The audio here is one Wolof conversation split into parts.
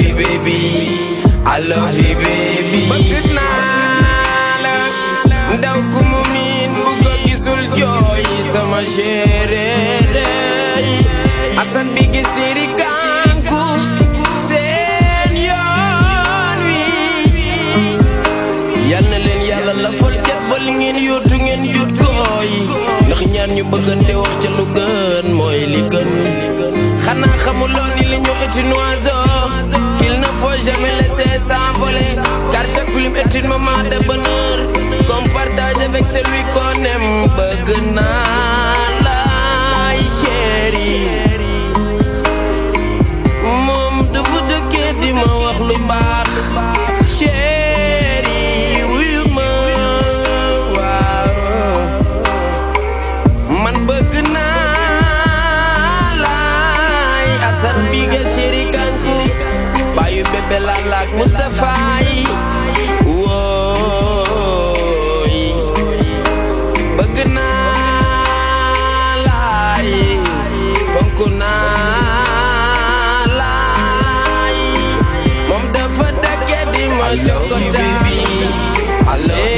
you baby, I love you baby. Bëgg naa la ndaw ku mu miin bu ko gisul jooy sama chérie Asan Bigué Seri Kanku seen yoon wi yal na leen yàlla la fol cat ba li ngeen yóotu ngeen jut koy ndax ñaan ñu bëggante wax ca lu gën mooy li gën xanaa xamuloo ni li ñu xiti oiseau qu'il ne faut jamais laisser s'envoler car chaque plume est un moment de bonheur qu'on partage avec celui qu'on aime bëgg naa la chérie moom dafa dëkkee di ma wax lu baax chérie wuyu ma waaw man bëgg naa laay Asan Bigué Seri Kanku bayu bébé Lala ak Moustapha yi wooy bëgg naa laay fonk naa laay moom dafa dëkkee di ma jokkota I love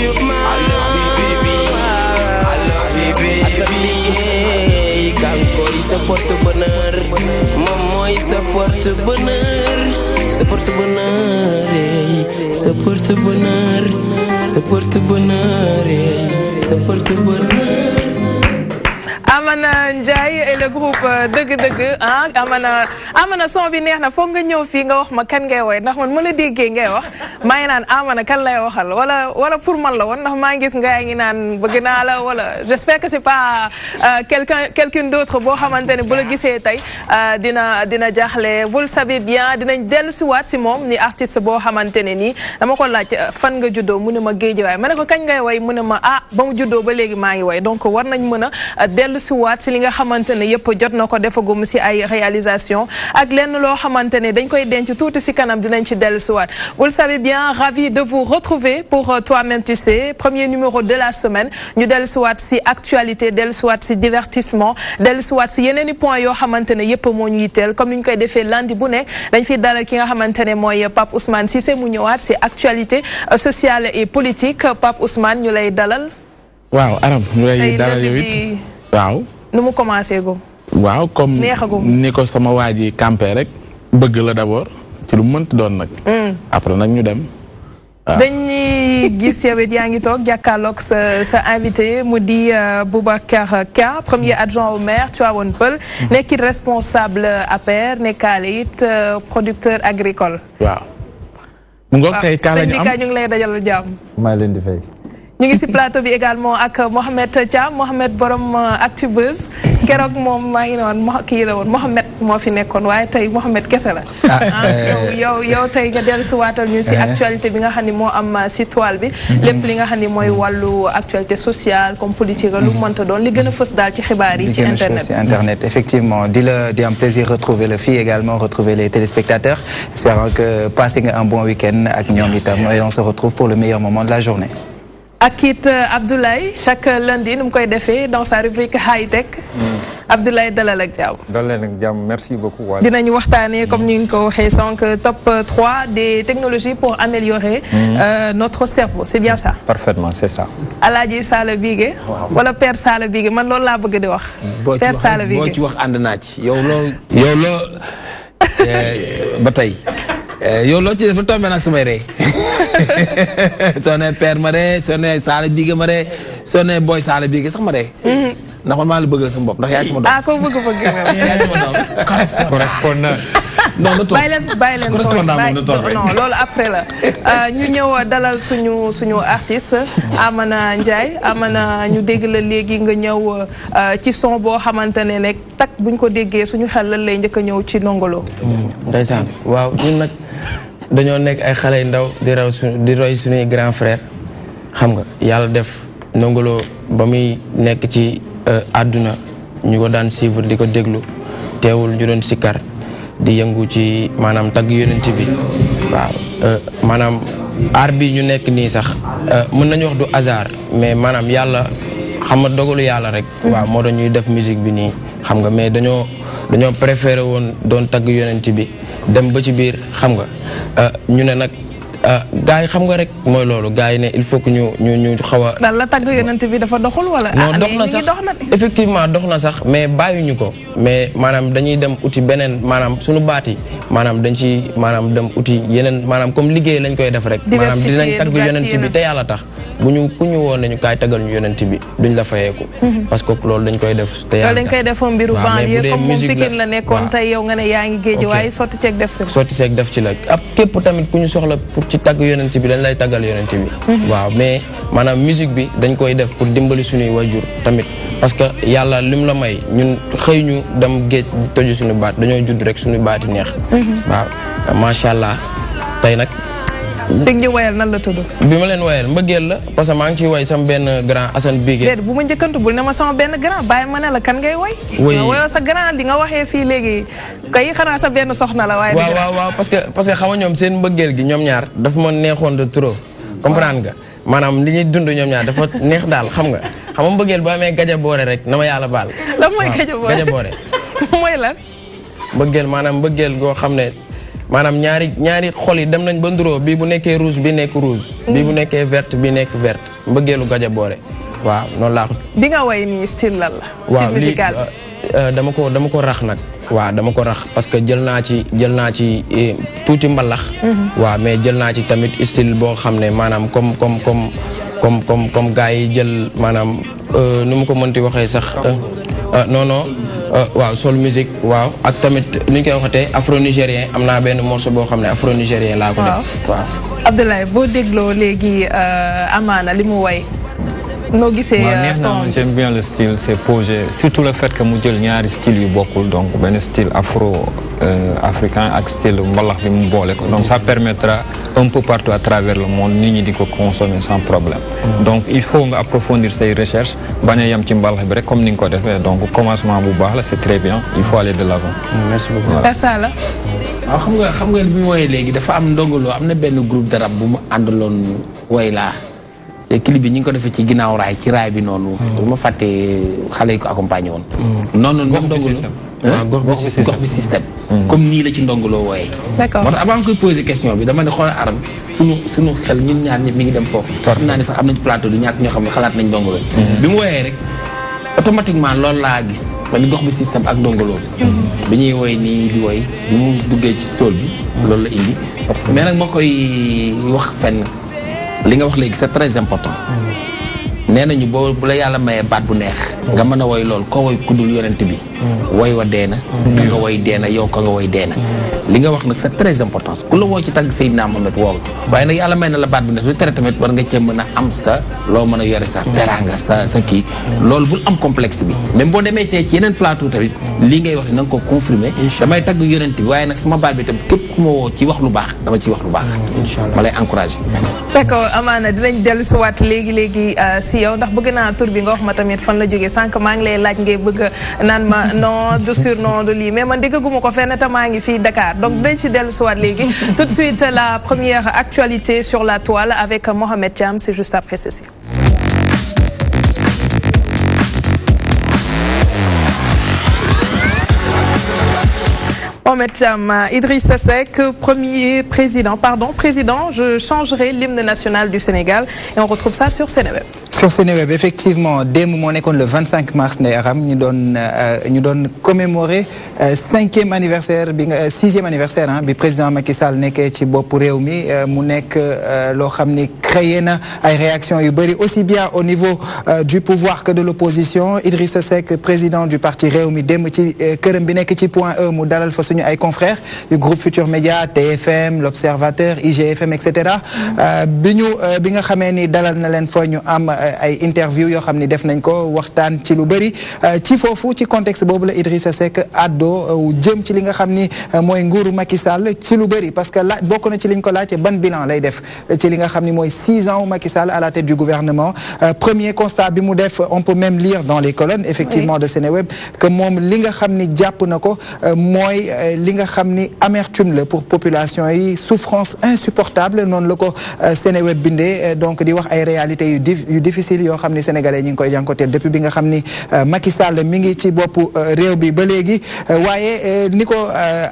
you baby, I love you baby, I love you baby. Kanko yi sa porte-bonheur moom mooy sa porte-bonheur sa porte-bonheur sa porte-bonheur sa porte-bonheur sa porte-bonheur. Amana Ndiaye et le groupe Dëgg Dëgg ah Amana son bi neex na foog nga ñëw fii nga wax ma kan ngay woy ndax man ma la déggee ngay wax maa ngi naan Amana kan lay waxal wala pour man la woon ndax maa ngi gis nga ngi naan bëgg naa la wala j'espère que c'est pas quelqu'un d'autre boo xamante ne bu la gisee tey dina jaaxle vous le savez bien dinañ dellusiwaat si moom ni artiste boo xamante ne nii dama ko laaj fan nga juddoo mu ne ma Géejawaay ma ne ko kañ ngay woy mu ne ma ba mu juddoo ba léegi maa ngi woy donc war nañ mën a dellusiwaat si li nga xamante ne yëpp jot na ko defagum si ay réalisation ak lenn loo xamante ne dañ koy denc tuuti si kanam dinañ ci dellusiwaat vous le savez bien ravi de vous retrouver pour toi-même tu sais premier numéro de la semaine ñu dellusiwaat si actualité dellusiwaat si divertissement dellusiwaat si yeneen i point yoo xamante ne yëpp moo ñu yitteel comme ni ñu koy defee lundi bu nekk dañ fiy dalal ki nga xamante ne mooy Pape Ousmane Cissé mu ñëwaat si actualité sociale et politique Pape Ousmane ñu lay dalal. waaw Aram ñu lay dalal yow it waaw nu mu commencé go waaw comme ni ko sama waa ji campé rek bëgg la d'abord ci lu mënti doon nag après nag ñu dem dañuy gis yow it yaa ngi toog jàkkaarloog sa invité mu di Boubacar Ka premier adjoint au maire Tivaouane Peulh nekkit responsable APR nekkaale it producteur agricole waaw mu ngoog tey Ka la ñu am ñu ngi lay dajalal jàmm maa leen di fay ñu ngi si plateau bi également ak Mohamed Thiam Mohamed borom Actubuzz keroog moom maa ngi ne woon kii la woon Mohamed moo fi nekkoon waaye tey Mohamed kese la. yow tey nga dellusiwaatal ñu si actualité bi nga xam ne moo am si toile bi. lépp li nga xam ne mooy wàllu actualité sociale comme politique lu mënta doon li gën a fës daal ci xibaar yi. ci internet ci internet effectivement di am plaisir retrouver le fii également retrouver les téléspectateurs espérant que passez un bon week-end ak ñoom itam et on se retrouve pour le meilleur moment de la journée. Akit Abdoulaye chaque lundi nu mu koy defee dans sa rubrique high tech. Abdoulaye dalal ak jàmm. dalal ak jàmm merci beaucoup. dinañu waxtaanee comme ni nga ko waxee sànq top 3 des technologies pour améliorer notre cerveau c'est bien ça. parfaitement c'est ça. Alaaji Sala Bigué. wala Père Sala Bigué man loolu laa bëgg di wax. Père Sala Bigué boo ci wax ànd naa ci yow loo ba tey. yow loo ci def tombé nag samay rey soo nee père ma ree soo nee Sala Bigué ma ree soo nee Boy Sala Bigué sax ma ree ndax man maa la bëgg la sama bopp ndax yaay sama doom. ko bëgg yaay sama doom. correspondant. bàyyi leen non loolu après la ñu ñëw dalal suñu artiste Amana Ndiaye Amana ñu dégg la léegi nga ñëw ci son boo xamante ne nekk tak buñ ko déggee suñu xel lan lay njëkk a ñëw ci Ndongo Lo. ndeysaan waaw ñun nag dañoo nekk ay xale yu ndaw di roy suñuy grand frère xam nga yàlla def Ndongo Lo ba muy nekk ci àdduna ñu ko daan suivre di ko déglu teewul ñu doon sikkar di yëngu ci maanaam tagg yonent bi waaw maanaam aar bi ñu nekk nii sax mën nañu wax du hasard mais maanaam yàlla xam nga dogalu yàlla rek waaw moo doon ñuy def musique bi nii xam nga mais dañoo préféré woon doon tagg yonent bi dem ba ci biir xam nga ñu ne nag gars yi xam nga rek mooy loolu gars yi ne il faut que ñu xaw a. daal la tagg yonent bi dafa doxul wala. non dox na sax effectivement dox na sax mais bàyyuñu ko mais maanaam dañuy dem uti beneen maanaam suñu baat yi maanaam dañ ci maanaam dem uti yeneen maanaam comme liggéey lañ koy def rek. maanaam dinañ tagg yonent bi te yàlla tax. ku ñu woon nañu kaay tagal ñu yonent bi duñ la fayeeku parce que loolu dañ koy def te yàlla dañ koy def mbiru banlieue comme moom Pikine la nekkoon tey yow nga ne yaa ngi géej waaye sotti ceeg def ci la ab képp tamit ku ñu soxla pour ci tagg yonent bi dañ lay taggal yonent bi waaw mais maanaam musique bi dañ koy def pour dimbali suñuy wajur tamit parce que yàlla lim la may ñun xëy ñu dem géej di toju suñu baat dañoo judd rek suñu baati neex waaw macha allah tey nag dégg nga wayal nan la tudd. bi ma leen wayal mbëggeel la parce que maa ngi ciy way sama benn grand Assane Bigué. déedéet bu ma njëkkantu bul ne ma sama benn grand bàyyi ma ne la kan ngay way. oui nga wayoo sa grand di nga waxee fii léegi kay xanaa sa benn soxna la waaye. waaw parce que xam nga ñoom seen mbëggeel gi ñoom ñaar dafa ma neexoon de trop. comprendre nga maanaam li ñuy dund ñoom ñaar dafa neex daal xam nga mbëggeel bu amee gaja boore rek na ma yàlla baal. lan mooy gaja boore mooy lan. mbëggeel maanaam mbëggeel goo xam ne. maanaam ñaari xol yi dem nañ ba nduroo bii bu nekkee rouge bi nekk rouge. bii bu nekkee verte bi nekk verte mbëggeelu gaja boore waaw noonu laa ko. bi nga way nii style lan la. waaw lii dama ko rax nag. waaw dama ko rax parce que jël naa ci tuuti mbalax. waaw mais jël naa ci tamit style boo xam ne maanaam comme gars yi jël maanaam nu mu ko mënti waxee sax. non waaw soul musique waaw ak tamit ni ñu koy waxatee afro nigérien am naa benn morceau boo xam ne afro nigérien laa ko def waaw. Abdoulaye boo dégloo léegi Amana li mu way noo gisee son bi. J'aime bien le style c'est posé surtout le fait que mu jël ñaari style yu bokkul donc benn style afro africain ak style mbalax bi mu boole ko donc ça permettra un peu partout à travers le monde nit ñi di ko consommer sans problème. donc il faut nga approfondir say recherches bañ a yem ci mbalax bi rek comme ni nga ko defee donc commencement bu baax la c'est très bien il faut aller de l'avant. merci beaucoup. Tassa la. waaw xam nga bi mu woyee léegi dafa am ndongoloo am na benn groupe de rap bu mu àndaloon woy laa. te clip bi ñu ngi ko defee ci ginnaaw raay ci raay bi noonu. bu ma fàttee xale yi ko accompagné woon. noonu même ndongolo gox bi système. comme nii la ci ndongoloo wooyee. d'accord moo tax avant koy poser question bi dama ne xoolal arab suñu xel ñun ñaar ñëpp mi ngi dem foofu. xam naa ne sax am nañ plateau du ñàkk ñoo xam ne xalaat nañ ndongolo. bi mu wooyee rek automatiquement loolu laa gis ma ni gox bi système ak ndongoloo. bi ñuy woy nii di woy bi mu duggee ci sool bi. loolu la indi. mais nag ma koy wax fenn. li nga wax léegi c'est très important nee nañu boo bu la yàlla mayee baat bu neex nga mën a woy lool ko woy kuddul yonent bi woy wa deena ka nga woy deena yow ka nga woy deena li nga wax nag c'est très important ku la woo ci tagg Seydina Mohamed woow waaye nag yàlla may na la baat bu neex lu tere tamit war nga cee mën a am sa loo mën a yore sa teraanga sa kii loolu bul am complexe bi même boo demee tey ci yeneen plateau tamit lii ngay wax ni na nga ko confirmer damay tagg yonent bi waaye nag sama baat bi tamit képp ku ma woo ci wax lu baax dama ciy wax lu baax ma lay encourager. d'accord Amana dinañ dellu si waat léegi si yow ndax bëgg naa tur bi nga wax ma tamit fan la jógee sànq maa ngi lay laaj ngay bëgg naan ma non du surnom de lii mais man déggaguma ko fenn te maa ngi fii Dakar donc dinañ ci dellu si waat léegi tout de suite la première actualité sur la toile avec Mohamed Thiam c'est juste après ceci. Mohamed Thiam, Idrissa Seck, président, je changerai l'hymne national du Sénégal et on retrouve ça sur Seneweb. Sur Seneweb, effectivement, dès le 25 mars, nous donne commémorer 6e anniversaire du président Macky Sall nekk ci bopp réew mi mu nekk loo xam ni créé na ay réactions yu bari aussi bien au niveau du pouvoir que de l'opposition. Idrissa Seck, président du parti Rewmi dem ci këram bi nekk ci Point E mu dalal fa suñu ay confrères du groupe Futur Média, TFM, L'Observateur, IGFM, etc. bi nga xamee ni dalal na leen fa ñu am ay interview yoo xam ni def nañ ko waxtaan ci lu bari ci foofu ci contexte boobu la Idrissa Seck addo jëm ci li nga xam ni mooy nguuru Macky Sall ci lu bari parce que bokk na ci liñ ko laajte ban bilan lay def ci li nga xam ni mooy 6 ans Macky Sall à la tête du gouvernement. Premier constat bi mu def on peut même lire dans les colonnes effectivement de Seneweb que moom li nga xam ni jàpp na ko mooy li nga xam ni amertume la pour population yi souffrance insupportable noonu la ko Seneweb bindee donc di wax ay réalités yu difficile difficile yoo xam ni sénégalais ñi ngi koy jànkonteel depuis bi nga xam ni Macky Sall mi ngi ci boppu réew bi ba léegi waaye ni ko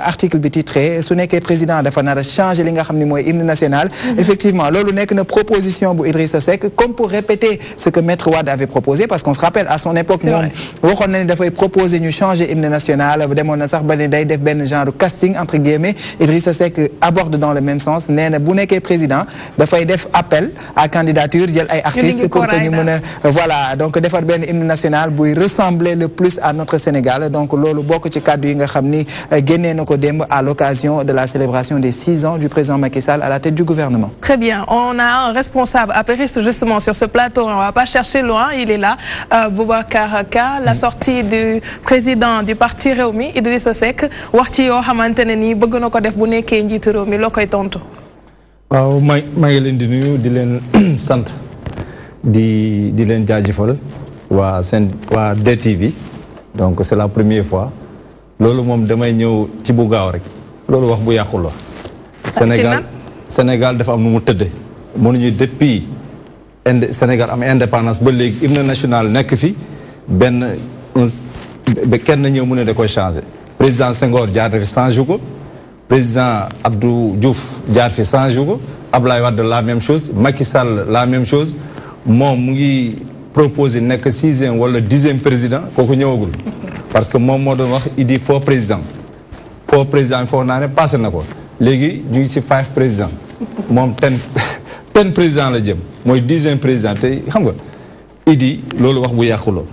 article bi titré su nekkee président dafa nar a changer li nga xam ni mooy hymne national effectivement loolu nekk na proposition bu Idrissa Seck comme pour répéter ce que Maître Wade avait proposé parce qu'on se rappelle à son époque moom waxoon na ni dafay proposer ñu changer hymne national demoon na sax ba ne day def benn genre casting entre guillemets Idrissa Seck aborde dans le même sens nee na bu nekkee président dafay def appel à candidature jël ay artistes pour que ñu mën a voilà donc defar benn hymne national buy ressembler le plus à notre Sénégal donc loolu bokk ci kàddu yi nga xam ni génnee na ko démb à l'occasion de la célébration des 6 ans du président Macky Sall à la tête du gouvernement. Très bien, on a un responsable apériste justement sur ce plateau, on va pas chercher loin, il est là, Boubacar Ka, la sortie du président du parti Rewmi Idrissa Seck wax ci yoo xamante ne nii bëgg na ko def bu nekkee njiitu réew mi loo koy tontu. waaw maa ngi leen di nuyu di leen sant di leen jaajëfal waa DTV donc c'est la première fois loolu moom damay ñëw ci bu gaaw rek loolu wax bu yàqul la Sénégal dafa am nu mu tëdde mënuñu depuis Sénégal am indépendance ba léegi hymne national nekk fi benn kenn ñëw mu ne da koy changer président Senghor jaar na fi changé ko président Abdou Diouf jaar fi changé ko Abdoulaye Wade la même chose Macky Sall la même chose moom mu ngi proposé nekk 6e wala 10e président kooku ñëwagul parce que moom moo doon wax il dit faux président foog naa ne passé na ko léegi ñu ngi si 5 président moom 10 président la jëm mooy 10e président te xam nga idi loolu wax bu yàquloo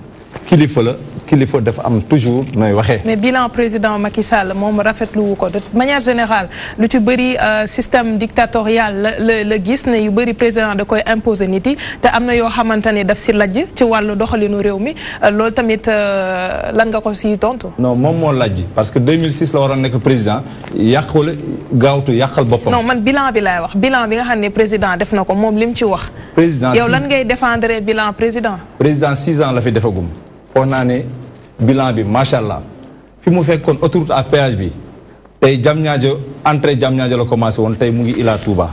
kilifa dafa am toujours nooy waxee. mais bilan président Macky Sall moom rafetlu wu ko de manière générale lu ci bëri système dictatorial la gis ne yu bëri président da koy imposer nit yi te am na yoo xamante ne daf si lajj ci wàllu doxalinu réew mi loolu tamit lan nga ko si tontu. non moom moo lajj parce que 2006 la waroon nekk président yàqul gaawtu yàqal boppam. non man bilan bi laay wax bilan bi nga xam ne président def na ko moom lim ci wax. président yow lan ngay défendre bilan président. président 6 ans la fi defagum. foog naa ne bilan bi macha allah fi mu fekkoon autoroute à péage bi tey Diamniadio entrée Diamniadio la commencé woon tey mu ngi Ila Touba.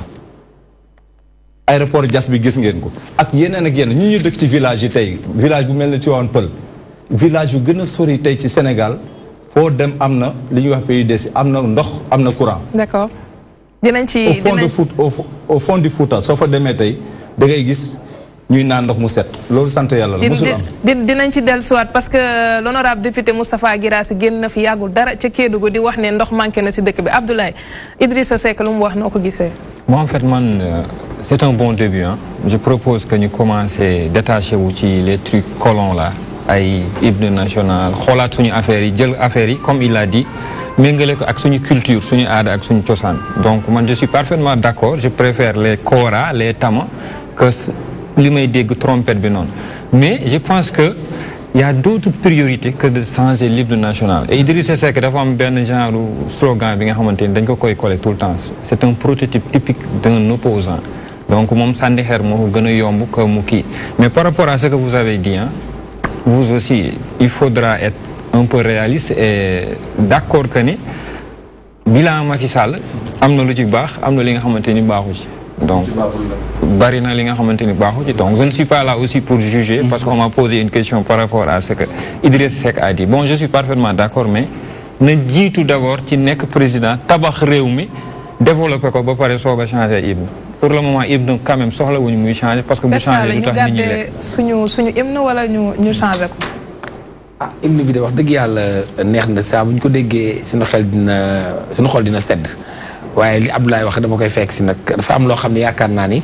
aéroport Diass bi gis ngeen ko ak yeneen ñu dëkk ci village yi tey village bu mel ne Tivaouane Peulh village yu gën a sori tey ci Sénégal foo dem am na li ñuy wax PUDC am na ndox am na courant. d'accord dinañ ci au fond du Fouta soo fa demee tey da ngay gis. ñuy naan ndox mu set loolu sant yàlla la musul am dinañ ci dellusiwaat parce que l'honorable député Moustapha Guirassy génn na fi yàggul dara ca Kédougou di wax ne ndox manqué na si dëkk bi Abdoulaye Idrissa Seck lu mu wax noo ko gisee. Moi en fait man c'est un bon début hein. Je propose que ñu commencer détaché wu ci les trucs colons là ay hymne national xoolaat suñu affaires yi jël affaires yi comme il l'a dit méngale ko ak suñu culture suñu aada ak suñu cosaan donc man je suis parfaitement d'accord je préfère les kora les tama que li may dégg trompette bi noonu mais je pense que il y a d'autres priorités que de changer l'hymne national et Idrissa Seck dafa am benn genre slogan bi nga xamante ni dañ ko koy coller tout le temps c'est un prototype typique d'un opposant donc moom sànni xeer moo ko gën a yomb que mu kii mais par rapport à ce que vous avez dit hein vous aussi il faudra être un peu réaliste et d'accord que ni bilan Macky Sall am na lu ci baax am na li nga xamante ni baaxu ci donc bari na li nga xamante ni baaxu ci donc je ne suis pas là aussi pour juger parce qu'on m'a posé une question par rapport à ce que Idrissa Seck a dit bon je suis parfaitement d'accord mais na jiitu d'abord ci nekk président tabax réew mi développer ko ba pare soog a changer hymne pour le moment hymne quand même soxla wuñu muy changer parce que bu changer du tax nit ñi lekk suñu hymne wala ñu changer ko hymne bi de wax dëgg yàlla neex na saa bu ñu ko déggee suñu xol dina sedd waaye li Abdoulaye wax dama koy fekk si nag dafa am loo xam ne yaakaar naa ni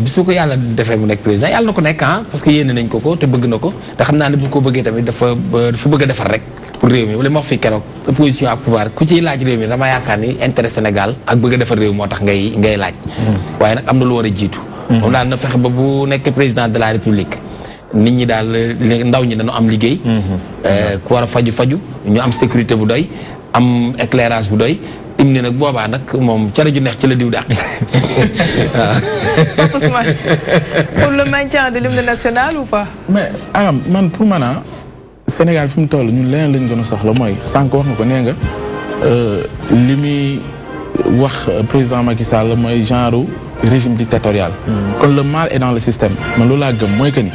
bis bu ko yàlla defee mu nekk président yàlla na ko nekk parce que yéene nañ ko te bëgg na ko te xam naa ne bu ko bëggee tamit dafa bëgg a defar rek pour réew mi wala ma wax fi keroog opposition ak pouvoir ku ciy laaj réew mi dama yaakaar ni intérêt Sénégal ak bëgg a defar réew moo tax ngay laaj waaye nag am na lu war a jiitu moom daal na fexe ba bu nekk président de la République nit ñi daal ndaw ñi dañu am liggéey ku war a faju ñu am sécurité bu doy am éclairage bu doy hymne nag boobaa nag moom cere ju neex ci la diw dàq pour le maintien de l'hymne national ou pas mais Aram man pour man Sénégal fi mu toll ñun leneen lañ gën a soxla mooy sànq wax nga ko nee nga li muy wax président Macky Sall mooy genre régime dictatorial. Quand le mal est dans le système man loolu laa gëm mooy que ni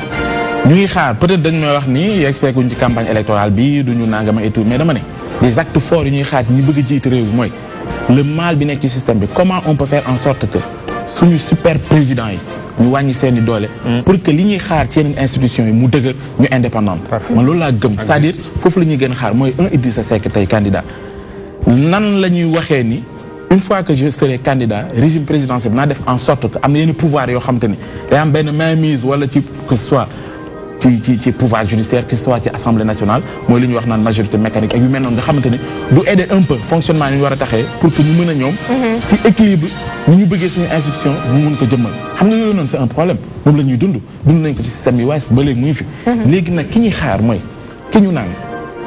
ñu ngi xaar peut-être dañ may wax ni yegg seekuñ ci campagne électorale bi duñu nangama et tout mais dama ne les actes forts yi ñuy xaar ñi bëgg a jiite réew mooy le mal bi nekk ci système bi comment on peut faire en sorte que suñu super président yi ñu wàññi seeni doole pour que li ñuy xaar ci yeneen institutions yi mu dëgër ñu indépendant man loolu laa gëm c'est-à-dire foofu la ñuy gën a xaar mooy Idrissa Seck tey candidat nan la ñuy waxee ni une fois que je serai candidat régime présidentiel naa def en sorte que am na yenn pouvoir yoo xam te ni day am benn mainmise wala ci que ce soit ci pouvoir judiciaire que ce soit ci assemblée nationale mooy li ñuy wax naan majorité mécanique ak yu mel noonu nga xamante ni du aider un peu fonctionnement yi ñu war a taxee pour que ñu mën a ñoom ci équilibre ñu bëggee suñu institution ñu mën ko jëmmal xam nga yooyu noonu c'est un problème moom la ñuy dund nañ ko ci système yi waaye ba léegi muy fi léegi nag ki ñuy xaar mooy ki ñu naan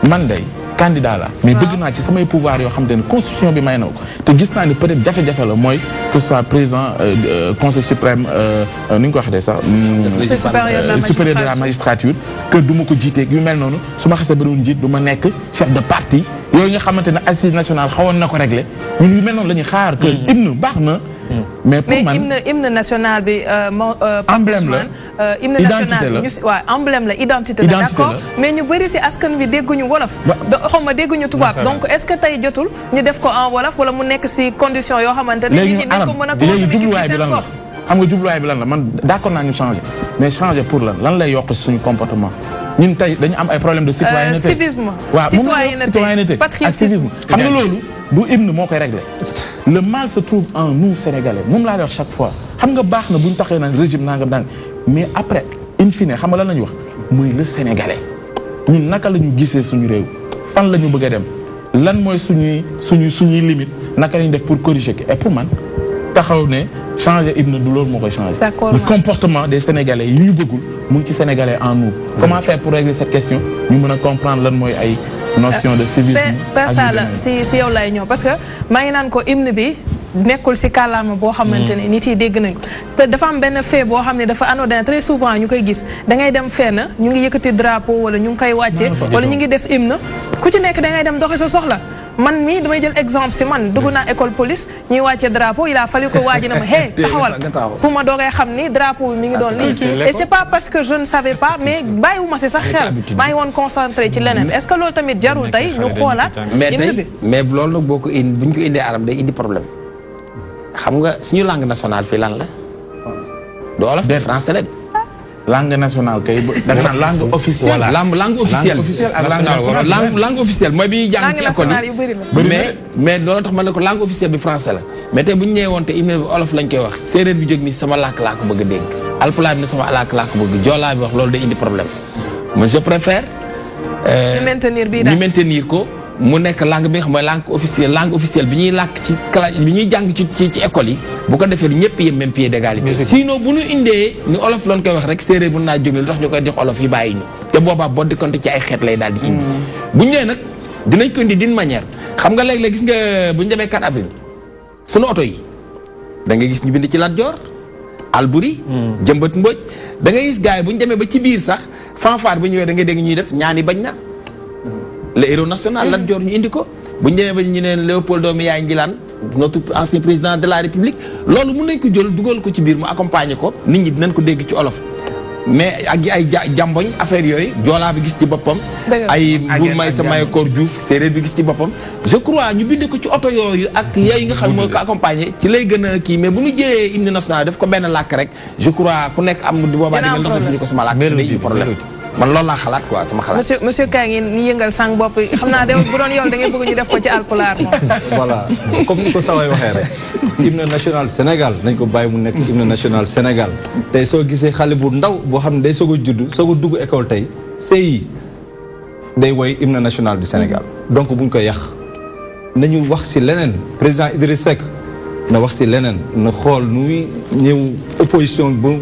man day candidat la mais bëgg naa ci samay pouvoir yoo xamante ne constitution bi may na ko te gis naa ni peut-être jafe-jafe la mooy que ce soit président conseil suprême ni ñu ko waxee sax supérieur de la magistrature que du ma ko jiiteeg yu mel noonu su ma xasee ba doon jiit du ma nekk chef de parti yooyu nga xamante ne assise nationale xawoon na ko régler ñun yu mel noonu la ñuy xaar que hymne baax na mais pour man hymne national bi emblème la hymne national bi waaw emblème la identité la d'accord mais ñu bëri ci askan bi dégguñu wolof xaw ma dégguñu tubaab donc est-ce que tey jotul ñu def ko en wolof wala mu nekk ci condition yoo xamante ne nit ñi dañ ko mën a léegi jubluwaay bi lan la xam nga jubluwaay bi lan la man d'accord naa ñu changer mais changer pour lan lay yokk ci suñu comportement ñun tey dañu am ay problème de citoyenneté civisme waaw citoyenneté ak civisme xam nga loolu du hymne moo koy régler le mal se trouve en nous sénégalais moom laa lay wax chaque fois xam nga baax na bu ñu taxee naan régime nangam nangam mais après in fine xam nga lan la ñuy wax muy le sénégalais ñun naka la ñu gisee suñu réew fan la ñu bëgg a dem lan mooy suñuy limite naka la ñu def pour corriger ko et pour man taxaw ne changer hymne du loolu moo koy changer le comportement des sénégalais yi ñu bëggul mu ngi ci sénégalais en nous comment faire pour régler cette question ñu mën a comprendre lan mooy ay notion de civisme si yow lay ñëw parce que maa ngi naan ko hymne bi nekkul si kàllaama boo xamante ne nit yi dégg nañ ko te dafa am benn fait boo xam ne dafa anodin très souvent ñu koy gis da ngay dem fenn ñu ngi yëkkati drapeau wala ñu ngi koy wàcce wala ñu ngi def hymne ku ci nekk da ngay dem doxi sa soxla man mii damay jël exemple si man dugg naa école police ñuy wàcce drapeau il a fallu que waa ji na ma hey taxawal pour ma doogay xam ni drapeau bi mi ngi doon lii et c'est pas parce que je ne savais pas mais bàyyiwuma si sax xel maa ngi woon concentré ci leneen est-ce que loolu tamit jarul tey ñu xoolaat mais loolu nag boo ko indi bu ñu ko indee arab day indi problème xam nga suñu langue nationale fii lan la du wolof français la langue nationale kay da nga naan langue officielle langue officielle ak langue nationale langue officielle mooy bi ñuy jàng ci école yi mais loolu tax ma ne ko langue officielle bi français la mais tey bu ñu ñëwee woon te hymne bi olof lañ koy wax séeréer bi jóg ni sama làkk laa ko bëgg a dégg alpulaar bi ne sama làkk laa ko bëgg joolaa bi wax loolu day indi problème mais je préfère ñu maintenir ko mu nekk langue bi nga xam mooy langue officielle bi ñuy làkk ci classe bi ñuy jàng ci école yi bu ko defee ñëpp yem même pied d'égalité sinon bu ñu indee ni olof loon koy wax rek séeréer bu naa jóg li tax ñu koy jox olof yi bàyyi ñu te boobaa boo di compter ci ay xeet lay daal di indi bu ñu ñëwee nag dinañ ko indi d'une manière xam nga léeg-léeg gis nga bu ñu demee 4 avril sunu oto yi da ngay gis ñu bind ci Lat Joor Alburi Jëmbat Mbóoj da ngay gis gars yi bu ñu demee ba ci biir sax fanfare bu ñëwee da ngay dégg ñuy def ñaani bañ na le héros national Lat Joor ñu indi ko bu ñu demee ba ñu ne Léopold doomu yaay Njilaan notre ancien président de la République loolu mën nañ ko jël dugal ko ci biir mu accompagner ko nit ñi dinañ ko dégg ci olof mais ak ay jàmboñ affaire yooyu joolaa bi gis ci boppam ay Mbour may sa Mahécor Diouf séeréer bi gis ci boppam je crois ñu bind ko ci oto yooyu ak yooyu nga xam moo ko accompagner ci lay gën a kii mais bu ñu jëlee hymne national def ko benn làkk rek je crois ku nekk am di boobaa di nga ndox defuñu ko sama làkk day problème man loolu laa xalaat quoi sama xalaat. monsieur Ka ngi ni yëngal sang bopp xam naa de bu doon yow da ngay bëgg ñu def ko ci alpulaar moom. voilà comme ni ko Saway waxee rek. hymne national Sénégal nañ ko bàyyi mu nekk hymne national Sénégal tey soo gisee xale bu ndaw boo xam ne day soog a judd soog a dugg école tey CI day woy hymne national du Sénégal donc buñ ko yàq nañu wax ci leneen président Idriss Seck na wax ci leneen na xool nuy ñëw opposition bu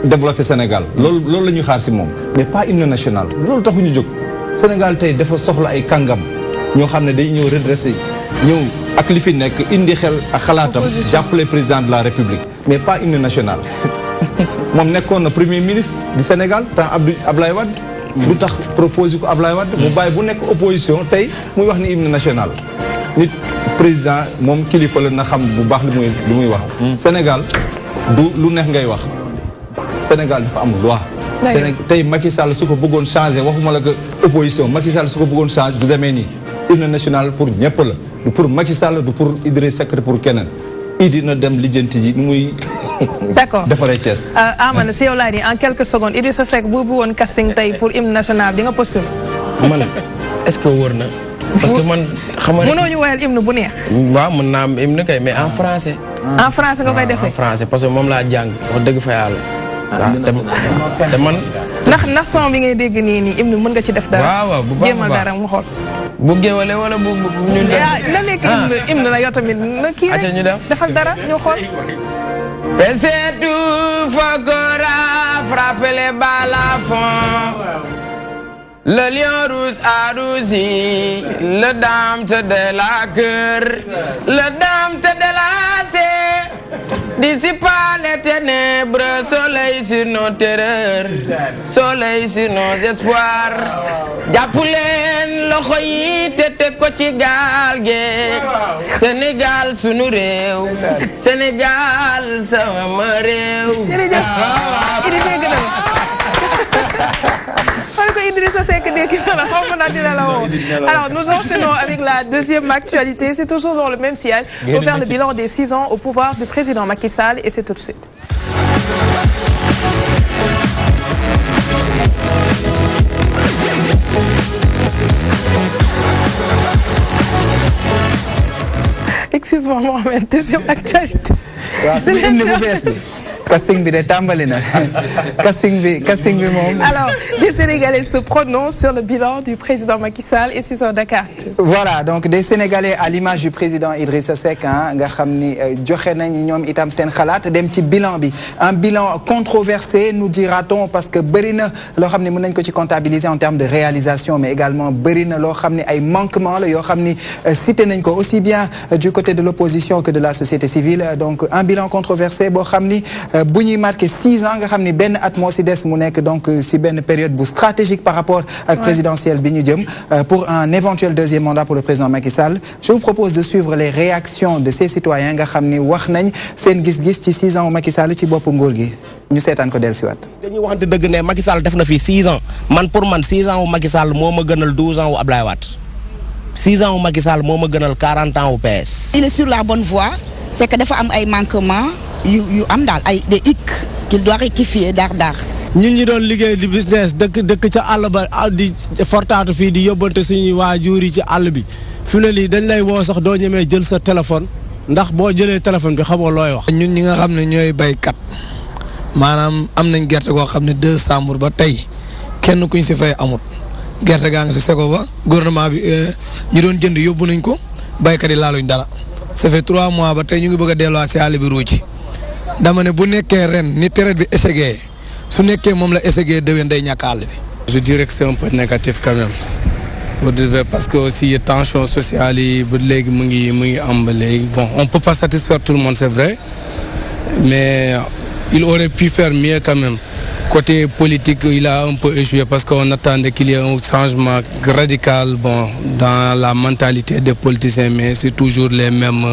développé Sénégal loolu la ñuy xaar ci moom mais pas hymne national loolu taxuñu jóg Sénégal tey dafa soxla ay kàngam ñoo xam ne day ñëw redressé ñëw ak li fi nekk indi xel ak xalaatam jàppale président de la République mais pas hymne national moom nekkoon na premier ministre du Sénégal temps Ablaye Wade lu tax proposé ko Ablaye Wade mu bàyyi bu nekk opposition tey muy wax ni hymne national nit président moom kilifa la na xam bu baax li muy wax Sénégal du lu neex ngay wax Sénégal dafa am loi. Sénégal tey Macky Sall su ko bëggoon changé waxuma la que opposition Macky Sall su ko bëggoon changé du demee nii hymne national pour ñëpp la du pour Macky Sall du pour Idriss Seck pour keneen dina dem lijjanti ji nu muy. D'accord defaree Thiès. Amana si yow laa nii en quelques secondes Idrissa Seck bu woon casting tey pour hymne national di nga postule. man est-ce que wóor na. parce que man xam nga. mënoo ñu woyal hymne bu neex. waaw mën naa am hymne kay mais en français. en français nga koy defee. en français parce que moom laa jàng wax dëgg fa yàlla. waaw te man. ndax son bi ngay dégg nii hymne mën nga ci def dara. waaw waaw bu baax jéemal dara mu xool. bu géwale wala bu ñu def. na nekk hymne la yow tamit na kii rek ñu def defal dara ñu xool. Et c'est tout Fokora frappe les balles à fond. Le lion rouge a rougi, le dame de la cœur, le dame de la c'est. Dissipa les ténèbres, soleil sur nos terreurs, soleil sur nos espoirs. Jàppuleen loxo yi tete ko ci gaal gi Sénégal sunu réew Sénégal sama réew. Alors nous enchaînons avec la deuxième actualité. C'est toujours dans le même siège. Pour faire le bilan des 6 ans au pouvoir du président Macky Sall et c'est tout de suite. Excuse-moi Mohamed, deuxième actualité. Casting bi de tàmbali na casting bi moom. Alors des Sénégalais se prononcent sur le bilan du président Macky Sall et c'est sur Dakar. Voilà donc des Sénégalais à l'image du président Idrissa Seck nga xam ni joxe nañ ñoom itam seen xalaat dem ci bilan bi un bilan controversé nous dira-t-on parce que bëri na loo xam ne mën nañ ko ci comptabiliser en termes de réalisation mais également bëri na loo xam ne ay manquements la yoo xam ni cité nañ ko aussi bien du côté de l'opposition que de la société civile donc un bilan controversé boo xam ni bu ñuy marqué 6 ans nga xam ni benn at moo si des mu nekk donc si benn période bu stratégique par rapport ak présidentielle bi ñu jëm pour un éventuel deuxième mandat pour le président Macky Sall je vous propose de suivre les réactions de ces citoyens nga xam ni wax nañ seen gis-gis ci 6 ans wu Macky Sall ci bopp nguur gi ñu seetaan ko dellusiwaat. dañuy waxante dëgg ne Macky Sall def na fi 6 ans man pour man 6 ans wu Macky Sall moo ma gënal 12 ans wu Ablaye Wade 6 ans wu Macky Sall moo ma gënal 40 ans wu PS. Il est sur la bonne voie c'est que dafa am ay manquements. yu am daal ay des hic qu'il doit rectifier daar. ñun ñi doon liggéey di business dëkk ca àll ba di fortaatu fii di yóbbante suñuy waajur yi ci àll bi fi mu ne nii dañ lay woo sax doo ñemee jël sa téléphone ndax boo jëlee téléphone bi xamoo looy wax. ñun ñi nga xam ne ñooy baykat maanaam am nañ gerte goo xam ne 2 décembre ba tey kenn kuñ si fay amut gerte gaa nga si seko ba gouvernement bi ñu doon jënd yóbbu nañ ko baykat yi laaluñ dara ça fait 3 mois ba tey ñu ngi bëgg a delluwaat si àll bi ruuji. dama ne bu nekkee ren ni traite bi échec su nekkee moom la échec déwén day ñàkk àll bi. Je dirais que c'est un peu négatif quand même pour dire parce que aussi tension sociale yi ba léegi mu ngi am ba léegi bon on peut pas satisfaire tout le monde c'est vrai mais il aurait pu faire mieux quand même. Côté politique, il a un peu échoué parce qu'on attendait qu'il y ait un changement radical dans la mentalité des politiciens, mais c'est toujours les mêmes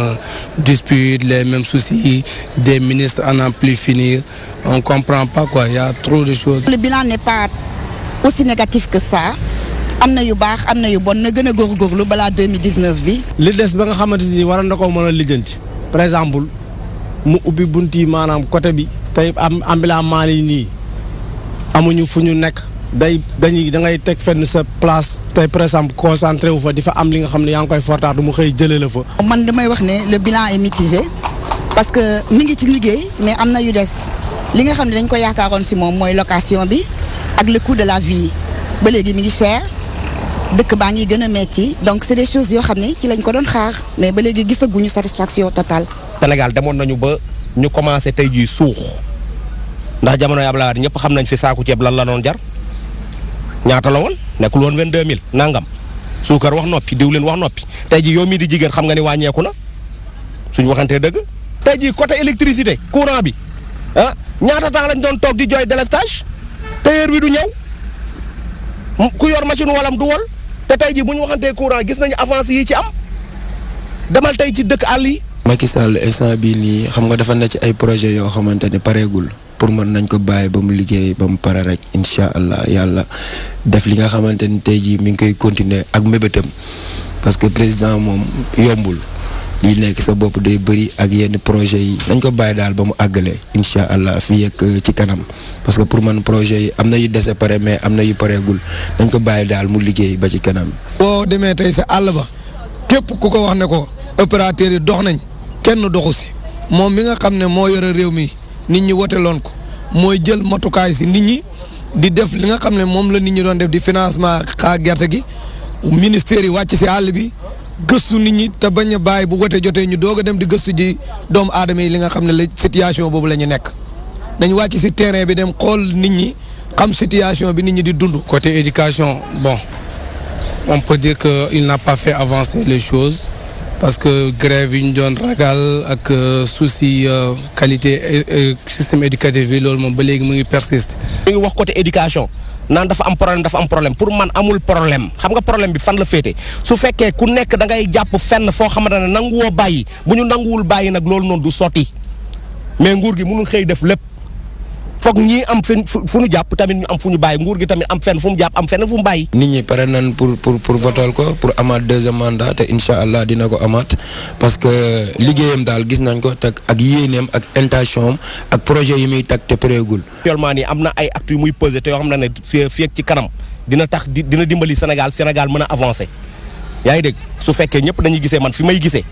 disputes, les mêmes soucis, des ministres à n'en plus finir. On ne comprend pas quoi, il y a trop de choses. Le bilan n'est pas aussi négatif que ça. Amna yu baax amna yu bon na gëna góorgóorlu balaa 2019 bi. li des ba nga xamante ni waroon na ko mën a lijjanti par exemple mu ubbi bunt yi maanaam côté bi tey ambulant maan yi nii. amuñu fu ñu nekk da ngay teg fenn sa place tey par exemple concentré wu fa di fa am li nga xam ne yaa ngi koy fortaatu mu xëy jëlee la fa. man damay wax ne le bilan est mitigé parce que mi ngi ci liggéey mais am na yu des li nga xam ne dañ ko yaakaaroon si moom mooy location bi ak le coût de la vie ba léegi mi ngi cher dëkk baa ngi gën a metti donc c'est des choses yoo xam ne ci lañ ko doon xaar mais ba léegi gisaguñu satisfaction totale. Sénégal demoon nañu ba ñu commencé tey jii suux. ndax jamono Abdoulaye Wade ñëpp xam nañ fi saaku ceeb lan la doon jar ñaata la woon nekkul woon 22000 nangam suukar wax noppi diwlin wax noppi tey ji yow mii di jigéen xam nga ni wàññeeku na suñu waxantee dëgg. tey ji côté électricité courant bi ñaata temps lañ doon toog di jooy délestage tailleur bi du ñëw ku yor machine walam du wol te tey ji bu ñu waxantee courant gis nañu avance yi ci am demal tey ci dëkk àll yi. Macky Sall instant bii nii xam nga dafa nekk ci ay projet yoo xamante ne pareegul pour mën nañ ko bàyyi ba mu liggéey ba mu pare rek incha allah yàlla def li nga xamante ni tey jii mi ngi koy continuer ak mébétam parce que président moom yombul li nekk sa bopp day bëri ak yenn projet yi nañ ko bàyyi daal ba mu àggale incha allah fii ak ci kanam parce que pour man projet yi am na yu dese pare mais am na yu pareegul nañ ko bàyyi daal mu liggéey ba ci kanam. boo demee tey sa àll ba képp ku ko wax ne ko opérateur yi dox nañ kenn doxu si moom mi nga xam ne moo yore réew mi nit ñi woteloon ko mooy jël matukaay si nit ñi di def li nga xam ne moom la nit ñi doon def di financement xaa gerte gi ministère yi wàcc si àll bi gëstu nit ñi te bañ a bàyyi bu wote jotee ñu doog a dem di gëstu ji doomu aadama yi li nga xam ne la situation boobu la ñu nekk dañ wàcc si terrain bi dem xool nit ñi xam situation bi nit ñi di dund. Côté éducation, bon, on peut dire qu'il n'a pas fait avancer les choses parce que grève yi ñu doon ragal ak souci qualité système éducatif bi loolu moom ba léegi mu ngi persiste. ñu ngi wax côté éducation naan dafa am problème pour man amul problème xam nga problème bi fan la féete su fekkee ku nekk da ngay jàpp fenn foo xamante ne nanguwoo bàyyi bu ñu nanguwul bàyyi nag loolu noonu du sotti mais nguur gi mënul xëy def lépp foog ñii am fu ñu jàpp tamit ñu am fu ñu bàyyi nguur gi tamit am fenn fu mu jàpp am fenn fu mu bàyyi. nit ñi pare nañ pour voter ko pour amaat deuxième mandat te incha allah dina ko amaat parce que liggéeyam daal gis nañ ko teg ak yéeneem ak intention am ak projet yi muy teg te pareegul. actuellement nii am na ay actes yu muy posé te yoo xam ne fii ak ci kanam dina tax dina dimbali Sénégal mën a avancer yaa ngi dégg su fekkee ñëpp dañuy gisee man fi may gisee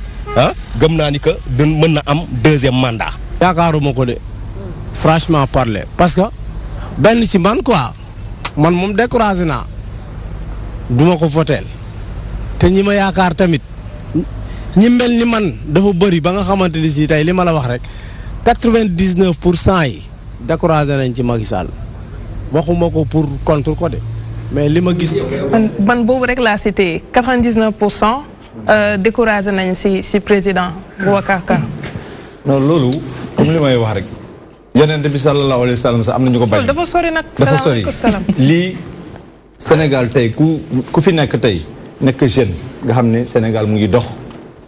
gëm naa ni que mën na am deuxième mandat. yaakaaruma ko de. franchement parler parce que benn ci man quoi man moom découragé naa duma ko voteel te ñi ma yaakaar tamit ñi mel ni man dafa bëri ba nga xamante ni si tey li ma la wax rek 99% yi découragé nañ ci Macky Sall waxuma ko pour contre ko de mais li ma gis. man boobu rek laa cité 99% découragé nañ si président Boubacar Ka. non loolu comme li may wax rek. yonent bi sallallahu alayhi wa sallam sax am na ñu ko bañ. dafa sori nag. dafa sori lii Sénégal tey ku fi nekk tey nekk jeune nga xam ne Sénégal mu ngi dox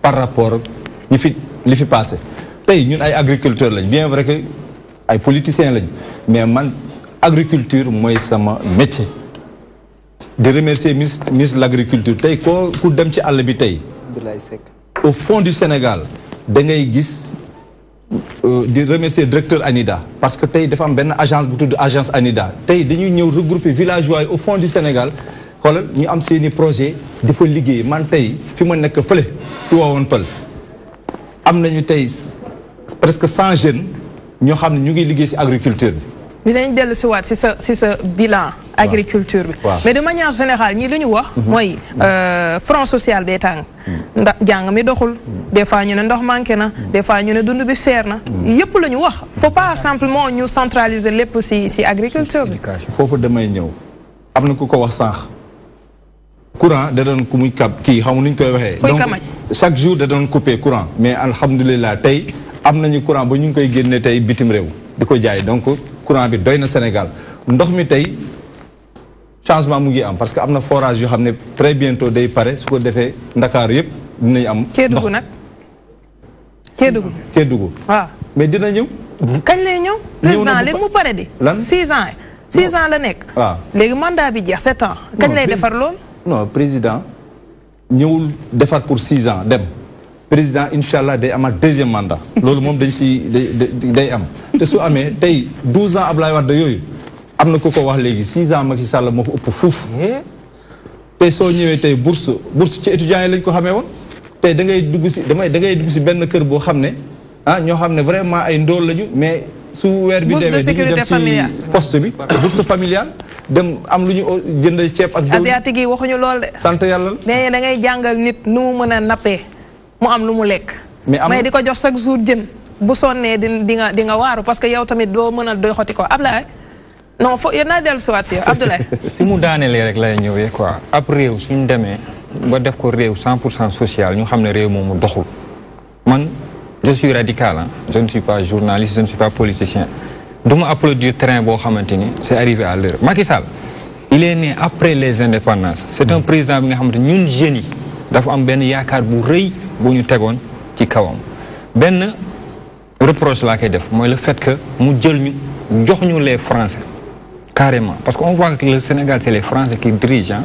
par rapport ak li fi passé tey ñun ay agriculteurs lañ bien vrai que ay politiciens lañ mais man agriculture mooy sama métier. di remercier ministre de l'agriculture tey ku dem ci àll bi tey. au fond du Sénégal da ngay gis. di remercier directeur ANIDA parce que tey dafa am benn agence bu tudd agence ANIDA tey dañuy ñëw regrouper villageois yi au fond du Sénégal xoolal ñu am seeni projet di fa liggéey man tey fi ma nekk fële ci Tivaouane Peulh am nañu tey presque 100 jeunes ñoo xam ne ñu ngi liggéey ci agriculture bi. dinañ dellu si waat si sa bilan agriculture bi. mais de manière générale ñii lu ñu wax. mooy front social bee tàng. ndax jàng mi doxul. des fois ñu ne ndox manqué na. des fois ñu ne dund bi cher na. yëpp la ñu wax faut pas simplement ñu centraliser lépp si agriculture bi. foofu damay ñëw am na ku ko wax sànq. courant da doon ku muy kii xam nu ñu koy waxee. donc chaque jour da doon couper courant. mais alhamdulilah tey am nañu courant ba ñu ngi koy génne tey bitim réew di ko jaay donc. courant bi doy na Sénégal ndox mi tey changement mu ngi am parce que am na forage yoo xam ne très bientôt day pare su ko defee Ndakaaru yëpp dinañ am. Kédougou nag Kédougou. waaw mais dina ñëw. kañ lay ñëw. président léegi mu pare di. lan 6 ans 6 ans la nekk. waaw léegi mandat bi jeex 7 ans. kañ lay defar lool. non président ñëwul defar pour 6 ans dem. président incha allah day amaat deuxième mandat. loolu moom dañ si day am. te su amee tey 12 ans Ablaye Wade yooyu am na ku ko wax léegi 6 ans Macky Sall moo fa ëpp fuuf. tey soo ñëwee tey bourse ci étudiants yi lañ ko xamee woon. tey da ngay dugg si da ngay dugg si benn kër boo xam ne ñoo xam ne vraiment ay ndóol lañu mais su weer bi demee dañuy dem ci poste bi. bourse familiale dem am lu ñu jënd ceeb ak. asiatique yi waxuñu lool de. sant yàlla. nee da ngay jàngal nit nu mu mën a nappee. mu am lu mu lekk. mais di ko jox chaque jour jën bu sonnee di nga waaru parce que yow tamit doo mën a doy xoti ko Ablaye non fo yéen naa dellu si waat si yow Abdoulaye. fi mu daanelee rek lay ñëwee quoi ab réew suñu demee ba def ko réew 100% social ñu xam ne réew moomu doxul man je suis radical hein. Je ne suis pas journaliste je ne suis pas politicien du ma applaudir train boo xamante ni c'est arrivé à l'heure Macky Sall il est né après les indépendances c'est un président bi nga xamante ñun jeunes yi dafa am benn yaakaar bu rëy bu ñu tegoon ci kawam benn reproche laa koy def mooy le fait que mu jël ñu jox ñu les Français carrément parce qu'on voit que le Sénégal c'est les Français qui dirigent hein.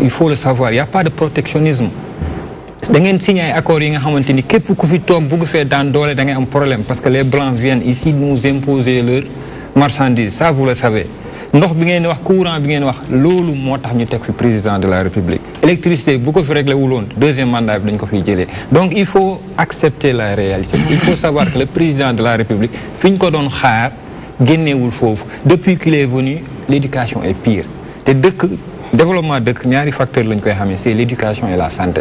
Il faut le savoir il y a pas de protectionnisme da ngeen signé ay accords yi nga xamante ni képp ku fi toog bugg fee daan doole da ngay am problème parce que les blancs viennent ici nous imposer leur marchandise ça vous le savez ndox bi ngeen wax courant bi ngeen wax loolu moo tax ñu teg fi président de la République électricité bu ko fi réglé wuloon deuxième mandat bi dañ ko fiy jëlee donc il faut accepter la réalité il faut savoir que le président de la République fi ñu ko doon xaar génneewul foofu depuis qu'il est venu l'éducation est pire te dëkk développement dëkk ñaari facteur lañ koy xamee c'est l'éducation et la santé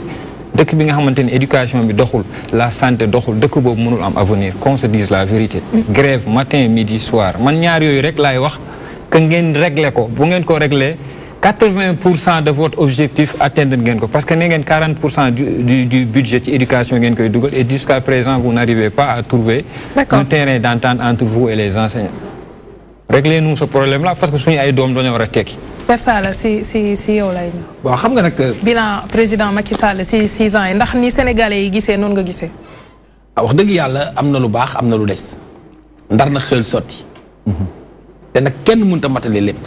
dëkk bi nga xamante ni éducation bi doxul la santé doxul dëkk boobu mënul am avenir qu'on se dise la vérité grève matin midi soir man ñaar yooyu rek laay wax que ngeen régler ko bu ngeen ko régler 80% de votre objectif atteindre ngeen ko parce que ne ngeen 40% du budget ci éducation ngeen koy dugal et jusqu'à présent vous n'arrivez pas à trouver un terrain d'entente entre vous et les enseignants réglez-nous ce problème là parce que suñu ay doom dañoo war a tekki Père Sala si yow lay ñëw. waaw xam nga nag. bilan président Macky Sall si 6 ans yi ndax ni Sénégalais yi gisee noonu nga gisee. wax dëgg yàlla am na lu baax am na lu des. ndar na xel sotti. te nag kenn mënut a matale lépp.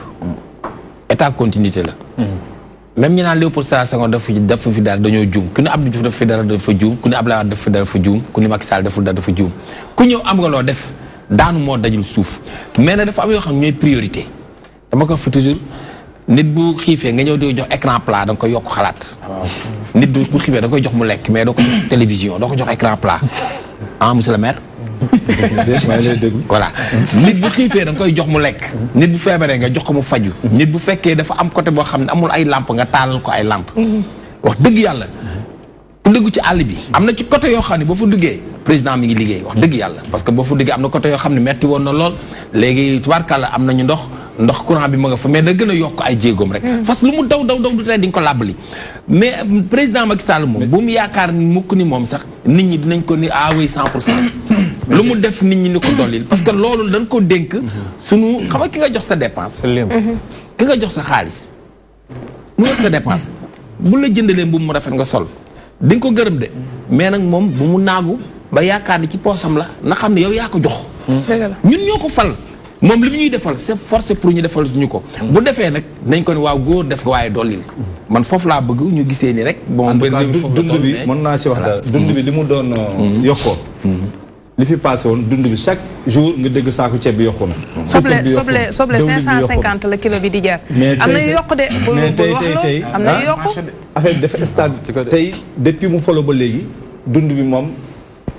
état continuité la. même ñi naan Léopold Sédar Senghor dafa fi dara dañoo juum ku ne Abdou Diouf dafa fi dara dafa juum ku ne Abdoulaye Wade dafa fi dara dafa juum ku ne Macky Sall dafa dara dafa juum ku ñëw am nga loo def daanu moo dajul suuf mais nag dafa am yoo xam ne ñooy priorité dama ko fi toujours. nit bu xiifee nga ñëw di jox écran plat da nga koy yokk xalaat. nit bu xiifee da nga koy jox mu lekk mais doo ko jox télévision doo ko jox écran plat ah monsieur le maire. voilà nit bu xiifee da nga koy jox mu lekk. nit bu feebaree nga jox ko mu faju nit bu fekkee dafa am côté boo xam ne amul ay lampe nga taalal ko ay lampe. wax dëgg yàlla ku dëggu ci àll bi. am na ci côté yoo xam ne boo fa duggee président mi ngi liggéey wax dëgg yàlla parce que boo fa duggee am na côté yoo xam ne metti woon na lool léegi tubaarkàlla am nañu ndox courant bi ma nga fa mais da gën a yokk ay jéegoom rek parce que lu mu daw du tey di nga ko làbbali mais président Macky Sall moom bu mu yaakaar ni mukk ni moom sax nit ñi dinañ ko ni oui 100% lu mu def nit ñi ni ko dollil parce que loolu dañ ko dénk sunu xam nga ki nga jox sa dépense ki nga jox sa xaalis mu yor sa dépense bu la jëndalee mbubb mu rafet nga sol di nga ko gërëm de mais nag moom bu mu naagu ba yaakaar ni ci poosam la na xam ne yow yaa ko jox ñun ñoo ko fal moom li mu ñuy defal c'est forcé pour ñu defal ñu ko. bu defee nag nañ ko ne waaw góor def nga waaye dolli man foofu laa bëgg ñu gisee ni rek. bon dund bi mën naa ci wax daal dund bi li mu doon yokkoo. li fi passé woon dund bi chaque jour nga dégg saako ceeb bi yokku na. soble 550 la kilo bi di jar. am na yu yokk de. mais tey am na yu yokk affaire bi dafa stable tey depuis mu folo ba léegi dund bi moom.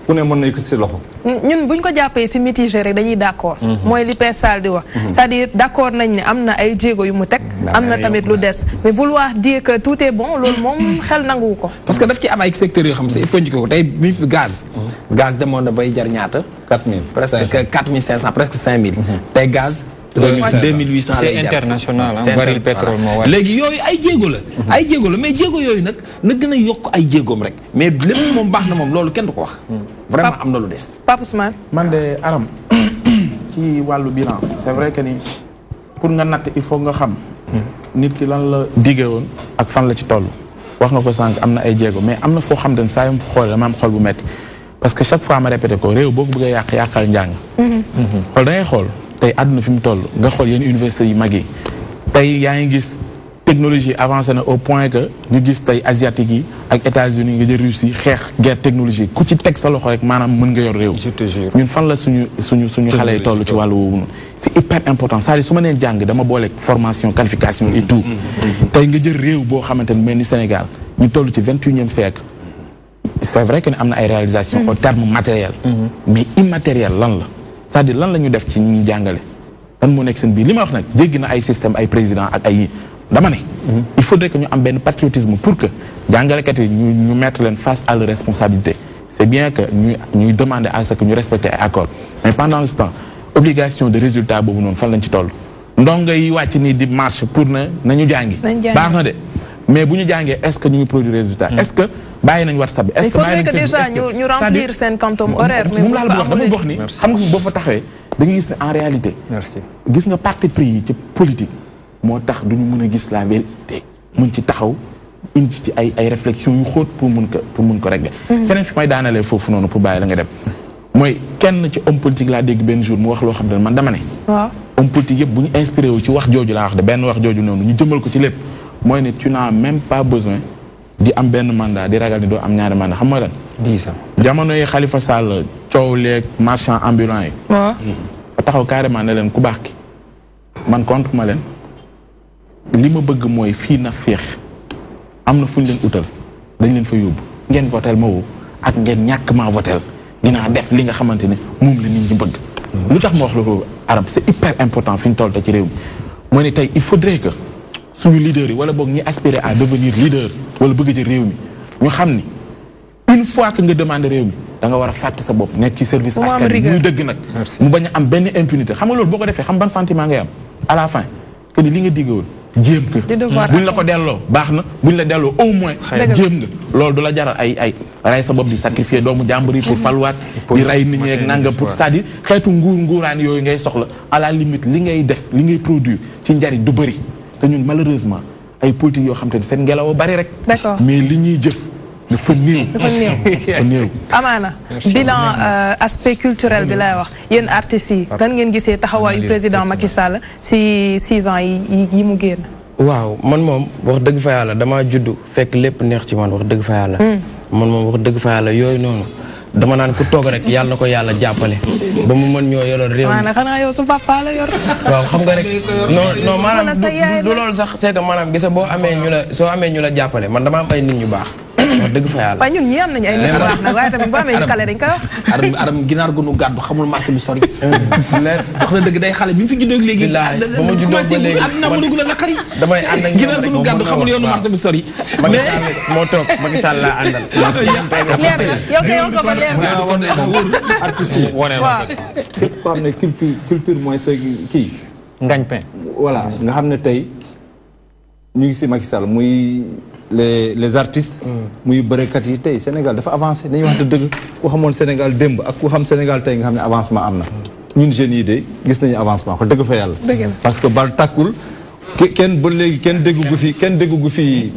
ku ne mën nañu ko si loxo. ñun buñ ko jàppee si mitigé rek dañuy d'accord. mooy li Père Sall di wax. c'est-à-dire d'accord nañ ne am na ay jéego yu mu teg. am na tamit lu des mais vouloir dire que tout est bon loolu moom xel nanguwu ko. parce que daf ci am ay secteurs yoo xam ne il faut ñu ko tey bi ñu fi gaz. gaz demoon na bay jar ñaata. 4000 presque 4500 presque 5000. tey gaz. 2800 lay jar c'est international baril pétrole moo war léegi yooyu ay jéego la. ay jéego la mais jéego yooyu nag na gën a yokk ay jéegoom rek mais lépp moom baax na moom loolu kenn du ko wax. vraiment am na lu des. Pape Ousmane. man de Aram ci wàllu bilan c'est vrai que ni pour nga natt il faut nga xam. nit ki lan la diggee woon ak fan la ci toll. wax nga ko sànq am na ay jéego mais am na foo xam ne saa yu xool dama am xol bu metti parce que chaque fois ma répété ko réew boo ko bëggee yàqal njàng. xool da ngay xool. tey àdduna fi mu toll nga xool yenn université yu mag yi tey yaa ngi gis technologie avancée na au point que ñu gis tey asiatique yi ak États-Unis nga jël Russie xeex guerre technologie ku ci teg sa loxo rek maanaam mën nga yor réew. je te jure ñun fan la suñu xale yi toll ci wàllu woowu noonu c'est hyper important c'est-à-dire su ma nee jàng dama boole formation qualification et tout. tey nga jël réew boo xamante ne mel ni Sénégal ñu toll ci 21e siècle c'est vrai que ne am na ay réalisations au terme matériel. mais immatériel lan la. c'est-à-dire lan la ñu def ci ñi ñuy jàngale lan moo nekk seen biir li ma wax nag jéggi na ay système ay président ak ay dama ne il faudrait que ñu am benn patriotisme pour que jàngalekat yi ñu mettre leen face à leur responsabilité c'est bien que ñuy demander à ce que ñu respecter ay accords mais pendant ce temps obligation de résultat boobu noonu fan lañ ci toll ndongo yi wàcc nii di marche pour nañu jàngi baax na de mais bu ñu jàngee est-ce que ñu ngi produire résultat est-ce que bàyyi nañ WhatsApp bi est-ce que bàyyi nañ déjà ñu remplir seen quantum horaire moom laa la wax dama wax ni xam nga boo fa taxawee da nga gis en réalité gis nga parti pris yi ci politique moo tax duñu mën a gis la vérité mën ci taxaw indi ci ay réflexion yu xóot pour mun ko régler. feneen fi may daanalee foofu noonu pour bàyyi la nga dem. mooy kenn ci homme politique laa dégg benn jour mu wax loo xam ne man dama ne. waaw homme politique yëpp bu ñu inspiré wu ci wax jooju laa wax de benn wax jooju noonu ñu jëmal ko ci lépp mooy ne tu n'as même pas besoin di am benn mandat di ragal ni doo am ñaari mandat xam nga lan. 10 ans jamono yi Khalifa Sall coow leeg marchand ambulant yi. waaw fa taxaw carrément ne leen ku baax ki man contre ma leen li ma bëgg mooy fii na féex am na fu ñu leen utal dañ leen fa yóbbu ngeen votel ma woo ak ngeen ñàkk maa votel dinaa def li nga xamante ne moom la nit ñi bëgg. lu tax ma wax loolu arab c'est hyper important fi ñu toll te ci réew mi mooy ne tey il faudrait que suñu leaders yi wala boog ñi aspirer à devenir leader wala bëgg ci réew mi ñu xam ni une fois que nga demande réew mi da nga war a fàtte sa bopp nekk ci service askan bi muy dëgg nag mu bañ a am benn impunité xam nga loolu boo ko defee xam ban sentiment ngay am à la fin que ni li nga diggoon jéem nga buñ la ko delloo baax na buñ la delloo au moins jéem nga loolu du la jaral ay rey sa bopp di sacrifier doomu jàmbur yi pour faluwaat di rey nit ñi ak nangam pour c'est-à-dire xeetu nguuraan yooyu ngay soxla à la limite li ngay def li ngay produire ci njariñ du bëri te ñun malheureusement ay politique yoo xam te ne seen ngelaw bari rek mais li ñuy jëf dafa néew amaana bilan aspect culturel bi lay wax yéen artistes yi kan ngeen gisee taxawaayu président Macky Sall si 6 ans yi mu génn. waaw man moom wax dëgg fa yàlla damaa juddu fekk lépp neex ci man wax dëgg fa yàlla. man moom wax dëgg fa yàlla yooyu noonu dama naan ku toog rek yàlla na ko yàlla jàppale ba mu mën ñoo yoroon réew mi. maanaam xanaa yow su papa la yor. waaw xam nga rek non maanaam du loolu sax c'est que maanaam gisa boo amee ñu la jàppale man dama am ay nit ñu baax. wax dëgg fa yàlla waaye ñun ñi am nañu ay nit yu baax nag waaye tamit boo amee ñu kale dañ koy wax. aram ginaar gu nu gàddu xamul marché bi sori. wax na dëgg day xale bi mu fi juddoo léegi. ba ma juddoo ba léegi àdduna mu dugg la naqari. damay ànd ak ginaar gu nu gàddu xamul yoonu marché bi sori. mais moo toog Macky Sall laa àndal. leer na yow kay yow ko ba leer na. artiste yi waaw képp koo xam ne culture mooy sa kii. ngagne-pain. voilà nga xam ne tey ñu ngi si Macky Sall muy les artistes. muy bërekat yi tey Sénégal dafa avancé dañuy wax dëgg ku xamoon Sénégal démb ak ku xam Sénégal tey nga xam ne avancement am na. ñun jeunes yi de gis nañu avancement ko dëgg fa yàlla. parce que bal tàkkul kenn ba léegi kenn déggu fi.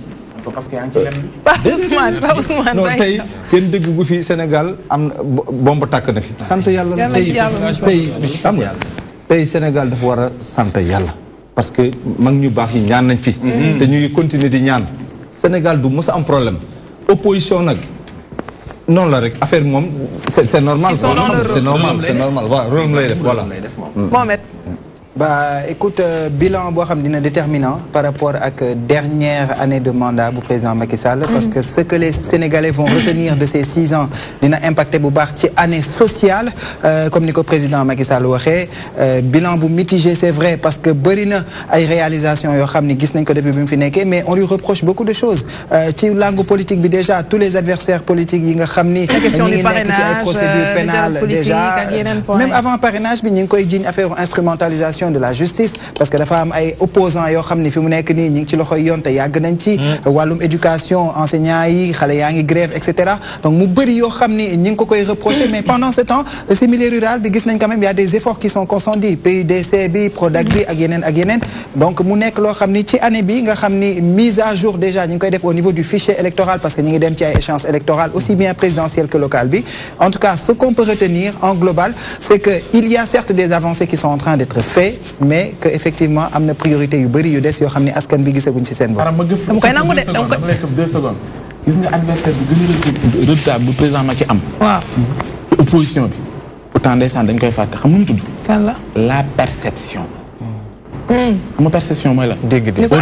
parce que yaa ngi ci lenn. non tey kenn déggu fi Sénégal am na bomb tàkk na fi. sant yàlla tey xam nga tey Sénégal dafa war a sant yàlla. parce que mag ñu baax yi ñaan nañ fi. te ñu ngi continuer di ñaan. Sénégal du mës a am problème opposition nag noonu la rek affaire moom c'est normal. c'est normal voilà rôle lay def voilà. Mohamed. Bah, écoute, bilan boo xam dina déterminant par rapport à la dernière année de mandat du président Macky Sall, parce que ce que les Sénégalais vont retenir de ces 6 ans dina impacter bu baax ci année sociale, comme ni ko président Macky Sall waxee, bilan bu mitigé c'est vrai parce que bëri na ay réalisations yoo xam ni gis nañ ko depuis bi mu fi nekkee, mais on lui reproche beaucoup de choses ci langue politique bi déjà tous les adversaires politiques yi nga xam ni ñi ngi nekk ci ay procédures pénales déjà même avant parrainage bi ñi ngi koy jiiñ affaire instrumentalisation de la justice parce que dafa am ay opposants yoo xam ni fi mu nekk nii ñi ngi ci loxoy yoon te yàgg nañ ci wàllum éducation enseignants yi xale yaa ngi grève et cetera donc mu bëri yoo xam ni ñi ngi ko koy reprocher mais pendant ce temps si milieu rural bi gis nañ quand même y a des efforts qui sont consentis PUDC bi Prodac bi ak yeneen donc mu nekk loo xam ni ci année bi nga xam ni mise à jour déjà ñi ngi koy def au niveau du fichier électoral parce que ñi ngi dem ci ay échéances électorales aussi bien présidentielles que locales bi en tout cas ce qu'on peut retenir en global c'est que il y a certes des avancées qui sont en train d'être faites mais que effectivement am na priorité yu bëri yu des yoo xam ne askan bi gisaguñ ci seen bopp. dama koy nangu de dama koy 2 secondes. gis nga adversaire bi gën a retable bu président Macky am. waaw ci opposition bi. pourtant ndeysaan dañ koy fàtte xam nu mu tudd. kan la perception. xam nga perception mooy la. dégg-dégg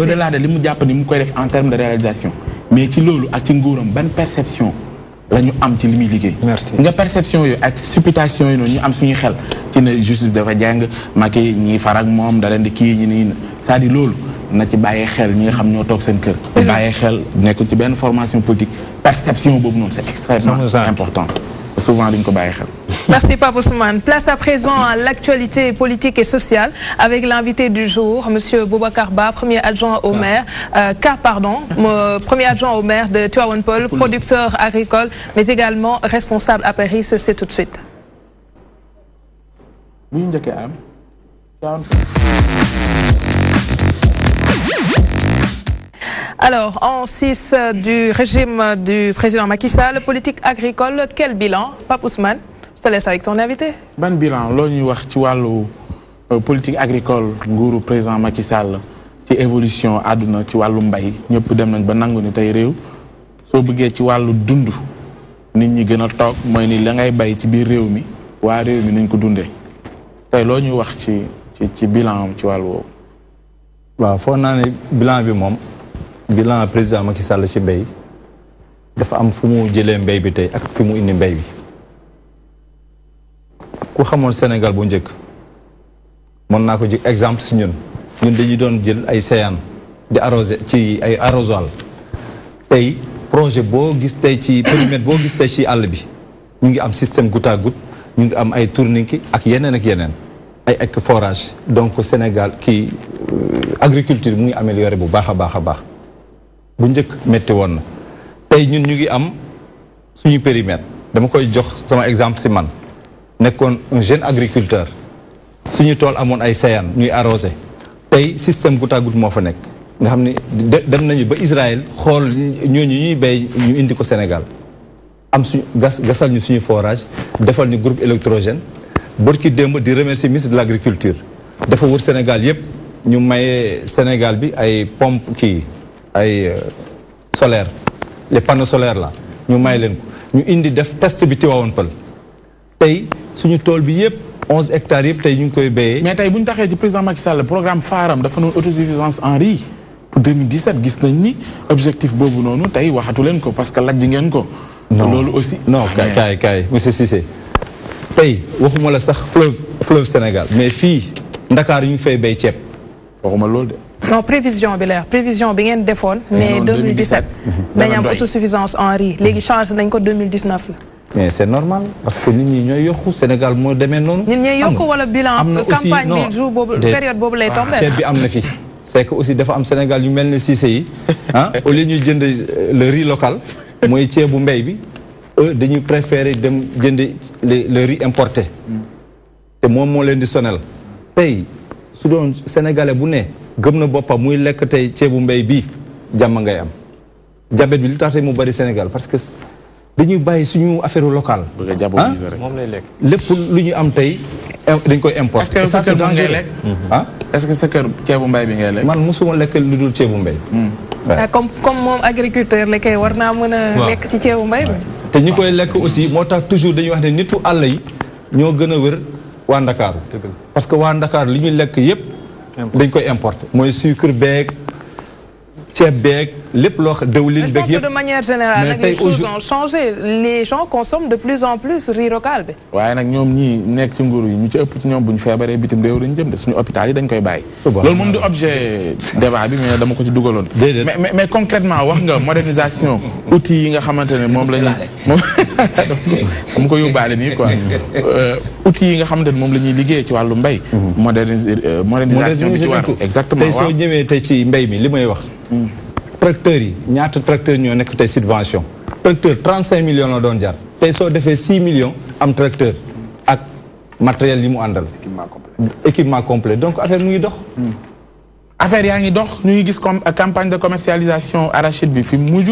au-delà de li mu jàpp ni mu koy def en termes de réalisation. mais ci loolu ak ci nguuram ban perception la ñu am ci li muy liggéey. merci nga perception yooyu ak supputation yi noonu ñu am suñuy xel ci ne justice dafa jàng Macky ñii farak moom da leen di kii ñi nii c'est-à-dire loolu na ci bàyyee xel ñi nga xam ñoo toog seen kër. te bàyyee xel nekk ci benn formation politique perception boobu noonu c'est extrêmement important. Souvent duñ ko bàyyee xel. Merci Pape Ousmane. Place à présent à l'actualité politique et sociale avec l'invité du jour, Monsieur Boubacar Ba, premier adjoint au maire, premier adjoint au maire de Tivaouane Peulh, producteur agricole, mais également responsable à Paris. C'est tout de suite. Alors, en 6 du régime du président Macky Sall, politique agricole, quel bilan? Pape Ousmane, je te laisse avec ton invité. Ban bilan loo ñuy wax ci wàllu politique agricole nguuru président Macky Sall ci évolution àdduna ci wàllu mbay ñëpp dem nañ ba nangu ni tey réew soo bëggee ci wàllu dund nit ñi gën a toog mooy ni la ngay bay ci biir réew mi waa réew mi nañ ko dundee tey loo ñuy wax ci bilan am ci wàllu woowu. waaw foog naa ne bilan bi moom bilan président Macky Sall ci mbéy dafa am fu mu jëlee mbéy bi tey ak fi mu indi mbéy bi ku xamoon Sénégal bu njëkk mën naa ko ji exemple si ñun dañuy doon jël ay séyaan di arrosé ci ay arrosoir tey projet boo gis tey ci périmètre boo gis tey ci àll bi ñu ngi am système goutte à goutte ñu ngi am ay tourniquet ak yeneen ay forage donc Sénégal kii agriculture mu ngi amélioré bu baax a baax a baax bu njëkk métti woon na tey ñun ñu ngi am suñu périmètre dama koy jox sama exemple si man nekkoon un jeune agriculteur suñu tool amoon ay séyaan ñuy arrosé tey système goutte à goutte moo fa nekk nga xam ne dem nañu ba Israël xool ñooñu ñuy béy ñu indi ko Sénégal am suñu gasal ñu suñu forage defal ñu groupe électrogène bërki démb di remercier ministre de l' agriculture dafa wër Sénégal yëpp ñu maye Sénégal bi ay pompe ay solaire les panneaux solaires là ñu may leen ko ñu indi def test bi Tivaouane Peulh tey suñu tool bi yëpp 11 hectares yëpp tey ñu ngi koy béyee. mais tey bu ñu taxee ci président Macky Sall programme phare dafa noonu autosuffisance en riz pour 2017 gis nañ ni objectif boobu noonu tey waxatu leen ko parce que lajj ngeen ko. loolu aussi. non kaay monsieur Cissé tey waxuma la sax fleuve Sénégal mais fii Ndakaar yu ñu fay béy ceeb waxuma loolu de. non prévision bi leer prévision bi ngeen defoon. mais 2017 dañu am autosuffisance en riz léegi changé nañ ko 2019 la. mais c'est normal parce que nit ñi ñooy yokku Sénégal moo demee noonu. nit ñi yokku wala bilan campagne bi jour boobu période boobu lay tombé. ceeb bi am na fi c'est que aussi dafa am Sénégal yu mel ne Cissé yi au lieu ñu jënd le riz local mooy ceebu mbéy bi eux dañuy préférer dem jënd le riz importé te moom moo leen di sonal tey su doon sénégalais bu ne gëm na boppam muy lekk tey ceebu mbéy bi jàmm ngay am diabète bi li tax tey mu bari Sénégal parce que dañuy bàyyi suñu affaire locale. moom lay lekk lépp lu ñu am tey dañ koy importer. est-ce que sa kër ngay lekk est-ce que sa kër ceebu mbay bi ngay lekk. man mosuma lekk lu dul ceebu mbay. comme moom agriculteur la kay war naa mën a lekk ci ceebu mbay bi. te ñi koy lekk aussi moo tax toujours dañuy wax ne nitu àll yi ñoo gën a wër waa Ndakaaru parce que waa Ndakaaru li ñuy lekk yépp dañ koy importer mooy sucre beeg ceeb beeg lépp loo xam dëwlin beeg yëpp de manière générale nag les choses ont changé les gens consomment de plus en plus riz local bi. waaye nag ñoom ñii nekk ci nguur yi ñu ci ëpp ci ñoom bu ñu feebaree bitim réew dañ jëm de suñu hôpital yi dañ koy bàyyi. loolu moom di objet débat bi mais dama ko ci dugaloon. mais concrètement wax nga modernisation outils yi nga xamante ne moom la ñuy moom dama ko yóbbaale nii quoi outils yi nga xamante ne moom la ñuy liggéey ci wàllu mbay. modernisation bi ci war exactement tey soo ñëwee tey ci mbay mi li may wax. tracteurs yi ñaata tracteurs ñoo nekk tey subvention tracteur 35 millions la doon jar tey soo defee 6 millions am tracteur ak matériel yi mu àndal équipement complet donc affaire mu ngi dox affaire yaa ngi dox ñu ngi gis campagne de commercialisation arachide bi fi mujj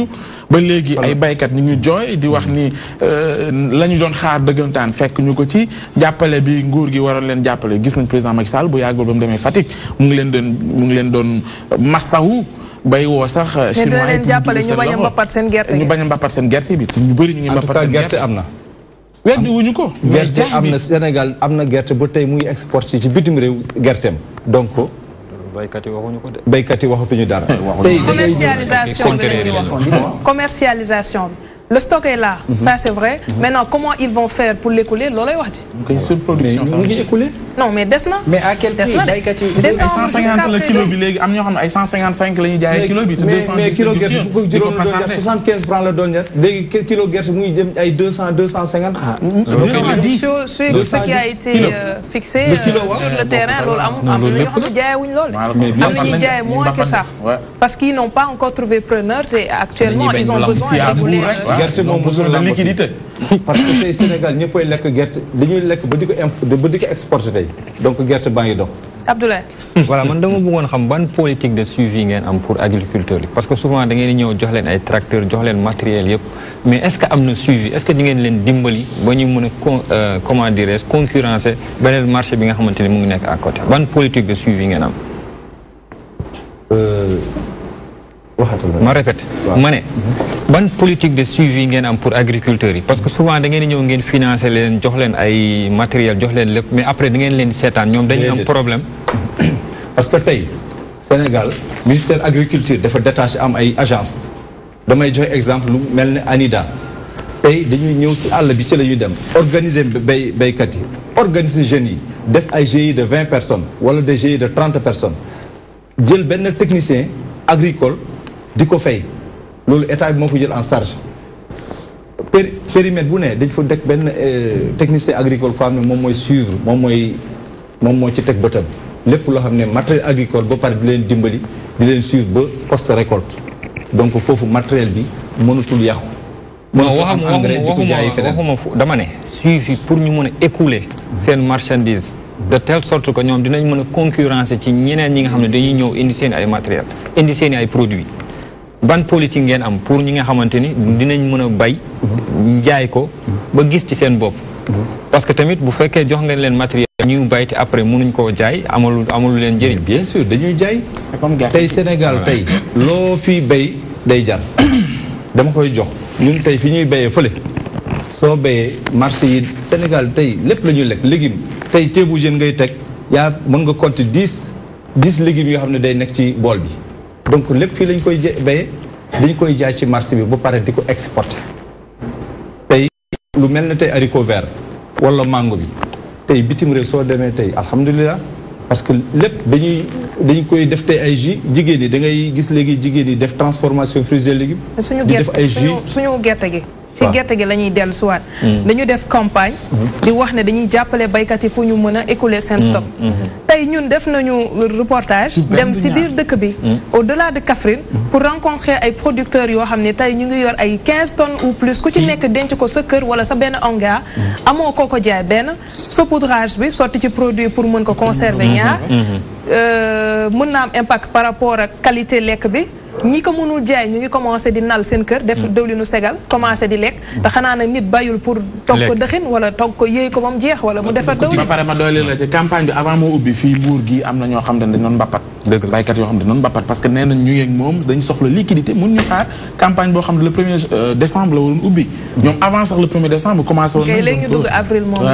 ba léegi ay baykat ñu ngi jooy di wax ni la ñu doon xaar dëggantaan fekk ñu ko ci jàppale bi nguur gi waroon leen jàppale gis nañ président Macky Sall bu yàggul ba mu demee Fatick mu ngi leen doon massawu bay woo sax chinois yi jàppale ñu bañ a mbappat seen gerte ñu bañ a mbappat seen gerte bi ñu bëri ñu ngi mbappat seen gerte am na weddi wuñu ko gerte am na Sénégal am na gerte ba tey muy exporté ci bitim réew gerteem donc baykat yi waxuñu ko de baykat yi waxatuñu dara tey commercialisation bi commercialisation bi le stock est là, ça c'est vrai. Maintenant, comment ils vont faire pour l'écouler? Une surproduction. Non, mais desna. Mais à quel prix? 150 le kilo, il y a 155 le kilo, mais kilo gerte, il faut que 75 francs le donner. Des kilo gerte, il y a 200, 250. 210. Ce qui a été fixé sur le terrain, moins que ça. Parce qu'ils n'ont pas encore trouvé preneur et actuellement ils ont besoin d'écouler. gerte moom mosul la liquidité parce que tey Sénégal ñëppay lekk gerte dañuy lekk ba di ko exporté tey donc gerte baa ngi dox Abdoulaye. voilà man dama bëggoon xam ban politique de suivi ngeen am pour agriculteurs yi parce que souvent da ngeen di ñëw jox leen ay tracteurs jox leen matériel yëpp mais est-ce que am na suivi est-ce que di ngeen leen dimbali ba ñu mën a comment dirais-je concurrencer beneen marché bi nga xamante ni mu ngi nekk à côté ban politique de suivi ngeen am. ma répète ma ne ban politique de suivi ngeen am pour agriculteurs yi parce que souvent da ngeen di ñëw ngeen financer leen jox leen ay matériel jox leen lépp mais après da ngeen leen seetaan ñoom dañuy am problème. parce que tey Sénégal ministère agriculture dafa détaché am ay agence damay joxe exemple lu mel ne ANIDA tey dañuy ñëw si àll bi ci la ñuy dem organiser béykat yi organiser jeunes yi def ay GIE de 20 personnes wala des GIE de 30 personnes jël benn technicien agricole di ko fay loolu état bi moo ko jël en charge périmètre bu ne dañ fa dekk benn technicien agricole ko xam ne moom mooy suivre moom moo ci teg bëtam lépp loo xam ne matériel agricole ba pare di leen dimbali di leen suivre ba post récolte donc foofu matériel bi mënatul yàqu. waxuma dama ne suivi pour ñu mën a écouler seen marchandise de telle sorte que ñoom dinañ mën a concurrencer ci ñeneen ñi nga xam ne dañuy ñëw indi seen ay matériel indi seen ay produits ban politique ngeen am pour ñi nga xamante ni dinañ mën a bay jaay ko ba gis ci seen bopp parce que tamit bu fekkee jox ngeen leen matériel ñu bay te après mënuñ koo jaay amalu leen njëriñ. bien sûr dañuy jaay tey Sénégal tey loo fi bay day jar dama koy jox ñun tey fi ñuy bayee fële soo bayee marché yi Sénégal tey lépp la ñuy lekk légume tey ceebu jën ngay teg yaa mën nga compter 10 légumes yoo xam ne day nekk ci bool bi donc lépp fii lañ koy bayee dañ koy jaay ci marché bi ba pare di ko exporter tey lu mel ne tey haricot vert wala mango bi tey bitim réew soo demee tey alhamdulilah parce que lépp dañ koy def tey ay jus jigéen ñi da ngay gis léegi jigéen ñi def transformation fruits et légumes di def ay jus suñu gerte gi si gerte gi la ñuy dellu siwaat dañu def campagne di wax ne dañuy jàppale baykat yi pour ñu mën a écouler seen stock tey ñun def nañu reportage dem si biir dëkk bi au delà de Kaffrine pour rencontrer ay producteurs yoo xam ne tey ñu ngi yor ay 15 tonnes ou plus ku ci nekk denc ko sa kër wala sa benn hangar amoo koo ko jaay benn saupoudrage bi sotti ci produit pour mën ko conserver ñaar mën na am impact par rapport ak qualité lekk bi ñi ko mënul jaay ñu ngi commencé di nal seen kër def dëwlinu segal commencé di lekk te xanaa na nit bayul pour togg ko dëxin wala togg ko yëy ko ba mu jeex wala mu defar dëwlin. ba pare ma doole la ci campagne bi avant moo ubbi fii Mbour gi am na ñoo xam ne dañ doon mbappat dëgg baykat yoo xam ne dañ doon mbappat parce que nee nañ ñu ngeeg moom dañ soxla liquidité mun ñu xaar campagne boo xam ne le 1er décembre la waroon ubbi ñoom avant sax le 1er décembre commencé woon léegi ñu dugg avril moom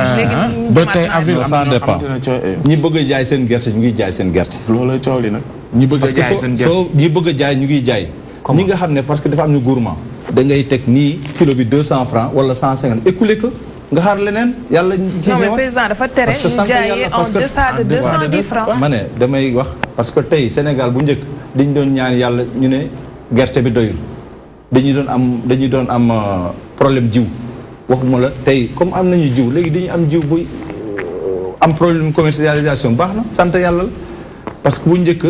ba tey avril am na ñoo xamante ne ñi bëgg a jaay seen gerte ñu ngi jaay seen gerte loolu coow li nag ñi bëgg a jaay seen gerte soo ñi bëgg a jaay ñu ngi jaay ñi nga xam ne parce que dafa am ñu gourmand da ngay teg nii kilo bi 200 francs wala 150 écoulé ko nga xaar leneen yàlla kii non mais président dafa tere ñu jaayee en deçà de 210 francs ma ne damay wax parce que tey Sénégal bu njëkk dañu doon ñaan yàlla ñu ne gerte bi doyul dañuy doon am problème jiw waxuma la tey comme am nañu jiw léegi dañuy am jiw buy am problème commercialisation baax na sant yàlla parce que bu njëkk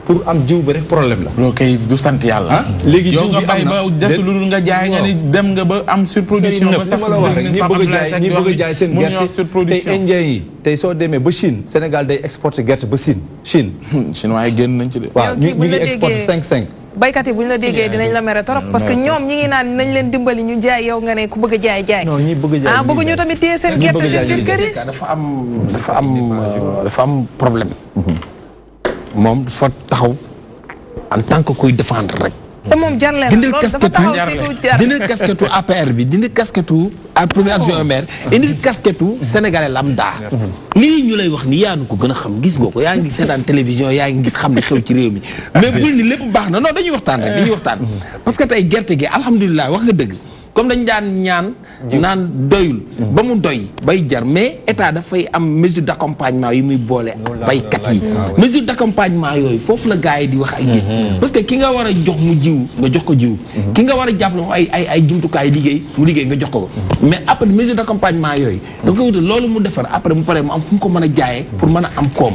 pour am jiw bi rek problème la. loolu kay du sant yàlla. léegi jiw bi am na ba des lu dul nga jaay nga ni dem nga ba am surproduction. ba sax la wax rek ñi bëgg a jaay seen gerte tey indien yi tey soo demee ba Chine Sénégal day exporter gerte ba Chine. chinois yi génn nañ ci de. waaw ñu ngi exporter 5-5. baykat yi bu ñu la déggee dinañ la mere trop parce que ñoom ñi ngi naan nañ leen dimbali ñu jaay yow nga ne ku bëgg a jaay. non ñi bëgg a jaay bëgg ñu tamit téye seen gerte si seen kër yi. dafa am problème. moom dafa taxaw en tant que kuy défendre rek. te moom jar leen loolu dafa taxaw si lu jar dindi casquette APR bi dindi casquette premier adjoint au maire indi casquette sénégalais lambda. lii ñu lay wax ni yaa nu ko gën a xam gis nga ko yaa ngi seetaan télévision yaa ngi gis xam ne xew ci réew mi mais bul ni lépp baax na non dañuy waxtaan rek dañuy waxtaan. parce que tey gerte gi alhamdulilah wax nga dëgg comme dañ daan ñaan. naan doyul ba mu doy bay jar mais état dafay am mesure d'accompagnement yu muy boole ak baykat yi mesure d'accompagnement yooyu foofu la gars yi di wax ak yéen parce que ki nga war a jox mu jiw nga jox ko jiw ki nga war a jàppale mu ay jumtukaay liggéey mu liggéey nga jox ko mais après mesure d'accompagnement yooyu da ko wutal loolu mu defar après mu pare mu am fu mu ko mën a jaayee pour mën a am koom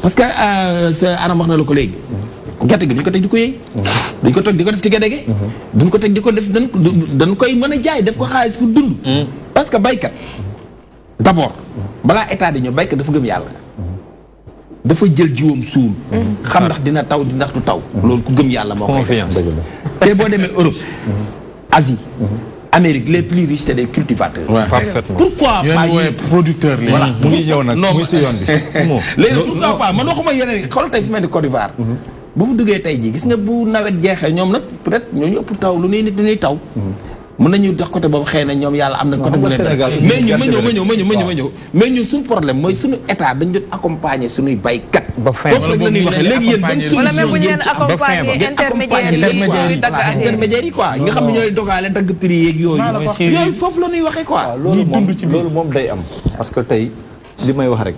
parce que sa anam wax na la ko léegi gerte gi duñ ko teg di ko yëy duñ ko teg di ko def ci gedege duñ ko teg di ko def dañ koy mën a jaay def ko xaalis pour dund parce que baykat d'abord balaa état di ñëw baykat dafa gëm yàlla dafa jël jiwam suul. xam ndax dina taw ndax du taw. loolu ku gëm yàlla moo koy confiance. te boo demee Europe. Asie. Amérique les plus riches c'est des cultivateurs. Parfaitement. pourquoi pas yéen producteur li voilà mu ngi ñëw nag mu ngi si yoon bi. léegi pourquoi pas man waxuma yeneen xool tey fu mel ni Côte d'Ivoire. bu mu duggee tey jii gis nga bu nawet jeexee ñoom nag peut-être ñooñu ëpp taw lu nit ñuy taw. mën nañu dox côté boobu xëy na ñoom yàlla am na côté bu leen mais ñu mais ñu suñu problème mooy suñu état dañ doon accompagner suñuy baykat. ba fin foofu rek la ñuy waxee léegi yéen ban solution ngeen ci am intermédiaire yi quoi nga xam ne ñooy dogaale dagg prix yeeg yooyu foofu la ñuy waxee quoi. loolu moom day am parce que tey li may wax rek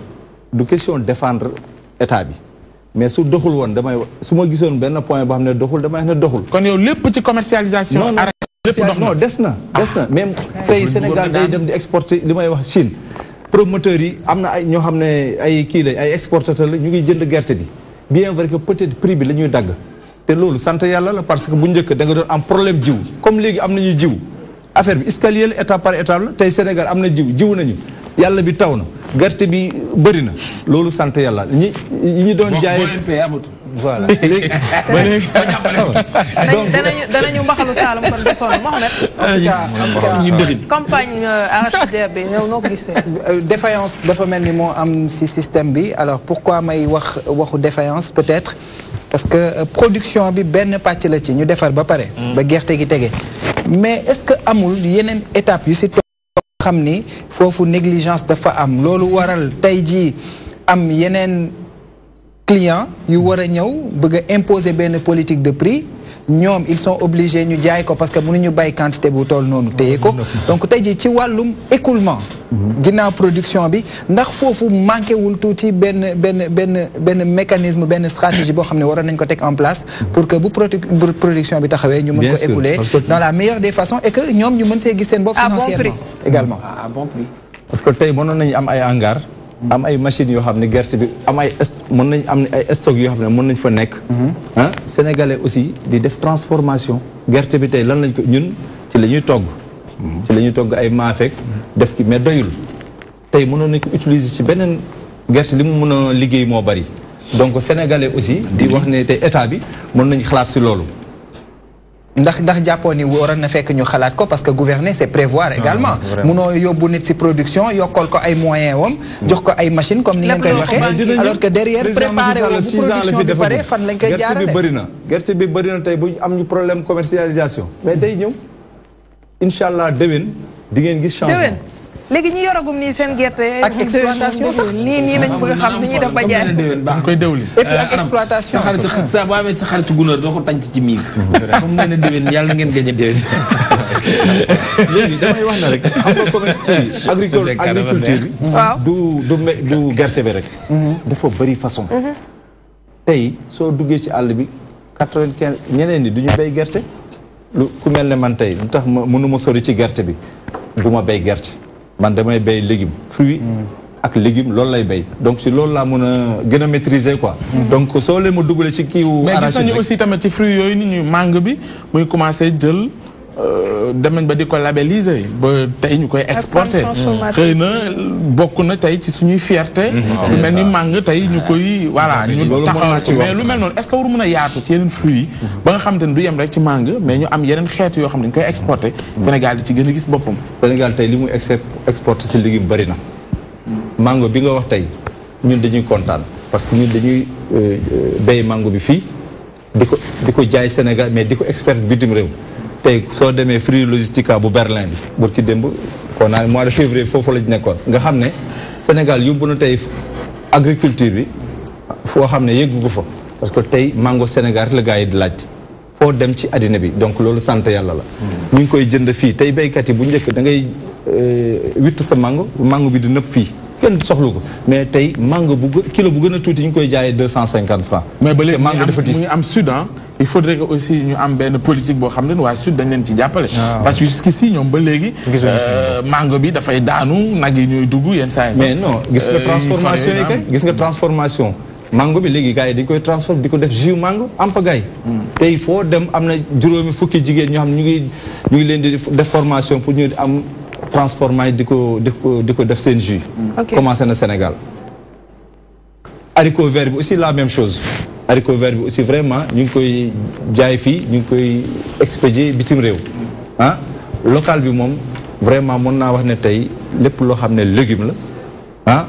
du question défendre état bi mais su doxul woon damay su ma gisoon benn point boo xam ne doxul damay wax ne doxul. kon yow lépp ci commercialisation. non des na même tey Sénégal day dem di exporter li may wax Chine promoteurs yi am na ay ñoo xam ne ay kii lañ ay exportateurs la ñu ngi jënd gerte bi bien vrai que peut-être prix bi la ñuy dagg te loolu sant yàlla la parce que bu njëkk da nga doon am problème jiw comme léegi am nañu jiw affaire bi escalier la étape par étape la tey Sénégal am na jiw nañu yàlla bi taw na gerte bi bëri na loolu sant yàlla ñi doon jaayee voilà léegi danañu mbaxalu Saalum kon de sonn Mohamed. campagne arachidière bi ñëw noo ko gisee. défaillance dafa mel ni moo am ci système bi alors pourquoi may waxu défaillance peut-être parce que production bi benn pàcc la ci ñu defar ba pare. ba gerte gi tege mais est-ce que amul yeneen étape yu ci toog xam ni foofu négligence dafa am loolu waral tey jii am yeneen client yu war a ñëw bëgg a imposer benn politique de prix ñoom ils sont obligés ñu jaay ko parce que mënuñu bàyyi quantité bu toll noonu téye ko donc tey jii ci wàllum écoulement ginnaaw production bi ndax foofu manqué wul tuuti benn mécanisme benn stratégie boo xam ne waroon nañ ko teg en place pour que bu production bi taxawee ñu mën ko écouler dans la meilleure des façons et que ñoom ñu mën see gis seen bopp financièrement également à bon prix parce que tey mënoon nañu am ay hangar am ay machines yoo xam ne gerte bi am ay mën nañ am ay stock yoo xam ne mën nañ fa nekk ah sénégalais aussi di def transformation gerte bi tey lan lañ ko ñun ci la ñuy togg ay maafeek def ki mais doyul tey mënoon nañ ko utiliser ci beneen gerte li mu mën a liggéey moo bari donc sénégalais aussi di wax ne tey état bi mën nañ xalaat si loolu ndax jàppoon ni waroon na fekk ñu xalaat ko parce que gouverner c'est prévoir également munoo yóbbu nit ci production yokkal ko ay moyens wam jox ko ay machines comme ni ngeen koy waxee alors que derrière préparé wu bu production bi pare fan lañ koy jaarale gerte bi bëri na tey bu am ñu problème commercialisation mais day ñëw incha allah déwén di ngeen gis changement léegi ñi yoragum nii seen gerte. ak exploitation sax nii nañ bëgg a xam ni ñuy def ba jaay. da nga koy dewli. et puis ak exploitation. sa boo amee sa xaritu gunóor doo ko tànc ci miir. comme nee na déwén yàlla ngeen gañ a déwén. léegi damay wax na rek xam nga commerce agriculture bi. waaw du gerte bi rek. dafa bëri façon. tey soo duggee ci àll bi 95 ñeneen ñi du ñu béy gerte. lu ku mel ne man tey lu tax mënuma sori ci gerte bi du ma béy gerte. man damay béy légume fruits ak légume loolu lay béy donc si loolu laa mën a gën a maîtriser quoi donc soo leen ma dugalee ci kiiwu mais gis nañu aussi tamit ci fruits yooyu ni ñuy mangue bi muy commencé jël dem nañ ba di ko labelliser ba tey ñu koy exporter xëy na bokk na tey ci suñuy fierté lu mel ni mangue tey ñu koy voilà ñu taxaw mais lu mel noonu est-ce que waru mën a yaatu ci yeneen fruits yi ba nga xamante ne du yem rek ci mangue mais ñu am yeneen xeetu yoo xam ne dañ koy exporter Sénégal di ci gën a gis boppam Sénégal tey li muy exporter si légume bëri na mango bi nga wax tey ñun dañuy kontaan parce que ñun dañuy béy mango bi fii di ko jaay Sénégal mais di ko export bitim réew tey soo demee Free Logistica bu Berlin bi burki démb kon naa mois de février foofu lañ nekkoon nga xam ne Sénégal yóbbu na tey agriculture bi foo xam ne yëggu ko fa parce que tey mango Sénégal rek la gars yi di laaj foo dem ci àddina bi donc loolu sant yàlla la ñu ngi koy jënd fii tey béykat yi bu njëkk da ngay witt sa mango bi di nëpp fii kenn soxlu ko mais tey mango kilo bu gën a tuuti ñu koy jaayee 250 francs mais ba léegi mango dafa mu ngi am sud il faudrait que aussi ñu am benn politique boo xam ne waa sud dañ leen ci jàppale parce que jusqu'ici ñoom ba léegi mango bi dafay daanu nag yi ñooy dugg yenn saa yi mais non gis nga transformation yi kay gis nga transformation mango bi léegi gars yi dañ koy transformer di ko def jus mango am pagaille tey foo dem am na juróomi fukki jigéen ñoo xam ne ñu ngi leen di def formation pour ñu am transformer di ko def seen jus commencé na Sénégal haricot vert bi aussi la même chose haricot vert bi aussi vraiment ñu ngi koy jaay fii ñu ngi koy expédier bitim réew ah local bi moom vraiment mën naa wax ne tey lépp loo xam ne légume la ah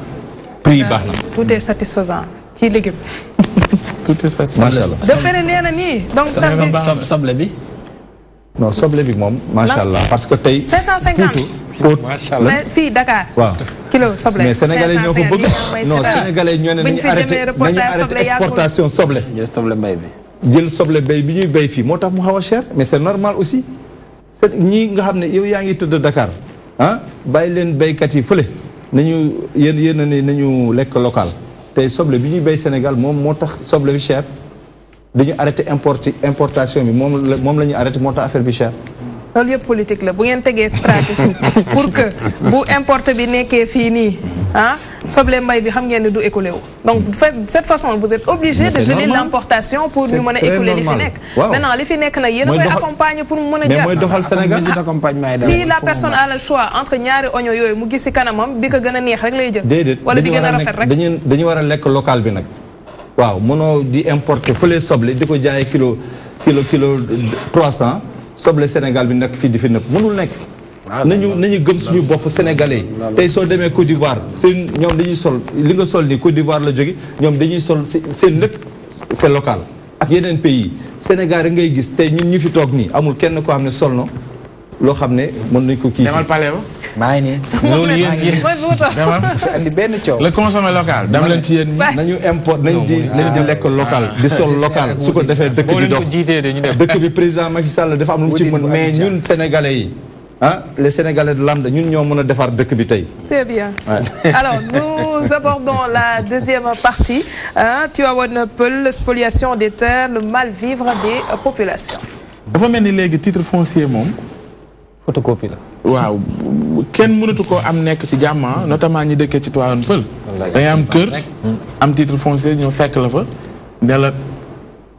prix yi baax na. tout est satisfaisant ci légume. tout est satisfaisant. macha allah dafa ne nee na nii donc. soble bi. non soble bi moom macha allah parce que tey. 550. macha allah fii Dakar. waaw kilo soble. mais sénégalais ñoo ko bëgg. non sénégalais ñoo ne nañu arrêté exportation soble. jël soble mbay bi. jël soble bay bi ñuy bay fii moo tax mu xaw a cher mais c'est normal aussi c'est ñii nga xam ne yow yaa ngi tëdd Dakar ah bàyyi leen baykat yi fële nañu yéen a ne nañu lekk local tey soble bi ñuy bay Sénégal moom moo tax soble bi cher dañu arrêté importation bi moom la ñu arrêté moo tax affaire bi cher. loolu yëpp politique la bu ngeen tegee stratégie pour que bu importe bi nekkee fii nii ah soble mbay bi xam ngeen ne du écoulé wu donc de cette façon vous êtes obligé de geler l'importation pour ñu mën a écouler li fi nekk maintenant li fi nekk nag yéen a koy accompagner pour mu mën a jar mais mooy doxal Sénégal si la personne a le choix entre ñaari oignon yooyu mu gis si kanamam bi ko gën a neex rek lay jël déedéet wala bi gën a rafet rek dañu war a lekk local bi nag waaw mënoo di importer fële soble di ko jaayee kilo 300 soble Sénégal bi nekk fii di fi nëpp mënul nekk nañu gëm suñu bopp sénégalais tey soo demee Côte d'Ivoire seen ñoom dañuy sol li nga sol nii Côte d'Ivoire la jóge ñoom dañuy sol seen lépp c'est local ak yeneen pays Sénégal rek ngay gis tey ñun ñu fi toog nii amul kenn koo xam ne sol na loo xam ne mën nañ ko kii demal palais ba maa ngi nii loolu yéen demal andi benn coow le consommé local dam leen ci yéen nañu import nañ di lekk local di sol local su ko defee dëkk bi dox dëkk bi président Macky Sall dafa am lu mu ci mën mais ñun sénégalais yi ah les sénégalais de lambda ñun ñoo mën a defar dëkk bi tey. Très bien. Alors nous abordons la deuxième partie Tivaouane Peulh, spoliation des terres, le mal-vivre des populations. dafa mel ni léegi titre foncier moom. photocopie la. waaw kenn mënatu koo am nekk ci jàmm notamment ñi dëkkee ci Tivaouane Peulh. da ngay am kër am titre foncier ñoo fekk la fa ne la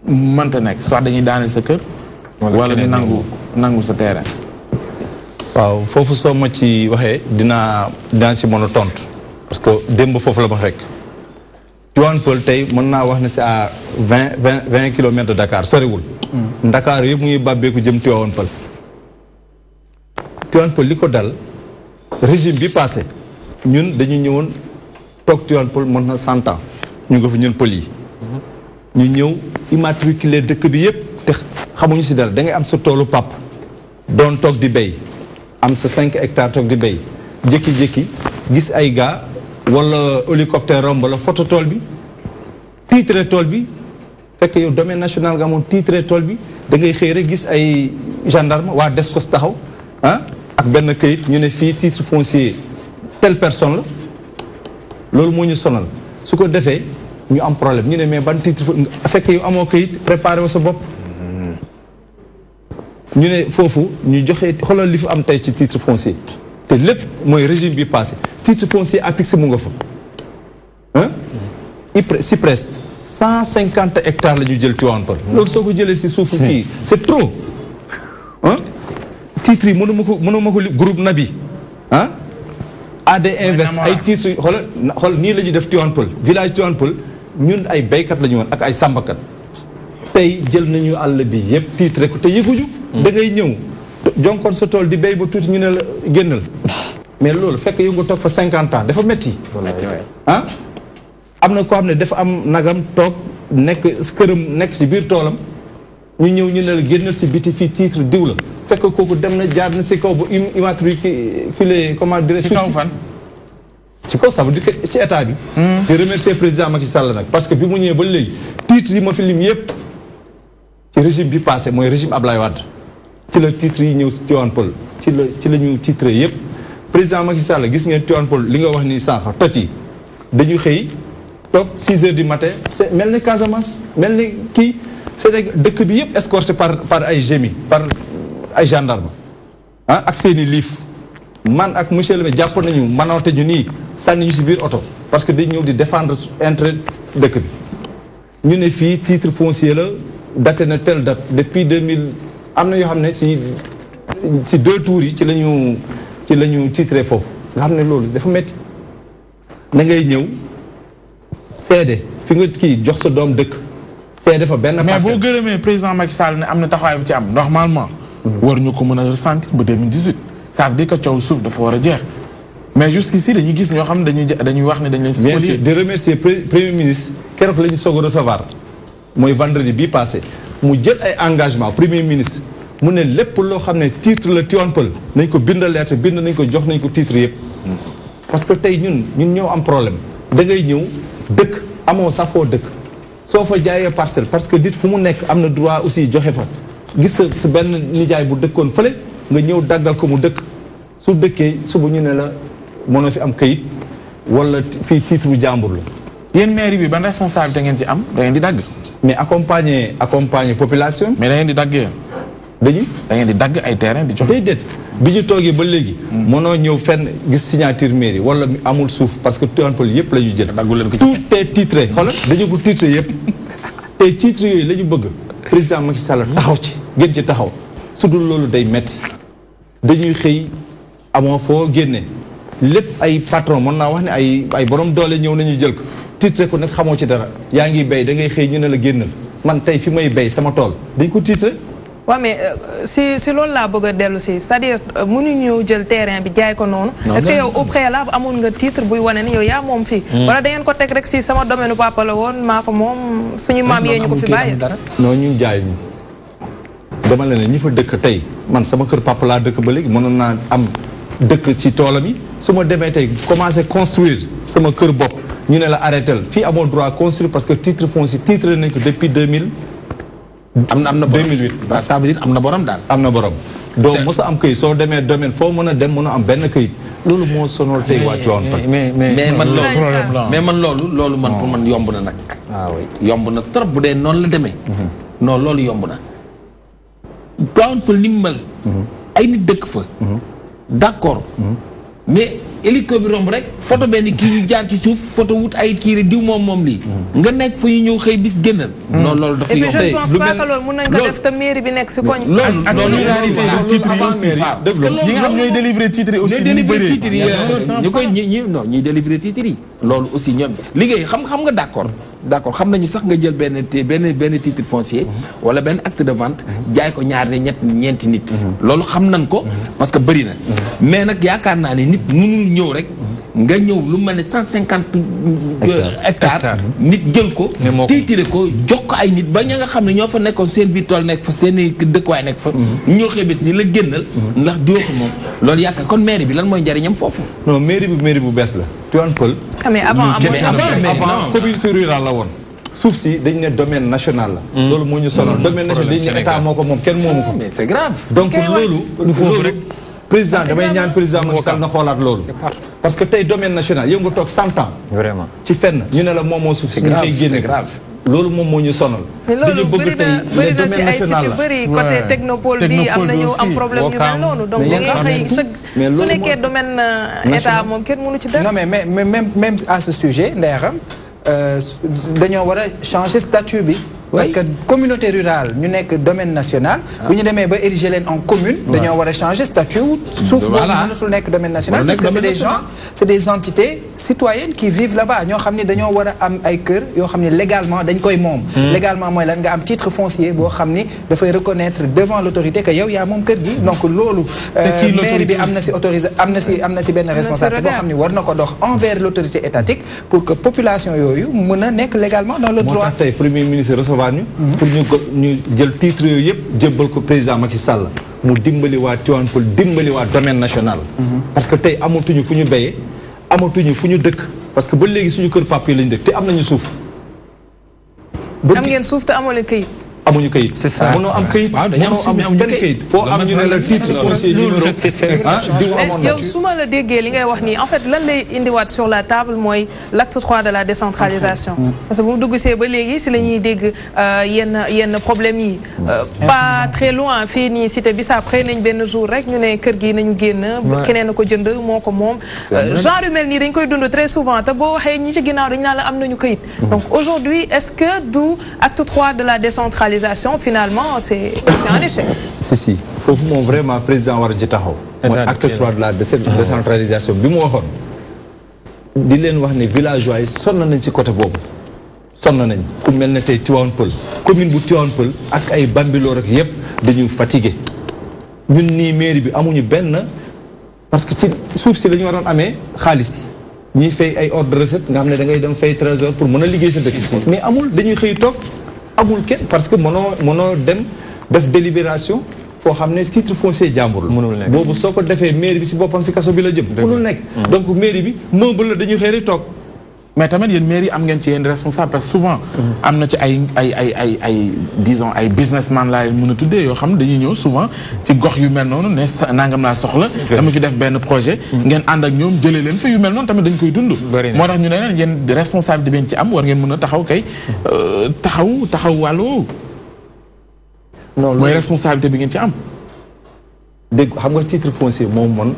mënta nekk soit dañuy daaneel sa kër. wala ñu nangu sa terrain. waaw foofu soo ma ci waxee dinaa ci mën a tontu parce que démb foofu la ma fekk Tivaouane Peulh tey mën naa wax ne c'est à 20 kilomètres de Dakar soriwul. Dakar yëpp mu ngi bàbbeeku jëm Tivaouane Peulh. Tivaouane Peulh li ko dal régime bi passé ñun dañu ñëwoon toog Tivaouane Peulh mën na 100 ans ñu nga fa ñun pël yi. ñu ñëw immatriculé dëkk bi yëpp te xamuñu si dara da ngay am sa toolu pap doon toog di béy. am sa 5 hectares toog di béy jékki-jékki gis ay gars wala hélicoptère romb wala photo tool bi titre tool bi fekk yow domaine national nga amoon titre tool bi da ngay xëy rek gis ay gendarme waa Descos taxaw ah ak benn këyit ñu ne fii titre foncier telle personne la loolu moo ñu sonal su ko defee ñu am problème ñu ne mais ban titre fekk yow amoo këyit préparé wa sa bopp ñu ne foofu ñu joxe xoolal li fi am tey ci titre foncier te lépp mooy régime bi passé titre foncier APIX mu nga fa CIPRES 150 hectares la ñu jël Tivaouane Peulh loolu soo ko jëlee si suufu kii c'est trop titres yi mënuma ko groupe Nabi AD Invest ay titres yi xoolal nii la ñuy def Tivaouane Peulh village Tivaouane Peulh ñun ay béykat la ñu woon ak ay sàmbakat tey jël nañu àll bi yëpp titre ko te yëguñu da ngay ñëw jonkoon sa tool di béy ba tuuti ñu ne la génnal mais loolu fekk yow nga toog fa 50 ans dafa metti am na koo xam ne dafa am nagam toog nekk këram nekk si biir toolam ñu ñëw ñu ne la génnal si biti fii titre diw la fekk kooku dem na jaar na si kaw ba immatriculé comment dire ci kaw fan ci kaw ça veut dire que ci état bi di remercier président Macky Sall nag parce que bi mu ñëwee ba léegi titre yi ma fi lim yëpp ci régime bi passé mooy régime Ablaye Wade ci la titre yi ñëw si Tivaouane Peulh ci la ñu titre yëpp président Macky Sall gis ngeen Tivaouane Peulh li nga wax ni sànq toj yi dañu xëy toog 6 heures du matin c'est mel ni Casamance mel ni kii c'est dëkk bi yëpp escorté par ay gémi par ay gendarme ak seeni liif man ak monsieur le maire jàpp nañu manoote ñu nii sànni ñu si biir oto parce que dañ ñëw di défendre intérêt dëkk bi ñu ne fii titre foncier la daté na telle date depuis 2000 am na yoo xam ne si 2 tours yi ci la ñu titré foofu nga xam ne loolu dafa métti na ngay ñëw seede fi nga kii jox sa doom dëkk c'est dafa benn mais parcelle. boo gërëmee président Macky Sall ne am na taxawaay bu ci am normalement war ñu ko mën a ressentir ba 2018 ça veut dire que coow suuf dafa war a jeex mais jusqu'ici dañuy gis ñoo xam ne dañuy wax ne dañ leen bien sûr de remercier premier ministre keroog la ñu soog a recevoir mooy vendredi bii passé mu jël ay engagement premier ministre mu ne lépp loo xam ne titre la Tivaouane Peulh nañ ko bind lettre bind nañ ko jox nañ ko titre yëpp parce que tey ñun ñoo am problème da ngay ñëw dëkk amoo sax foo dëkk soo fa jaayee parcelle parce que nit fu mu nekk am na droit aussi joxe fa gis sa benn nijaay bu dëkkoon fële nga ñëw daggal ko mu dëkk su dëkkee suba ñu ne la mënoo fi am kayit wala fii titre bu jàmbur la. yéen mairie bi ban responsabilité ngeen ci am da ngeen di dagg. mais accompagner population. mais da ngeen di dagg yéen. da ngeen di dagg ay terrain di jox. déedéet bi ñu toogee ba léegi. mënoo ñëw fenn gis signature mairie wala amul suuf parce que Tivaouane Peulh yëpp la ñu jël. daggu leen ko ci tout est titré xoolal dañu ko titré yëpp. tey titre yooyu la ñu bëgg président Macky Sall taxaw ci gën ci taxaw su dul loolu day metti dañuy xëy amoo foo génne lépp ay patron mën naa wax ne ay borom doole ñëw nañu jël ko titré ko nag xamoo ci dara yaa ngi béy da ngay xëy ñu ne la génnal man tey fi may béy sama tool dañ ko titré. waaw mais si loolu laa bëgg a dellu si c'est-à-dire mënuñu ñëw jël terrain bi jaay ko noonu. est-ce que yow au préalable amoon nga titre buy wane ni yow yaa moom fii. wala da ngeen ko teg rek si sama domaine papa la woon maa ko moom suñu maam yee ñu ko fi bàyyi. non ñun jaay ñu dama la ne ñi fa dëkk tey man sama kër papa laa dëkk ba léegi mënoon naa am dëkk ci toolam yi su ma demee tey commencé construire sama kër bopp ñu ne la arrêté fii amoo droit construire parce que titre foncier titre nañ ko depuis 2000. am na 2008 waaw ça veut dire am na borom daal. am na borom donc mos a am këyit soo demee domaine foo mën a dem mën a am benn këyit loolu moo sonal tey waa Tivaouane Peulh. mais man loolu man pour man yomb na nag. waaw yomb na trop bu dee noonu la demee. non loolu yomb na. Tivaouane Peulh ni mu mel. ay nit dëkk fa. d'accord. mais hélico bi romb rek photo benn kii ñu jaar ci suuf photo wut ay kii diw moom lii. nga nekk fa ñu ñëw xëy bis génnal. non loolu dafa yomb tey lu mel loolu mën nañ ko def te mairie bi nekk si koñ. loolu réalité de titre yi aussi ñi nga xam ñooy délivrer titre yi aussi ñu bëri ñuy délivrer titre yi loolu aussi ñoom liggéey xam nga d'accord xam nañu sax nga jël benn titre foncier wala benn acte de vente jaay ko ñaar ne ñeenti nit loolu xam nañ ko parce que bëri na mais nag yaakaar naa ne nit mënul ñëw rek nga ñëw lu mel ne 150 hectares nit jël ko tiitire ko jox ko ay nit ba ña nga xam ne ñoo fa nekkoon seen biir tool nekk fa seen i dëkkuwaay nekk fa ñoo xëy bés ni la génnal ndax di wax moom loolu yaakaar kon mairie bi lan mooy njariñam foofu non mairie bu bees la Tivaouane Peulh mais avant communauté rurale la woon suuf si dañ ne domaine national la loolu moo ñu sonal domaine national dañ ne état moo ko moom kenn moomu ko mais c'est grave donc loolu foofu rek président damay ñaan président Macky Sall na xoolaat loolu parce que tey domaine national yow nga toog 100 ans vraiment ci fenn ñu ne la moom moo suuf si ñu koy génne loolu moom moo ñu sonal dañu bëgg tey le domaine national la bëri côté technopole bi am nañu am problème yu mel noonu donc da ngay xëy su nekkee domaine état moom kenn mënu ci def non mais même à ce sujet Ndeye dañoo war a changer statut bi parce que communauté rurale ñu nekk domaine national bu ñu demee ba ériger leen en commune dañoo war a changer statut suuf boobu mënatul nekk domaine national parce que c'est des gens c'est des entités citoyennes qui vivent là-bas ñoo xam ne dañoo war a am ay kër yoo xam ne légalement dañ koy moom légalement mooy lan nga am titre foncier boo xam ni dafay reconnaître devant l'autorité que yow yaa moom kër gi donc loolu mairie bi am na si autorisé am na si benn responsabilité boo xam ne war na ko dox envers l'autorité étatique pour que population yooyu mën a nekk légalement dans le droit. moo tax tey premier ministre recevoir ñu pour ñu jël titre yooyu yëpp jébbal ko président Macky Sall mu dimbali waa Tivaouane Peulh dimbali waa domaine national parce que tey amatuñu fu ñu béyee amatuñu fu ñu dëkk parce que ba léegi suñu kër papier lañu dëkk te am nañu suuf am ngeen suuf te amoo leen këyit amuñu kayit. c'est ça mënoo am kayit mënoo am benn kayit foo am ñu ne la titre foncier numéro yow su ma la déggee li ngay wax nii en fait lan lay indiwaat sur la table mooy l'acte 3 de la décentralisation parce que bu mu dugg see ba léegi si la ñuy dégg yenn problème yi pas très loin fii nii cité Bissap xëy nañ benn jour rek ñu ne kër gi nañu génn keneen a ko jënd moo ko moom genre yu mel nii dañ koy dund très souvent te boo waxee ñi ci ginnaaw dañ naan la am nañu kayit donc aujourd'hui est-ce que du acte 3 de la décentralisation finalement c'est un échec. si foofu moom vraiment président war a ci taxaw. mooy acte 3 de la décentralisation bi mu waxoon. di leen wax ne villageois yi sonn nañ ci côté boobu. sonn nañ ku mel ne tey Tivaouane Peulh commune bu Tivaouane Peulh ak ay Bambilor ak yëpp dañu fatigué ñun nii mairie bi amuñu benn parce que ci suuf si la ñu waroon amee xaalis ñiy fay ay ordre de recette nga xam ne da ngay dem fay trésor pour mën a liggéey sa dëkk mais amul dañuy xëy toog amul kenn parce que mënoo dem def délibération foo xam ne titre foncier jàmbur la boobu soo ko defee mairie bi si boppam si kaso bi la jëm mënul nekk donc mairie bi meuble la dañuy xëy rek toog mais tamit yéen mairie am ngeen ci yéen responsable parce que souvent am na ci ay disons ay businessman laa mën a tuddee yoo xam ne dañuy ñëw souvent ci gox yu mel noonu ne nangam laa soxla dama fi def benn projet ngeen ànd ak ñoom jëlee leen fa yu mel noonu tamit dañ koy dund moo tax ñu ne leen yéen responsabilité bi ngeen ci am war ngeen mën a taxaw kay taxaw wàllu woowu mooy responsabilité bi ngeen ci am dégg xam nga titre foncier moom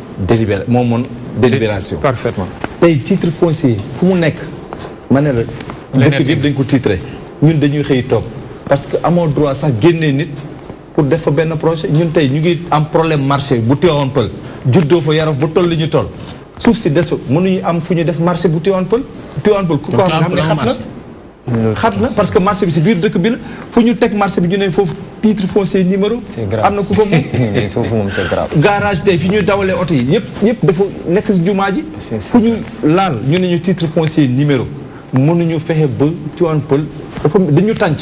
moon délibération parfaitement tey titre foncier fu mu nekk ma ne la dëkk bi dañ ko titré ñun dañuy xëy toog parce que amoo droit sax génnee nit pour def fa benn projet ñun tey ñu ngi am problème marché bu Tivaouane Peulh juddoo fa yaroo ba toll li ñu toll suuf si des fa mënuñu am fu ñu def marché bu Tivaouane Peulh ku ko xam ne xat na parce que marché bi si biir dëkk bi la fu ñu teg marché bi ñu ne foofu titre foncier numéro am na ku fa moom c'est grave garage tey fi ñuy dawalee oto yi yëpp dafa nekk si jumaa ji fu ñu laal ñu ne ñu titre foncier numéro mënuñu fexe ba Tivaouane Peulh dafa dañu tànc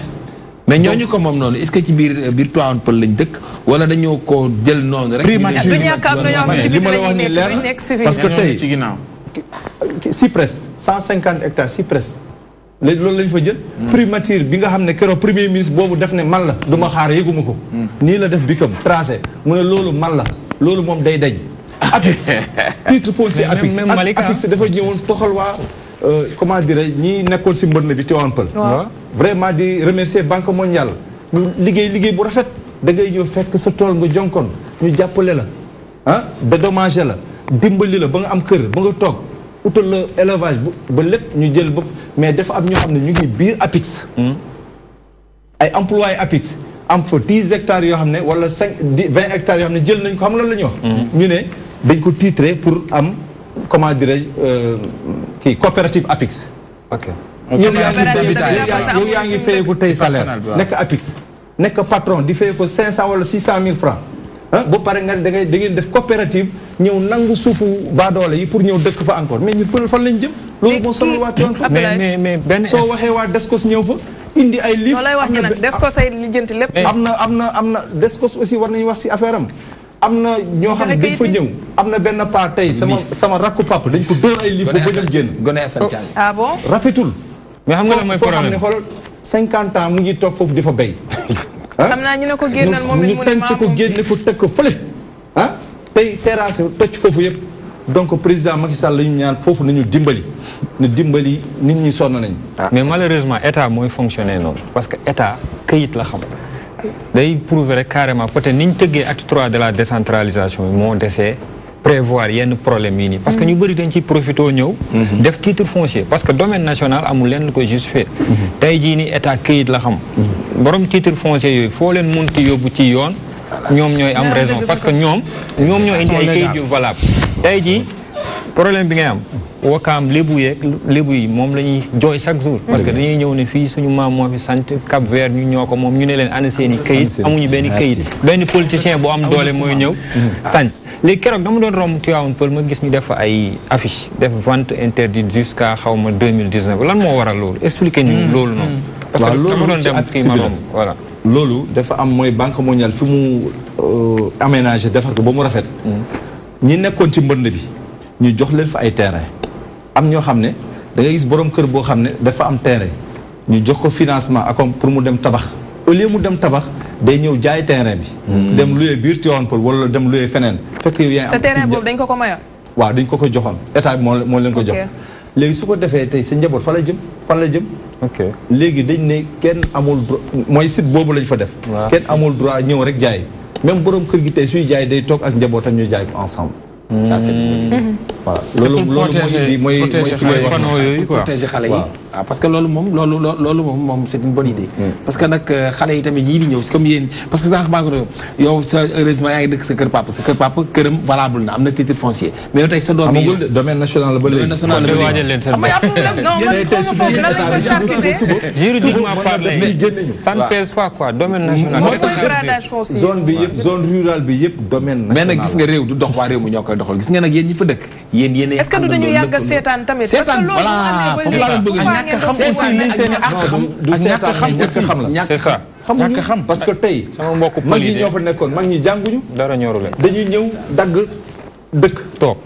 mais ñooñu ko moom noonu est-ce que ci biir Tivaouane Peulh lañ dëkk wala dañoo ko jël noonu rek li ma la wax ni leer na parce que tey ci ginnaaw Cyprès 150 hectares Cyprès léegi loolu lañ fa jël primature bi nga xam ne keroog premier ministre boobu def ne man la du ma xaar yëguma ko nii la def bikam tracé mu ne loolu man la loolu moom day daj APIX titre foncier APIX dafa ñëwoon toxal waa comment dirais ñi nekkoon si mbënn bi Tivaouane Peulh vraiment di remercier Banque mondiale ñu liggéey bu rafet da ngay ñëw fekk sa tool nga jonkoon ñu jàppale la dédommagé la dimbali la ba nga am kër ba nga toog utal la élevage ba lépp ñu jël ba mais dafa am ñoo xam ne ñu ngi biir APIX ay employé APIX am fa 10 hectares yoo xam ne wala 20 hectares yoo xam ne jël nañ ko xam lan la ñu wax ñu ne dañ ko titré pour am comment dirais-je coopérative APIX yow yaa ngi fayee ko tey salaire nekk APIX nekk patron di fayee ko 500 wala 600 000 francs ba pare nga da ngeen def coopérative ñëw nangu suufu baadoole yi pour ñëw dëkk fa encore mais ñu fan lañ jëm loolu moo sonal waa Tivaouane mais benn soo waxee waa Descos ñëw fa indi ay livre loolay wax ni nag Descos ay lijjanti lépp am na Descos aussi war nañu wax si affaire am na ñoo xam ne dañ fa ñëw am na benn part tey sama rakku papa dañ ko dóor ay livre ba bëggal génn gone Assane ah bon rafetul mais xam nga la mooy problème foo xam ne xool 50 ans mu ngi toog foofu di fa béy xam naa ñu ne ko génnal moom ñu tànc ko génne ko teg ko fële tey terrasse toj foofu yëpp donc président Macky Sall la ñu ñaan foofu nañu dimbali nit ñi sonn nañ mais malheureusement état mooy fonctionner noonu parce que état këyit la xam day prouver rek carrément peut-être ni ñu tëggee acte 3 de la décentralisation moo desee prévoir yenn problème yi nii parce que ñu bëri dañ ciy profité ñëw def titre foncier parce que domaine national amul lenn lu koy justifier tey jii ni état këyit la xam borom titre foncier yooyu foo leen munti yóbbu ci yoon ñoom ñooy am raison parce que ñoom ñoo indi ay këyit yu valable tey jii problème bi ngay am wakaam lébu yi moom la ñuy jooy chaque jour parce que dañuy ñëw ne fii suñu maam moo fi sant Cap Vert ñu ñoo ko moom ñu ne leen ana seen i këyit amuñu benn këyit benn politicien bu am doole mooy ñëw sant léegi keroog dama doon romb Tivaouane Peulh ma gis ñu def ay affiche def vente interdite jusqu'à xawma 2019 lan moo waral loolu expliquer ñu loolu noonu parce que dama doon dem kii ma romb voilà loolu dafa am mooy Banque mondiale fi mu aménagé defar ko ba mu rafet ñi nekkoon ci mbënd bi ñu jox leen fa ay terrain am ñoo xam ne da ngay gis borom kër boo xam ne dafa am terrain ñu jox ko financement comme pour mu dem tabax au lieu mu dem tabax day ñëw jaay terrain bi dem luyee biir Tivaouane Peulh wala dem luyee feneen fekk yow yaa am terrain boobu dañ ko mayoon waaw dañ ko joxoon état bi moo leen ko jox léegi su ko defee tey sa njaboot fan la jëm léegi dañ ne kenn amul mooy site boobu lañ fa def kenn amul droit ñëw rek jaay même borom kër gi tey suy jaay day toog ak njabootam ñu jaay ko ensemble ça c'est voilà loolu moo indi mooy protéger xale yi. waaw parce que loolu moom c'est une bonne idée. parce que nag xale yi tamit yii di ñëw comme yéen parce que sànq maa ngi yow sa heureusement yaa ngi dëkk sa kër papa këram valable na am na titre foncier mais yow tey sa doom yi amagul domaine national la ba léegi. juridiquement parlé ça ne pèse pas quoi domaine national. zone bi yëpp zone rurale bi yëpp domaine national. mais nag gis nga réew du dox waa réew mu ñoo koy doxal gis nga nag yéen ñi fa dëkk yéen est-ce que du dañu yàgg a seetaan tamit. seetaan voilà foofu laa leen bëgg ñàkk xam aussi li seen i ak xam du seetaan ñàkk xam la ñàkk xam parce que tey sama mbokku mag ñi ñoo fa nekkoon mag ñi jànguñu dara ñoru leen dañuy ñëw dagg dëkk toog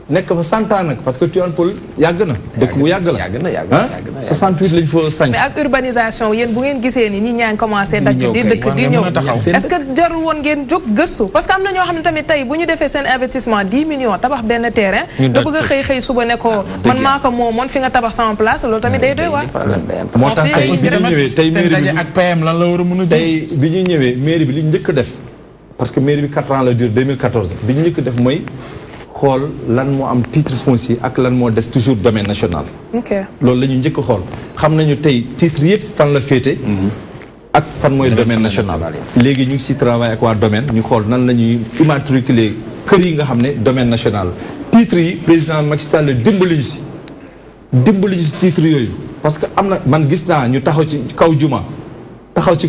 nekk fa 100 ans nag parce que Tivaouane Peulh yàgg na dëkk bu yàgg la 68 lañ fa sanc mais ak urbanisation yéen bu ngeen gisee ni ñi ñaa ngi commencé dagg di dëkk di ñëw est-ce que jarul woon ngeen jóg gëstu parce que am na ñoo xam ne tamit tey bu ñu defee seen investissement 10 millions tabax benn terrain nga bëgg a xëy suba ne ko man maa ko moomoon fi nga tabax sama place loolu tamit day doy waar moo tax tey bi ñu ñëwee tey mairie bi ak PM lan la war a mën a tey bi ñu ñëwee mairie bi li ñu njëkk def parce que mairie bi 4 ans la dure 2014 bi ñu njëkk def mooy xool lan moo am titre foncier ak lan moo des toujours domaine national. loolu la ñu njëkk xool xam nañu tey titre yëpp fan la féete. ak fan mooy domaine national. léegi ñu ngi si travail ak waa domaine ñu xool nan la ñuy immatriculer kër yi nga xam ne domaine national. titre yi président Macky Sall dimbali ñu si titre yooyu parce que am na man gis naa ñu taxaw ci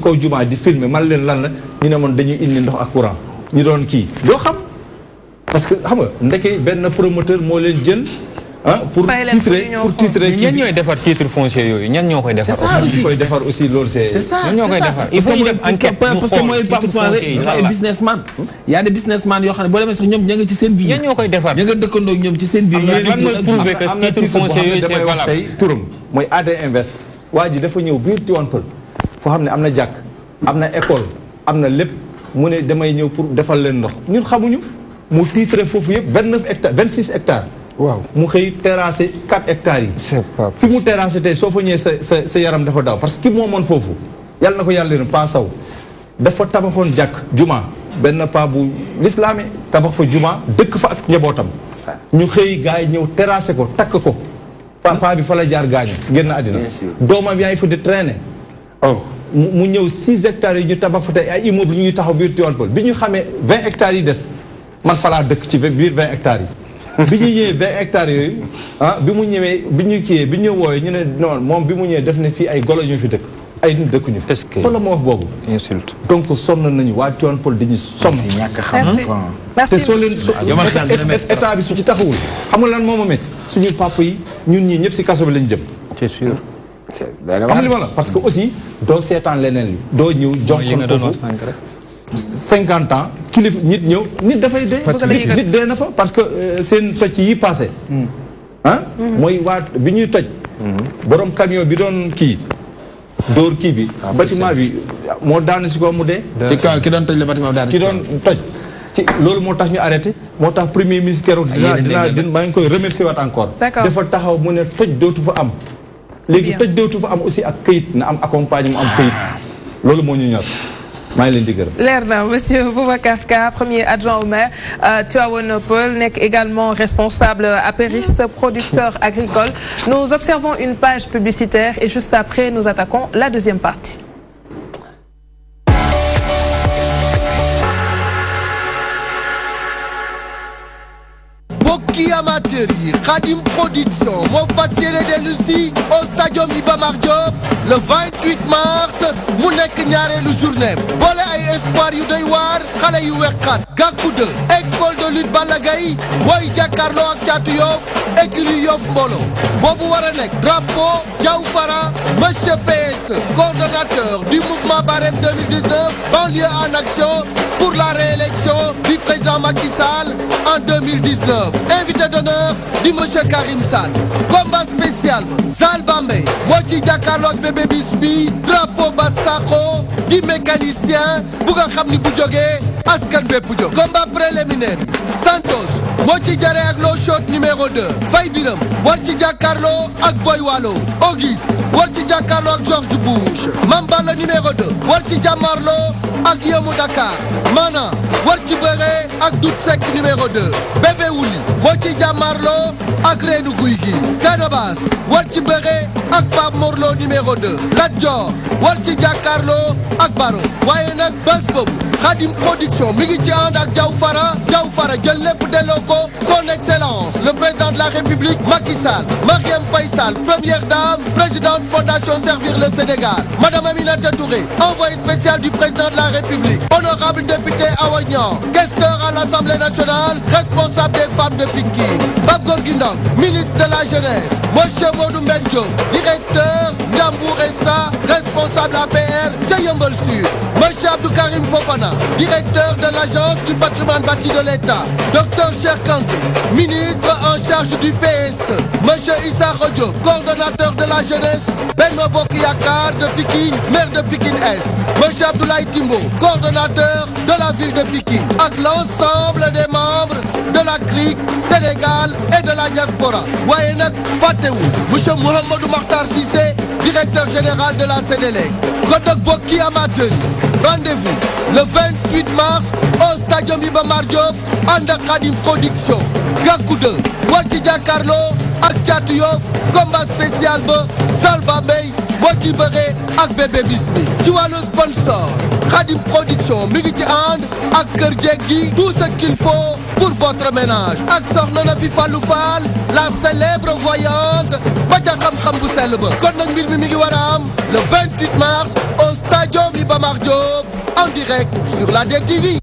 kaw juma di filmer man leen lan la ñu ne man dañuy indi ndox ak courant ñu doon kii doo xam. parce que xam nga ndeke benn promoteur moo leen jël pour titrer ñan ñooy defar titre foncier yooyu ñan ñoo koy defar. ñu koy defar aussi loolu c'est ça ñan ñoo koy defar il faut ñu def enquête parce que mooy Pape Ousmane dafa ay businessman y a des businessman yoo xam ne boo demee sax ñoom ña nga ci seen biir ñan ñoo koy defar ña nga dëkkandoo ak ñoom ci seen biir lan mooy prouver que titre foncier yooyu c'est valable tey turam mooy AD Invest waa ji dafa ñëw biir Tivaouane Peulh foo xam ne am na jàkk am na école am na lépp mu ne damay ñëw pour defal leen ndox ñun xamuñu mu titre foofu yëpp 29 hectares 26 hectares. waaw mu xëy terrassé 4 hectares yi. fi mu terrassé tey soo fa ñëwee sa yaram dafa daw parce que ki moomoon foofu yàlla na ko yàlla leen Pa Saw dafa tabaxoon jàkk juma benn pa bu lislaame tabax fa juma dëkk fa ak njabootam. ñu xëy gars yi ñëw terrassé ko takk ko. papa bi fa la jaar gaañu génn àddina. doomam yaa ngi fa di traîner. mu ñëw 6 hectares yi ñu tabax fa tey ay immeuble ñu ngi taxaw biir Tivaouane Peulh bi ñu xamee 20 hectares yi des. man fa laa dëkk ci biir 20 hectares yi. bi ñu ñëwee 20 hectares yooyu bi mu ñëwee bi ñu kiiyee bi ñu woowee ñu ne non moom bi mu ñëwee def ne fii ay golo ñu fi dëkk ay nit dëkkuñu fi. est-ce que fa la ma wax boobu. insulte donc sonn nañu waa Tivaouane Peulh dañuy sonn. ñàkk xam te soo leen état bi su ci taxawul xam nga lan moo ma métti suñu papa yi ñun ñii ñëpp si kaso bi lañ jëm. c'est sûr. xam li ma la parce que aussi doo seetaan leneen li doo ñëw jox ko foofu 50 ans kilif nit ñëw nit dafay dee. nit dee na fa parce que seen toj yi passé mooy waa bi ñuy toj. borom camion bi doon kii dóor kii bi. bâtiment bi moo daanu si ko mu dee. ki doon toj le bâtiment daanu ki doon toj. ci loolu moo tax ñu arrêté moo tax premier ministre keroog dinaa maa ngi koy remercier waat encore. dafa taxaw mu ne toj dootu fa am. léegi toj dootu fa am aussi ak këyit na am accompagnement am këyit loolu moo ñu ñor. Lerna, monsieur Boubacar Ka, premier adjoint au maire, Tivaouane Peulh, n'est également responsable apériste, producteur agricole. Nous observons une page publicitaire et juste après, nous attaquons la deuxième partie. Mbokki amateur yi Khadim Production moo fas yéene dellu si au stadium Iba Mar Diop le 28 mars mu nekk ñaareelu journée boole ay espoir yu doy waar xale yu wekkat Gakou 2 école de lutte Balla Gaye mooy jàkkaarloo ak Caatu Yoff écurie Yoff Mbolo boobu war a nekk drapeau Diaw Fara monsieur PS coordonnateur du mouvement Barème 2019 banlieue en action pour la réélection du président Macky Sall en 2019 invité d'honneur du monsieur Karim Sall combat spécial Zal Bambey moo ci jàkkaarloo ak bébé bisbi drapeau Bassakho di mécanicien bu nga xam ni bu jógee askan bépp jóg. combat préliminaire Santos moo ci jare ak Lo Shot numéro 2 Fay Biram war ci jàkkaarloo ak Boy Walo Auguste war ci jàkkaarloo ak George Bush Mambala numéro 2 war ci jàmmarloo ak Yemu Dakar Mana war ci bëree ak Dout Seck numéro 2 Bébé Wuli moo ci jàmmarloo ak Reenu Guy gi Kanabas war ci bëree ak Pape Morlo numéro 2 Lat Dior war ci jàkkaarloo ak Baro waaye nag bés boobu Khadim Production mi ngi ci ànd ak Diaw Fara jël lépp delloo ko son excellence le président de la République Macky Sall Marième Faye Sall première dame présidente fondation Servir le Sénégal madame Aminata Touré envoyé spécial du président de la République honorable député Awa Niang questeur à l'Assemblée nationale responsable des femmes de Pikine Pape Gorgui Ndong ministre de la jeunesse monsieur Modou Mbène Diop directeur Ndiambour Essa responsable APR ca Yeumbeul Sud monsieur Abdou Karim Fofana directeur de l'agence du patrimoine bâti de l'État docteur Cheikh Kanté ministre en charge du PSE monsieur Issa Diop coordonnateur de la jeunesse Benno Bokk Yakaar de Pikine maire de Pikine Est monsieur Abdoulaye Timbo coordonnateur de la ville de Pikine ak l'ensemble des membres de la CRIC Sénégal et de la diaspora waaye nag fàttewul monsieur Mouhamadou Makhtar Cissé directeur général de la Sénélec kon nag bokki amateur yi rendez-vous le 28 mars au stadium Iba Mar Diop ànd ak Khadim Production Gakou 2 war ci jàkkaarloo ak Thiatou Yoff combat spécial ba Salba Mbaye moo ci bëree ak bébé bisbi ci wàllu sponsor Khadim Production mi ngi ci ànd ak Kër Jeeg gi tout ce qu'il faut pour votre ménage ak soxna na fi Fallou Fall la célèbre voyante ba ca xam-xam bu sell ba kon nag mbir mi ngi war a am le 28 mars au stadium Iba Mar Diop en direct sur la DTV.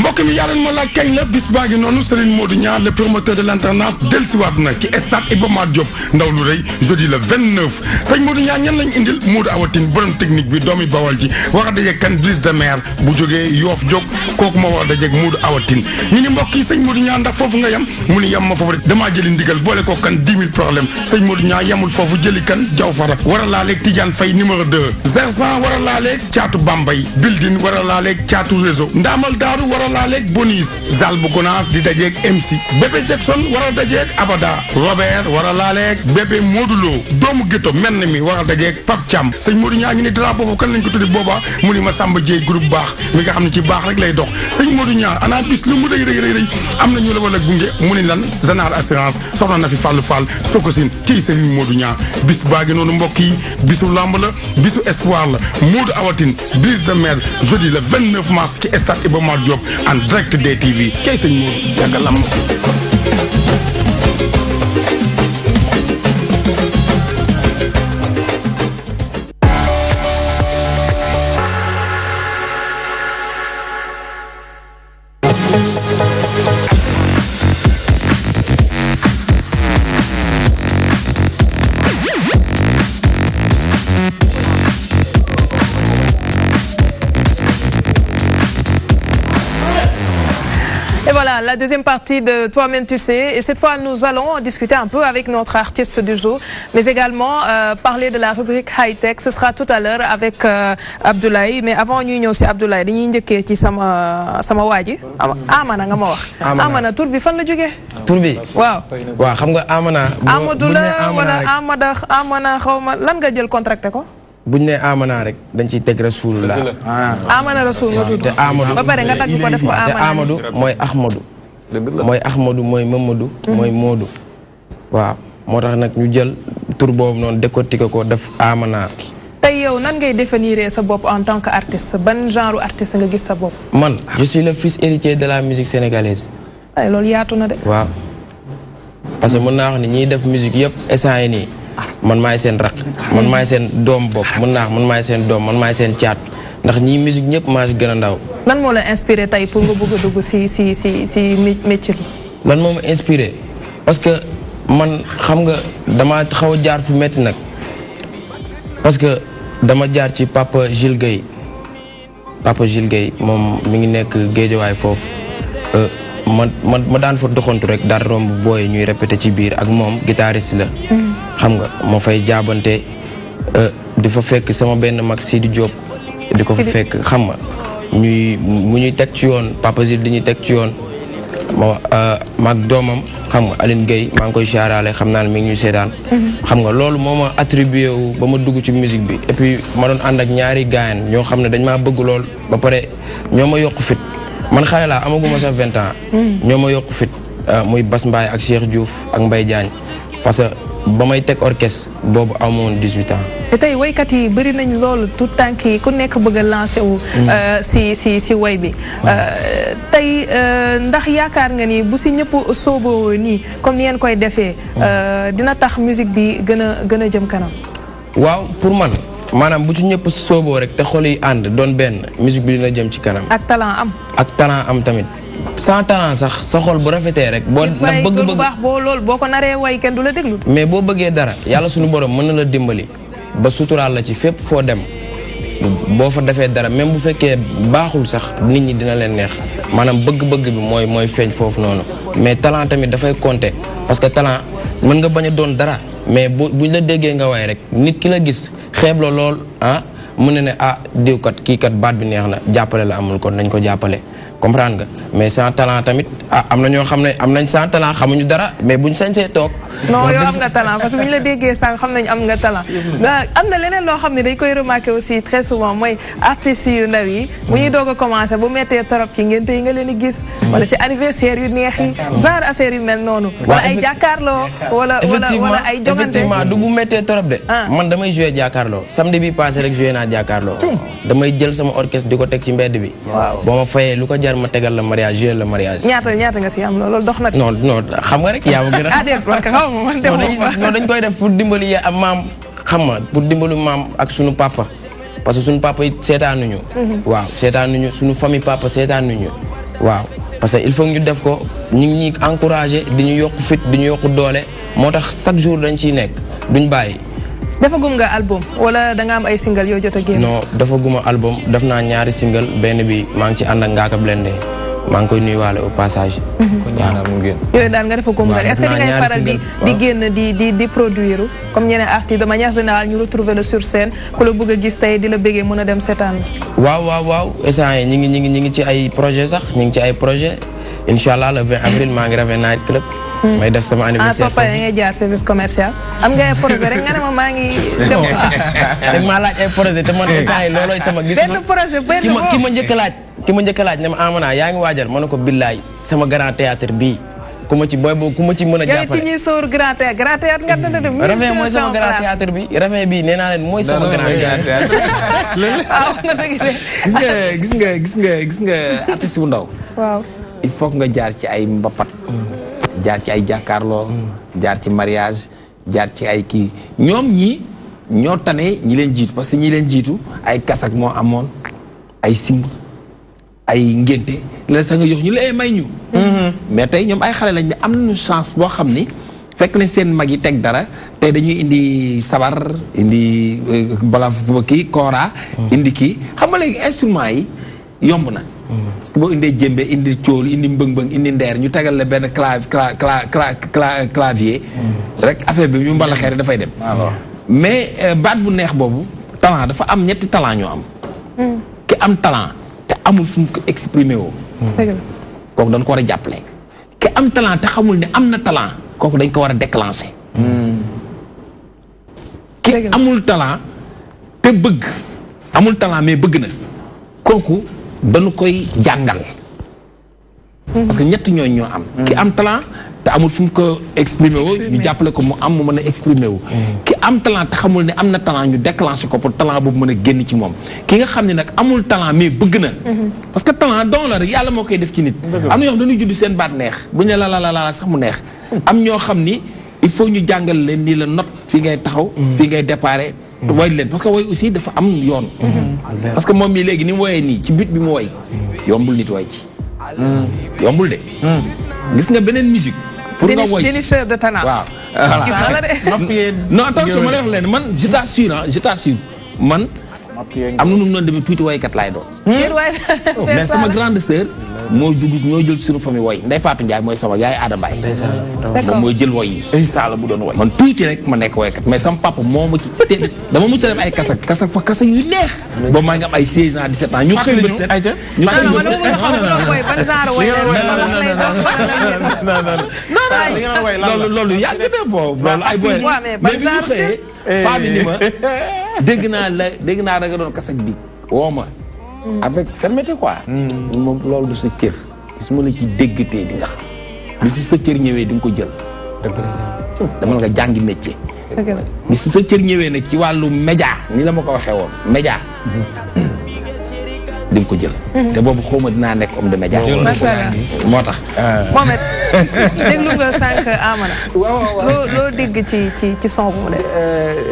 mbokk mi yàlla ma laaj kañ la bis baa ngi noonu Serigne Modou Niang le promoteur de l'internat dellusiwaat na ci stade Iba Mar Diop ndaw lu rëy jeudi le 29 Serigne Modou Niang ñan lañ indil Modou Awatine borom technique bi doomi Bawol ji war a dajeeg kan Brise de Mer bu jógee Yoof jóg kooku ma war a dajeeg Modou Awatine ñu ni mbokk yi Serigne Modou Niang ndax foofu nga yem mu ni yem ma foofu rek damaa jëli ndigal boole ko kan 10 000 problème Serigne Modou Niang yemul foofu jëli kan Diaw Fara war a laaleeg Tidiane Faye numéro 2 Zerzan war a laaleeg Thiatou Bambay Building war a laaleeg Thiatou Réseau Ndamal Daaru war a laaleeg Bonis Zal bu Gonaas di dajeeg MC Bébé Jackson war a dajeeg Abada Robert war a laaleeg Bébé Modulo doomu Géto menn mi war a dajeeg Pape Thiam sëñ Modou Niang ngi ni drapeau boobu kan lañ ko tuddi booba mu ni ma Samba Dieye groupe baax mi nga xam ne ci baax rek lay dox sëñ Modou Niang ana bis lu mu rëy rëy am na ñu la wala gunge mu ni lan Zanar assurance soxna na fi Fallou Fall Sokosin ciy sëñ Modou Niang bis baa ngi noonu mbokk yi bisu lamb la bisu espoir la Modou Awatine Brise de Mer jeudi le 29 mars ci stade Iba Mar Diop en direct DTV kay sëñ Modou yàgga lamb La deuxième partie de Toi-même tu sais, et cette fois nous allons discuter un peu avec notre artiste du jour, mais également parler de la rubrique high-tech. Ce sera tout à l'heure avec Abdoulaye, mais avant ñuy ñëw ci Abdoulaye dañuy njëkkee ci sama waaji Amana nga ma wax. Amana tur bi fan la jógee. tur bi waaw xam nga Amana. Amadou la wala Amana xawma lan nga jël contracté ko. buñ ne Amana rek dañ ciy teg Rasulullah. Amana Rasul nga tudd. te Amadou ba pare nga dagg ko def ko Amana. te Amadou mooy Ahmadou. mooy Ahmadou mooy Mamadou. mooy Modou. waaw moo tax nag ñu jël tur boobu noonu décortiquer ko def Amana. tey yow nan ngay définir sa bopp en tant que artiste ban genre artiste nga gis sa bopp. man je suis le fils héritier de la musique sénégalaise. ay loolu yaatu na de. waaw parce que mën naa wax ni ñiy def musique yëpp instant yi nii. man maay seen rak man maay seen doom bopp mën naa man maay seen doom man maay seen caat ndax ñii musique ñëpp maa si gën a ndaw. lan moo la inspiré tey pour nga bëgg a dugg si métier bi. lan moo ma inspiré parce que man xam nga dama xaw a jaar fu métti nag parce que dama jaar ci Papa Gilles Gueye moom mi ngi nekk Géejawaay foofu ma daan fa doxantu rek daal romb booy ñuy répété ci biir ak moom guitariste la. xam nga ma fay jaabante di fa fekk sama benn mag Sidi Diop di ko fa fekk xam nga mu ñuy teg ci yoon Papa Zil di ñuy teg ci yoon mag doomam xam nga Aline Gueye maa ngi koy siyaaraale xam naa ne mi ngi ñuy seetaan. xam nga loolu moo ma attribué wu ba ma dugg ci musique bi et puis ma doon ànd ak ñaari gaayan ñoo xam ne dañ maa bëgg lool ba pare ñoo ma yokk fit man xale laa amaguma sax 20 ans. ñoo ma yokk fit muy Bass Mbaye ak Cheikh Diouf ak Mbaye Diagne parce que ba may teg orchestre boobu amoon 18 ans. te tey waykat yi bëri nañ loolu tout tànk yi ku nekk bëgg a lancé wu. si way bi. tey ndax yaakaar nga ni bu si ñëpp sooboo nii comme ni ngeen koy defee. dina tax musique bi gën a jëm kanam. waaw pour man maanaam bu ci ñëpp sooboo rek te xol yi ànd doon benn musique bi dina jëm ci kanam. ak talent am. ak talent am tamit. sans talent sax sa xol bu rafetee rek. boo ndax bëgg bu baax boo ko naree way kenn du la déglu. mais boo bëggee dara yàlla suñu borom mën na la dimbali ba suturaal la ci fépp foo dem boo fa defee dara même bu fekkee baaxul sax nit ñi dina leen neex maanaam bëgg-bëgg bi mooy feeñ foofu noonu. mais talent tamit dafay compter parce que talent mën nga bañ a doon dara mais buñ la déggee nga way rek nit ki la gis xeeb la lool mën na ne diw kat kii kat baat bi neex na jàppale la amul kon nañ ko jàppale. comprendre nga mais sans talent tamit am na ñoo xam ne am nañ sans talent xamuñu dara mais buñ sañsee toog. non yow am nga talent parce que bu ñu la déggee sànq xam nañ am nga talent. am na leneen loo xam ne dañ koy remarqué aussi très souvent mooy artistes yu ndaw yi. bu ñuy doog a commencé bu méttee torop ci ngénte yi nga leen di gis. wala si anniversaire yu neex yi. genre affaire yu mel noonu. wala ay jàkkaarloo. wala ay jogante effectivement du bu méttee torop de. man damay joué jàkkaarloo samedi bi passé rek joué naa jàkkaarloo. damay jël sama orchestre di ko teg ci mbedd bi. waaw boo ma fayee lu ko jar ma tegal la mariage joué la mariage. ñaata nga si am loolu dox na. non xam nga rek yaa ma gën a. non dañ koy def pour dimbali maam xam nga pour dimbali maam ak sunu papa parce que sunu papa it seetaanuñu. waaw seetaanuñu sunu famille papa seetaanuñu. waaw parce que il faut ñu def ko ñu ngi ñuy encouragé di ñu yokk fit di ñu yokk doole moo tax chaque jour dañ ciy nekk duñ bàyyi. dafa gum nga album wala da nga am ay single yoo jot a génn. non dafa guma album def naa ñaari single benn bi maa ngi ci ànd ak Ngaaka Blindé maa ngi koy nuyuwaale au passage. ko ñaanal mu génn. yooyu daal nga dafa gum nga est-ce que di ngay faral di génn di produire comme ñeneen artistes de manière générale ñu retrouver le sur scène ku la bëgg a gis tey di la bëggee mën a dem seetaan la. waaw instant yi ñi ngi ci ay projet sax ñu ngi ci ay projet incha allah le 20 avril maa ngi Raven Night Club. may def sama anniversaire. soo paree da ngay jaar service commercial. am nga ay projet rek nga ne ma maa ngi. dem maa laaj ay projet te man instant yi loolooy sama. gis benn projet benn ki ma njëkk a laaj ne ma Amana yaa ngi waajal ma ne ko billaay sama grand théâtre bii ku ma ci mën a jàppale. yow ci ñuy sóor grand théâtre nga dënd dem. Raven mooy sama grand théâtre bi Raven bii nee naa leen mooy sama grand théâtre. gis nga artiste bu ndaw. waaw il faut nga jaar ci ay mbapat. jaar ci ay jàkkaarloo. jaar ci mariage jaar ci ay kii ñoom ñi ñoo tane ñi leen jiitu parce que ñi leen jiitu ay kasak moo amoon ay simb ay ngénte la sa nga yox ñu la may ñu. mais tey ñoom ay xale lañ ne am nañu chance boo xam ni fekk nañ seen mag yi teg dara tey dañuy indi sabar indi bala kii kora indi kii xam nga léegi instrument yi yomb na. parce que boo indee jëmbe indi cóol indi mbëng-mbëng indi ndeer ñu tegal la benn clavier rek affaire bi ñu mbalaxee dafay dem. mais baat bu neex boobu talent dafa am ñetti talent ñoo am. ki am talent te amul fu mu ko exprimer woo. kooku dañ ko war a jàppale. ki am talent te xamul ne am na talent kooku dañ ko war a déclencher. ki amul talent te bëgg amul talent mais bëgg na kooku dañu koy jàngal. parce que ñett ñooñu ñoo am. ki am talent te amul fu mu ko exprimer woo ñu jàppale ko mu am mu mën a exprimer wu. ki am talent te xamul ne am na talent ñu déclencher ko pour talent boobu mën a génn ci moom. ki nga xam ne nag amul talent mais bëgg na. parce que talent don la rek yàlla moo koy def ci nit. am na ñoo xam dañuy judd seen baat neex bu ñu la sax mu neex. am ñoo xam ni il faut ñu jàngal leen nii la note fii ngay taxaw. fii ngay déparé. woy leen parce que woy aussi dafa am yoon. parce que moom mii léegi ni mu woyee nii ci bit bi mu woy yombul nit woy ci. yombul de. gis nga beneen musique. pour nga woy dénicheur de talent. waaw non attention ma lay wax leen man je t'assure man. am na nu mu doon demee tuuti woykat laay doon. mais sama grande sœur moo dugg ñoo jël suñu famille woy Ndeye Fatou Ndiaye mooy sama yaay Adama Mbaye moom mooy jël woy yi ay saala bu doon woy man tuuti rek ma nekk woykat mais sama papa moo ma ci teel dama mos a def ay kasak yu neex ba maa ngi am ay 16 ans 17 ans ñu xëy bët set ñu xëy bët set loolu yàgg na bon loolu ay boy mais bi ñu xëyee paa bi ni ma dégg naa da nga doon kasak bi woo ma avec fermeté quoi moom loolu du sa cër su ma la ci déggatee di nga xam bi si sa cër ñëwee di nga ko jël dama la nga jàngi métier bi si sa cër ñëwee nag ci wàllu média ni la ma ko waxee woon média di nga ko jël te boobu xaw ma dinaa nekk homme de média moo tax Mohamed déglu nga sànq Amana loo dégg ci son bu mu def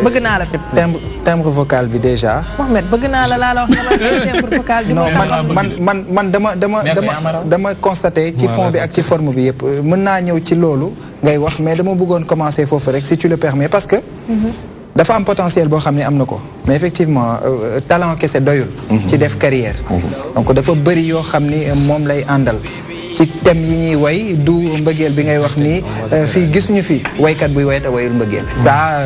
bëgg naa la fi timbre vocal bi déjà Mohamed bëgg naa la laa la wax timbre vocal bi non man dama constaté ci fond bi ak ci forme bi yëpp mën naa ñëw ci loolu ngay wax mais dama bëggoon commencer foofu rek si tu le permets parce que dafa am potentiel boo xam ne am na ko mais effectivement talent kese doyul ci def carrière donc dafa bëri yoo xam ni moom lay àndal ci thème yi ñuy way du mbëggeel bi ngay wax nii fii gisuñu fi waykat buy way te wayul mbëggeel ça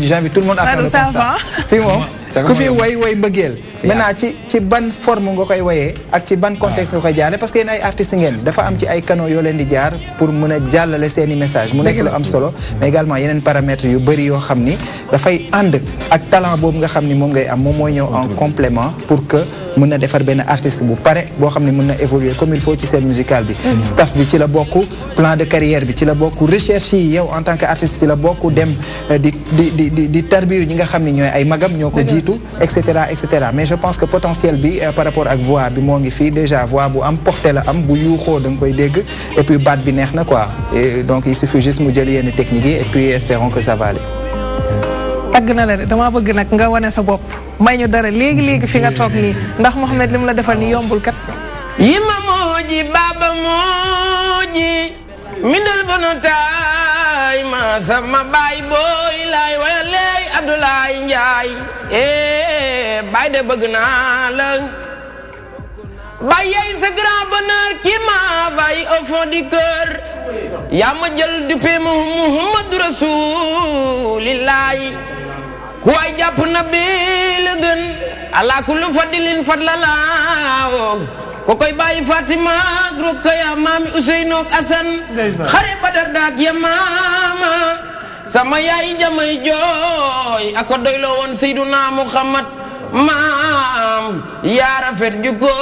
j'invite tout le monde à faire le constat fii moom ku fi way mbëggeel maintenant ci ban forme nga koy wayee ak ci ban contexte nga koy jaarale parce que yéen ay artistes ngeen dafa am ci ay canaux yoo leen di jaar pour mën a jàllale seeni message mu nekk lu am solo mais également yeneen paramètres yu bëri yoo xam ni dafay ànd ak talent boobu nga xam ni moom ngay am moom mooy ñëw en complément pour que mën na defar benn artiste bu pare boo xam ne mën na évoluer comme il faut ci scène musicale bi staff bi ci la bokk plan de carrière bi ci la bokk recherche yi yow en tant que artiste ci la bokk dem di tarbiyu ñi nga xam ne ñooy ay magam ñoo ko jiitu et cetera mais je pense que potentiel bi par rapport ak voix bi moo ngi fii déjà voix bu am portée la am bu yuuxoo da nga koy dégg et puis baat bi neex na quoi et donc il suffit juste mu jël yenn techniques yi et puis espérons que ça va aller tagg na la de dama bëgg nag nga wane sa bopp may ñu dara léegi fi nga toog nii ndax Mohamed li mu la defal ni yombul kat yi ma mooji baba mooji mindal bono taay ma sama baay booy laay wayaleey Abdoulaye Njaay baay de bëgg naa la baay yaay sa grand bonheur qui m'envahit au fond du cœur yaa ma jël du pee Muhammadu Rasulillahi ku waay jàpp na bi la gën ala kullu fadilin fadlalaaw ko koy bàyyi Fatima ak Rokhaya maami Ousseynou ak Assane xare Badar daak ya maama sama yaay jamay jooy ako doyloo woon Seyduna Muhammad maam yaa rafet jukko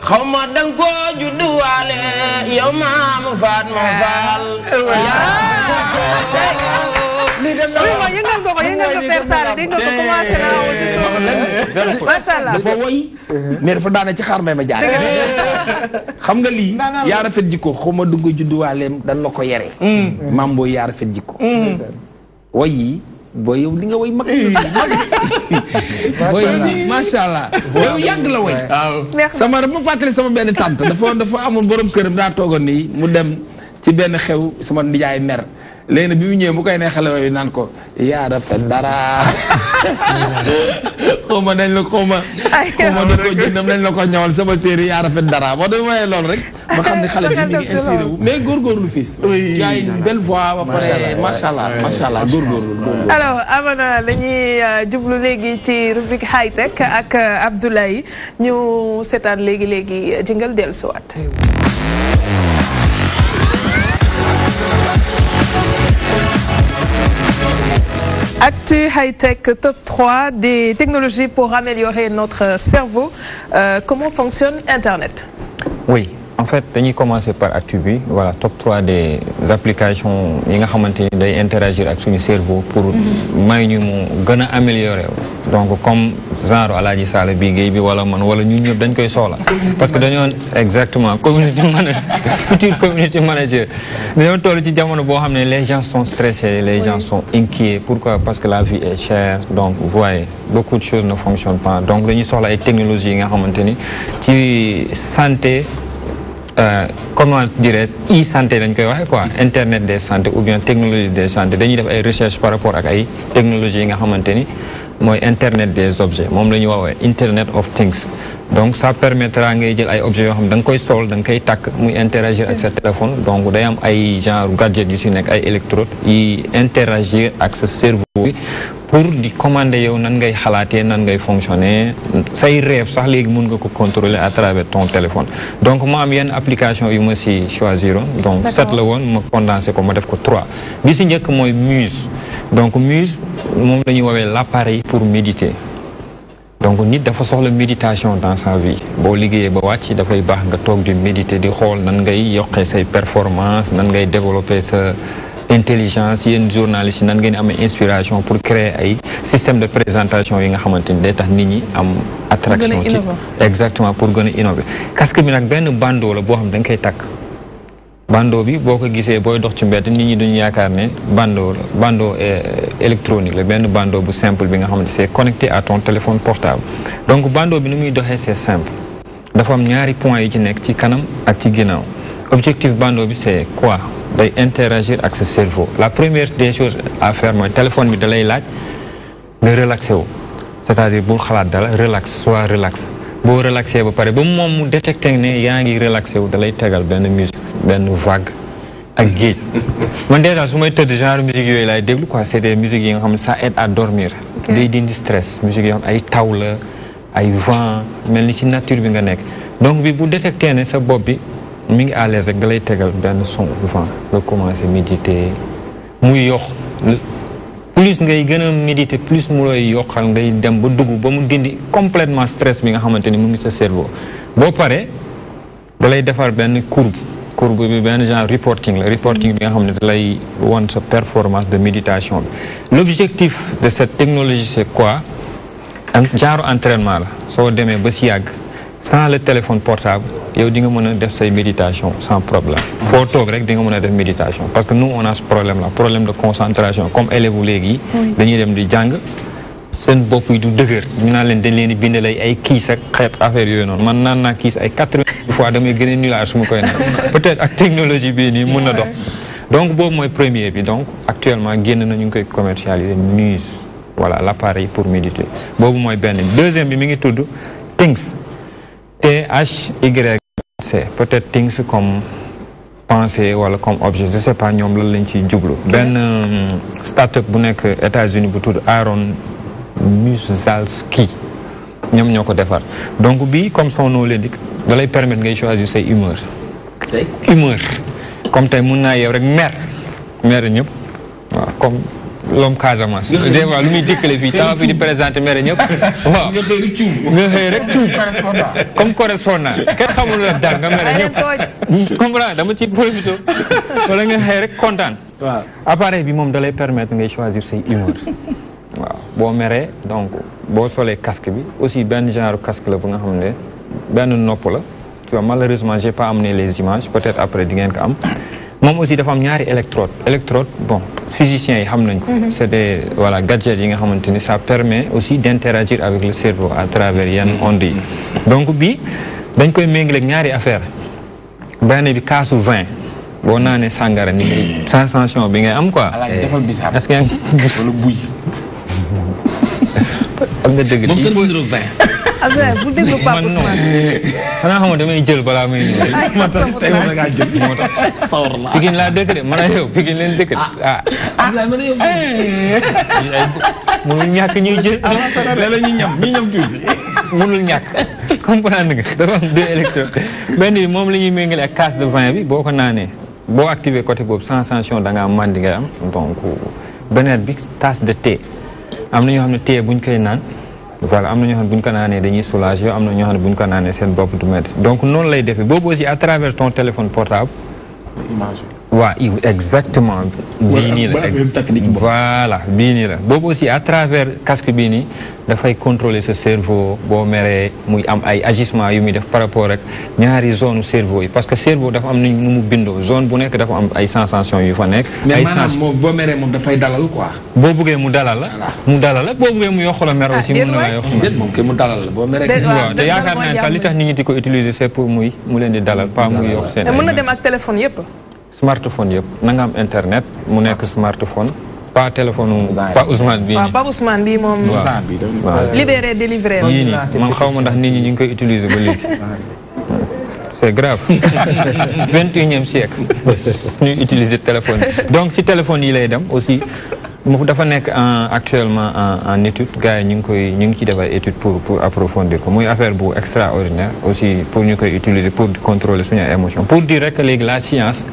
xaw ma dang ko judduwaale yow maamu Fatma Fall yëngal nga Père Sall dégg nga ko commencé na macha allah dafa woy mais dafa daane ci xaar mbay ma jaar xam nga lii yaa rafet jikko xaw ma dugg judduwaaleem dan la ko yere maam booy yaa rafet jikko woy yi booy yow li nga woy mag booy macha allah yow yàgg la woy sama dafa fàttali sama benn tante dafa amoon borom këram daa toogoon nii mu dem ci benn xew sama nijaay mer léegi nag bi mu ñëwee bu koy neexale yooyu naan ko yaa rafet dara xaw ma dañ la xaw ma da ko jëndam nañ la ko ñëwal sama série yaa rafet dara moo dama mayee loolu rek ma xam ne xale bi mi ngi inspiré wu mais góorgóorlu fils yaa une belle voix ba pare macha allah góorgóorlu alors Amana dañuy jublu léegi ci rubrique high tech ak Abdoulaye ñu seetaan léegi jingle dellusiwaat Actu High-Tech Top 3 des technologies pour améliorer notre cerveau. Comment fonctionne Internet? Oui, en fait, dañuy commencer par Actu bi voilà top 3 des applications yi nga xamante ni day interagir ak suñu cerveau pour may ñu mu gën a améliorer donc comme genre Alaaji Sall bi Guèye bi wala man wala ñun ñëpp dañ koy soxla parce que dañoo exactement community manager futur community manager dañoo toll ci jamono boo xam ne les gens sont stressés les gens sont inquiets pourquoi parce que la vie est chère donc vous voyez beaucoup de choses ne fonctionnent pas donc dañuy soxla ay technologies yi nga xamante ni ci santé comment dirais-je e-santé lañ koy waxee quoi internet des santé ou bien technologie des santé dañuy def ay recherche par rapport ak ay technologies yi nga xamante ni mooy internet des objets moom la ñu woowee internet of things donc ça permettra ngay jël ay objets yoo xam ne da nga koy sol da nga koy takk muy interagir ak sa téléphone donc day am ay genre gadget yu si nekk ay électrodes yi interagir ak sa cerveau bi pour di commander yow nan ngay xalaatee nan ngay fonctionner say rêve sax léegi mun nga ko contrôler à travers ton téléphone donc ma am yenn application yu ma si choisiroon donc 7 la woon ma condensé ko ma def ko 3 bi si njëkk mooy Muse donc Muse moom la ñuy woowee l'appareil pour méditer donc nit dafa soxla méditation dans sa vie boo liggéeyee ba wàcc dafay baax nga toog di méditer di xool nan ngay yokkee say performance nan ngay développer sa intelligence yéen journalistes yi nan ngeen amee inspiration pour créer ay système de présentation yi nga xamante ni day tax nit ñi am attraction ci exactement pour gën a innover casque bi nag benn bandeau la boo xam da nga koy takk bandeau bi boo ko gisee booy dox ci mbedd nit ñi duñu yaakaar ne bandeau électronique la benn bandeau bu simple bi nga xamante c'est connecté à ton téléphone portable donc bandeau bi nu muy doxee c'est simple dafa am ñaari points yi ci nekk ci kanam ak ci ginnaaw objectif bandeau bi c'est quoi day interagir ak sa cerveau la première des choses à faire mooy téléphone bi da lay laaj nga relaxé wu c'est-à-dire bul xalaat dala soit relax boo relaxé ba pare ba moom mu détecté ne yaa ngi relaxé wu da lay tegal benn musique benn vague ak géej man déjà su may tëdd genre musique yooyu laay déglu quoi c'est des musiques yi nga xam ne ça aide à dormir day dindi stress musique yoo xam ay taw la ay vent mel ni ci nature bi nga nekk donc bi bu détecté ne sa bopp bi mi ngi à l'aise rek da lay tegal benn son vent nga commencé méditer muy yokk plus ngay gën a méditer plus mu lay yokkal ngay dem ba dugg ba mu dindi complètement stress bi nga xamante ni mu ngi sa cerveau boo paree da lay defar benn courbe bi benn genre reporting bi nga xam ne da lay won sa performance de méditation bi l'objectif de cette technologie c'est quoi genre entraînement la soo demee ba si yàgg sans le téléphone portable yow di nga mën a def say méditation sans problème foo toog rek di nga mën a def méditation parce que nous on a ce problème là problème de concentration comme élèves léegi dañuy dem di jàng seen bopp yi du dëgër ñu naan leen dañ leen di bindalay ay kiis ak xeet affaire yooyu noonu man naan naa kiis ay 80 fois damay gën a nulaar su ma koy naan peut-être ak technologie bii nii mën na dox donc boobu mooy premier bi donc actuellement génn na ñu ngi koy commercialiser Muse voilà l'appareil pour méditer boobu mooy benn deuxième bi mi ngi tudd Things THYC peut-être Things comme pensée wala comme objet je sais pas ñoom lan lañ ciy jublu benn start-up bu nekk États-Unis bu tudd Aaron Musalski ñoom ñoo ko defar donc bii comme son nom l'indique da lay permettre ngay choisir say humeur comme tey mun naa yow rek mer ñëpp waaw comme l'homme Casamance des fois lu muy dikkale fii tawa fi di présenté mer ñëpp waaw nga xëy rek cuub comme correspondant kenn xamul la daal nga mer ñëpp comprendre dama ci profité wala nga xëy rek kontaan waaw appareil bi moom da lay permettre ngay choisir say humeur waaw boo meree donc boo solee casque bi aussi benn genre casque la bu nga xam ne benn nopp la tu vois malheureusement j'ai pas amené les images peut-être après di ngeen ko am moom aussi dafa am ñaari électrode bon physiciens yi xam nañ ko c'est des voilà gadgets yi nga xamante ni ça permet aussi d'interagir avec le cerveau à travers yenn ondes yi donc bii dañ koy méngaleeg ñaari affaire benn bi kaasu vin boo naanee sàngara ni sensation bi ngay am quoi est-ce que wala buy am nga dëgg moom tamit niroog vin. Abdoulaye bu déglu Pape Ousmane. xanaa xam nga damay jël balaa may ñëw. moo tax tey moom la ngaa jël moo tax sawar la. Pikine laa dëkk de man a yow Pikine leen dëkk de ah. Abdoulaye man a yow. mënul ñàkk ñuy jël. léeg-léeg ñuy ñam tuuti. mënul ñàkk comprendre nga dafa am deux électrodes benn bi moom la ñuy méngale ak casse de vin bi boo ko naanee boo activé côté boobu sensation da ngaa màndi ngay am donc beneen bi tasse de thé am na ñoo xam ne thé buñ koy naan voilà am na ñoo xam ne buñ ko naanee dañuy soulager am na ñoo xam ne buñ ko naanee seen bopp du métti donc noonu lay defee boobu aussi à travers ton téléphone portable. image waaw exactement. bii nii la voilà bii nii la boobu aussi à travers casque bii nii dafay contrôler sa cerveau boo meree muy am ay agissement yu muy def par rapport ak ñaari zone cerveau yi parce que cerveau dafa am nu mu bindoo zone bu nekk dafa am ay sensation yu fa nekk. mais maanaam moom boo meree moom dafay dalal quoi. boo buggee mu dalal la. mu dalal la boo buggee mu yokk la mer aussi. mun na la yokk moom kay mu dalal la boo meree. waaw te yaakaar naa ne sax li tax nit ñi di ko utiliser c'est pour mu leen di dalal pas muy yokk seen. mën na dem ak téléphone yëpp. smartphone yëpp na nga am internet mu nekk smartphone pas téléphone pas Ousmane bii waaw pas Ousmane bii moom. libéré délivré. yii nii man xaw ma ndax nit ñi ñu ngi koy utiliser ba léegi. c'est grave 21e siècle ñuy utiliser téléphone donc ci téléphone yi lay dem aussi mu dafa nekk actuellement en étude gars yi ñu ngi ci def ay étude pour approfondir ko muy affaire bu extraordinaire aussi pour ñu koy utiliser pour contrôler suñu émotion pour dire rek léegi la science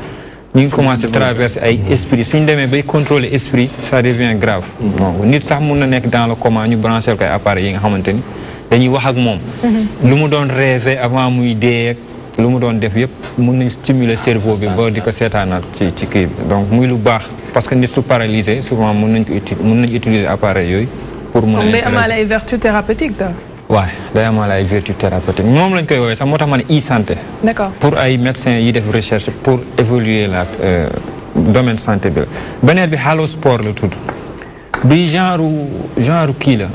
ñu ngi commencé traverser ay esprit suñu demee bay contrôler esprit ça devient grave donc nit sax mun na nekk dans le coma ñu branché ko ay appareils yi nga xamante ni dañuy wax ak moom lu mu doon rêver avant muy dee lu mu doon def yëpp mun nañ stimuler cerveau bi ba di ko seetaanaat ci kii bi donc muy lu baax parce que nit su paralysé souvent mun nañ utiliser appareil yooyu pour mun a day amaale ay vertus thérapeutiques daal. waaw day amaale ay vertus thérapeutiques moom lañ koy woowee sax moo tax ma ne e-santé. D'accord. pour ay médecins yi def recherche pour évoluer la domaine santé bi la beneen bi Halo Sport la tudd bi genre kii la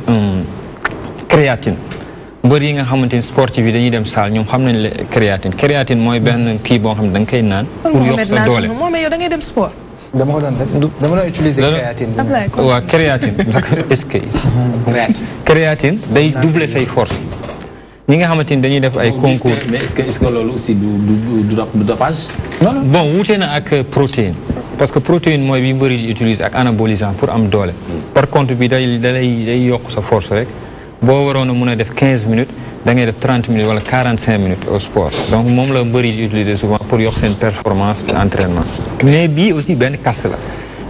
créatine mbër yi nga xamante ni sportif yi dañuy dem salle ñoom xam nañ la créatine mooy benn kii boo xam ne da nga koy naan pour yokk sa doole moom yow da ngay dem sport. dama ko doon def dama doon utiliser créatine. waaw créatine est-ce que créatine day doubler say force ñi nga xamante ni dañuy def ay concours mais est-ce que loolu aussi du dopage. bon wuute na ak protéine parce que protéine mooy bi mbëri yi utiliser ak anabolisant pour am doole par contre bi day yokk sa force rek boo waroon a mun a def 15 minutes da ngay def 30 minutes wala 45 minutes au sport donc moom la mbëri yi utiliser souvent pour yokk seen performance entraînement mais bii aussi benn casque la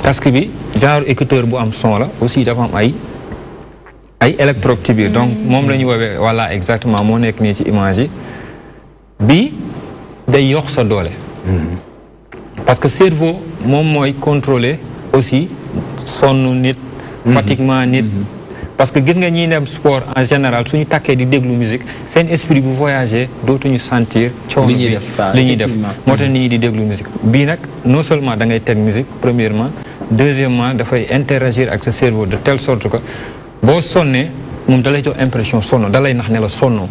casque bi genre écouteur bu am son la aussi dafa am ay électrode ci biir donc moom la ñuy woowee voilà exactement moo nekk nii ci image yi bii day yokk sa doole parce que cerveau moom mooy contrôler aussi sonn nit fatiguement nit parce que gis nga ñiy dem sport en général suñu takkee di déglu musique seen esprit bu voyager dootuñu sentir coono bi li ñuy def moo tax nit ñi di déglu musique bii nag non seulement da ngay teg musique premièrement deuxièmement dafay interagir ak sa cerveau de telle sorte que boo sonnee moom dalay jox impression sonno dalay nax ne la sonnoo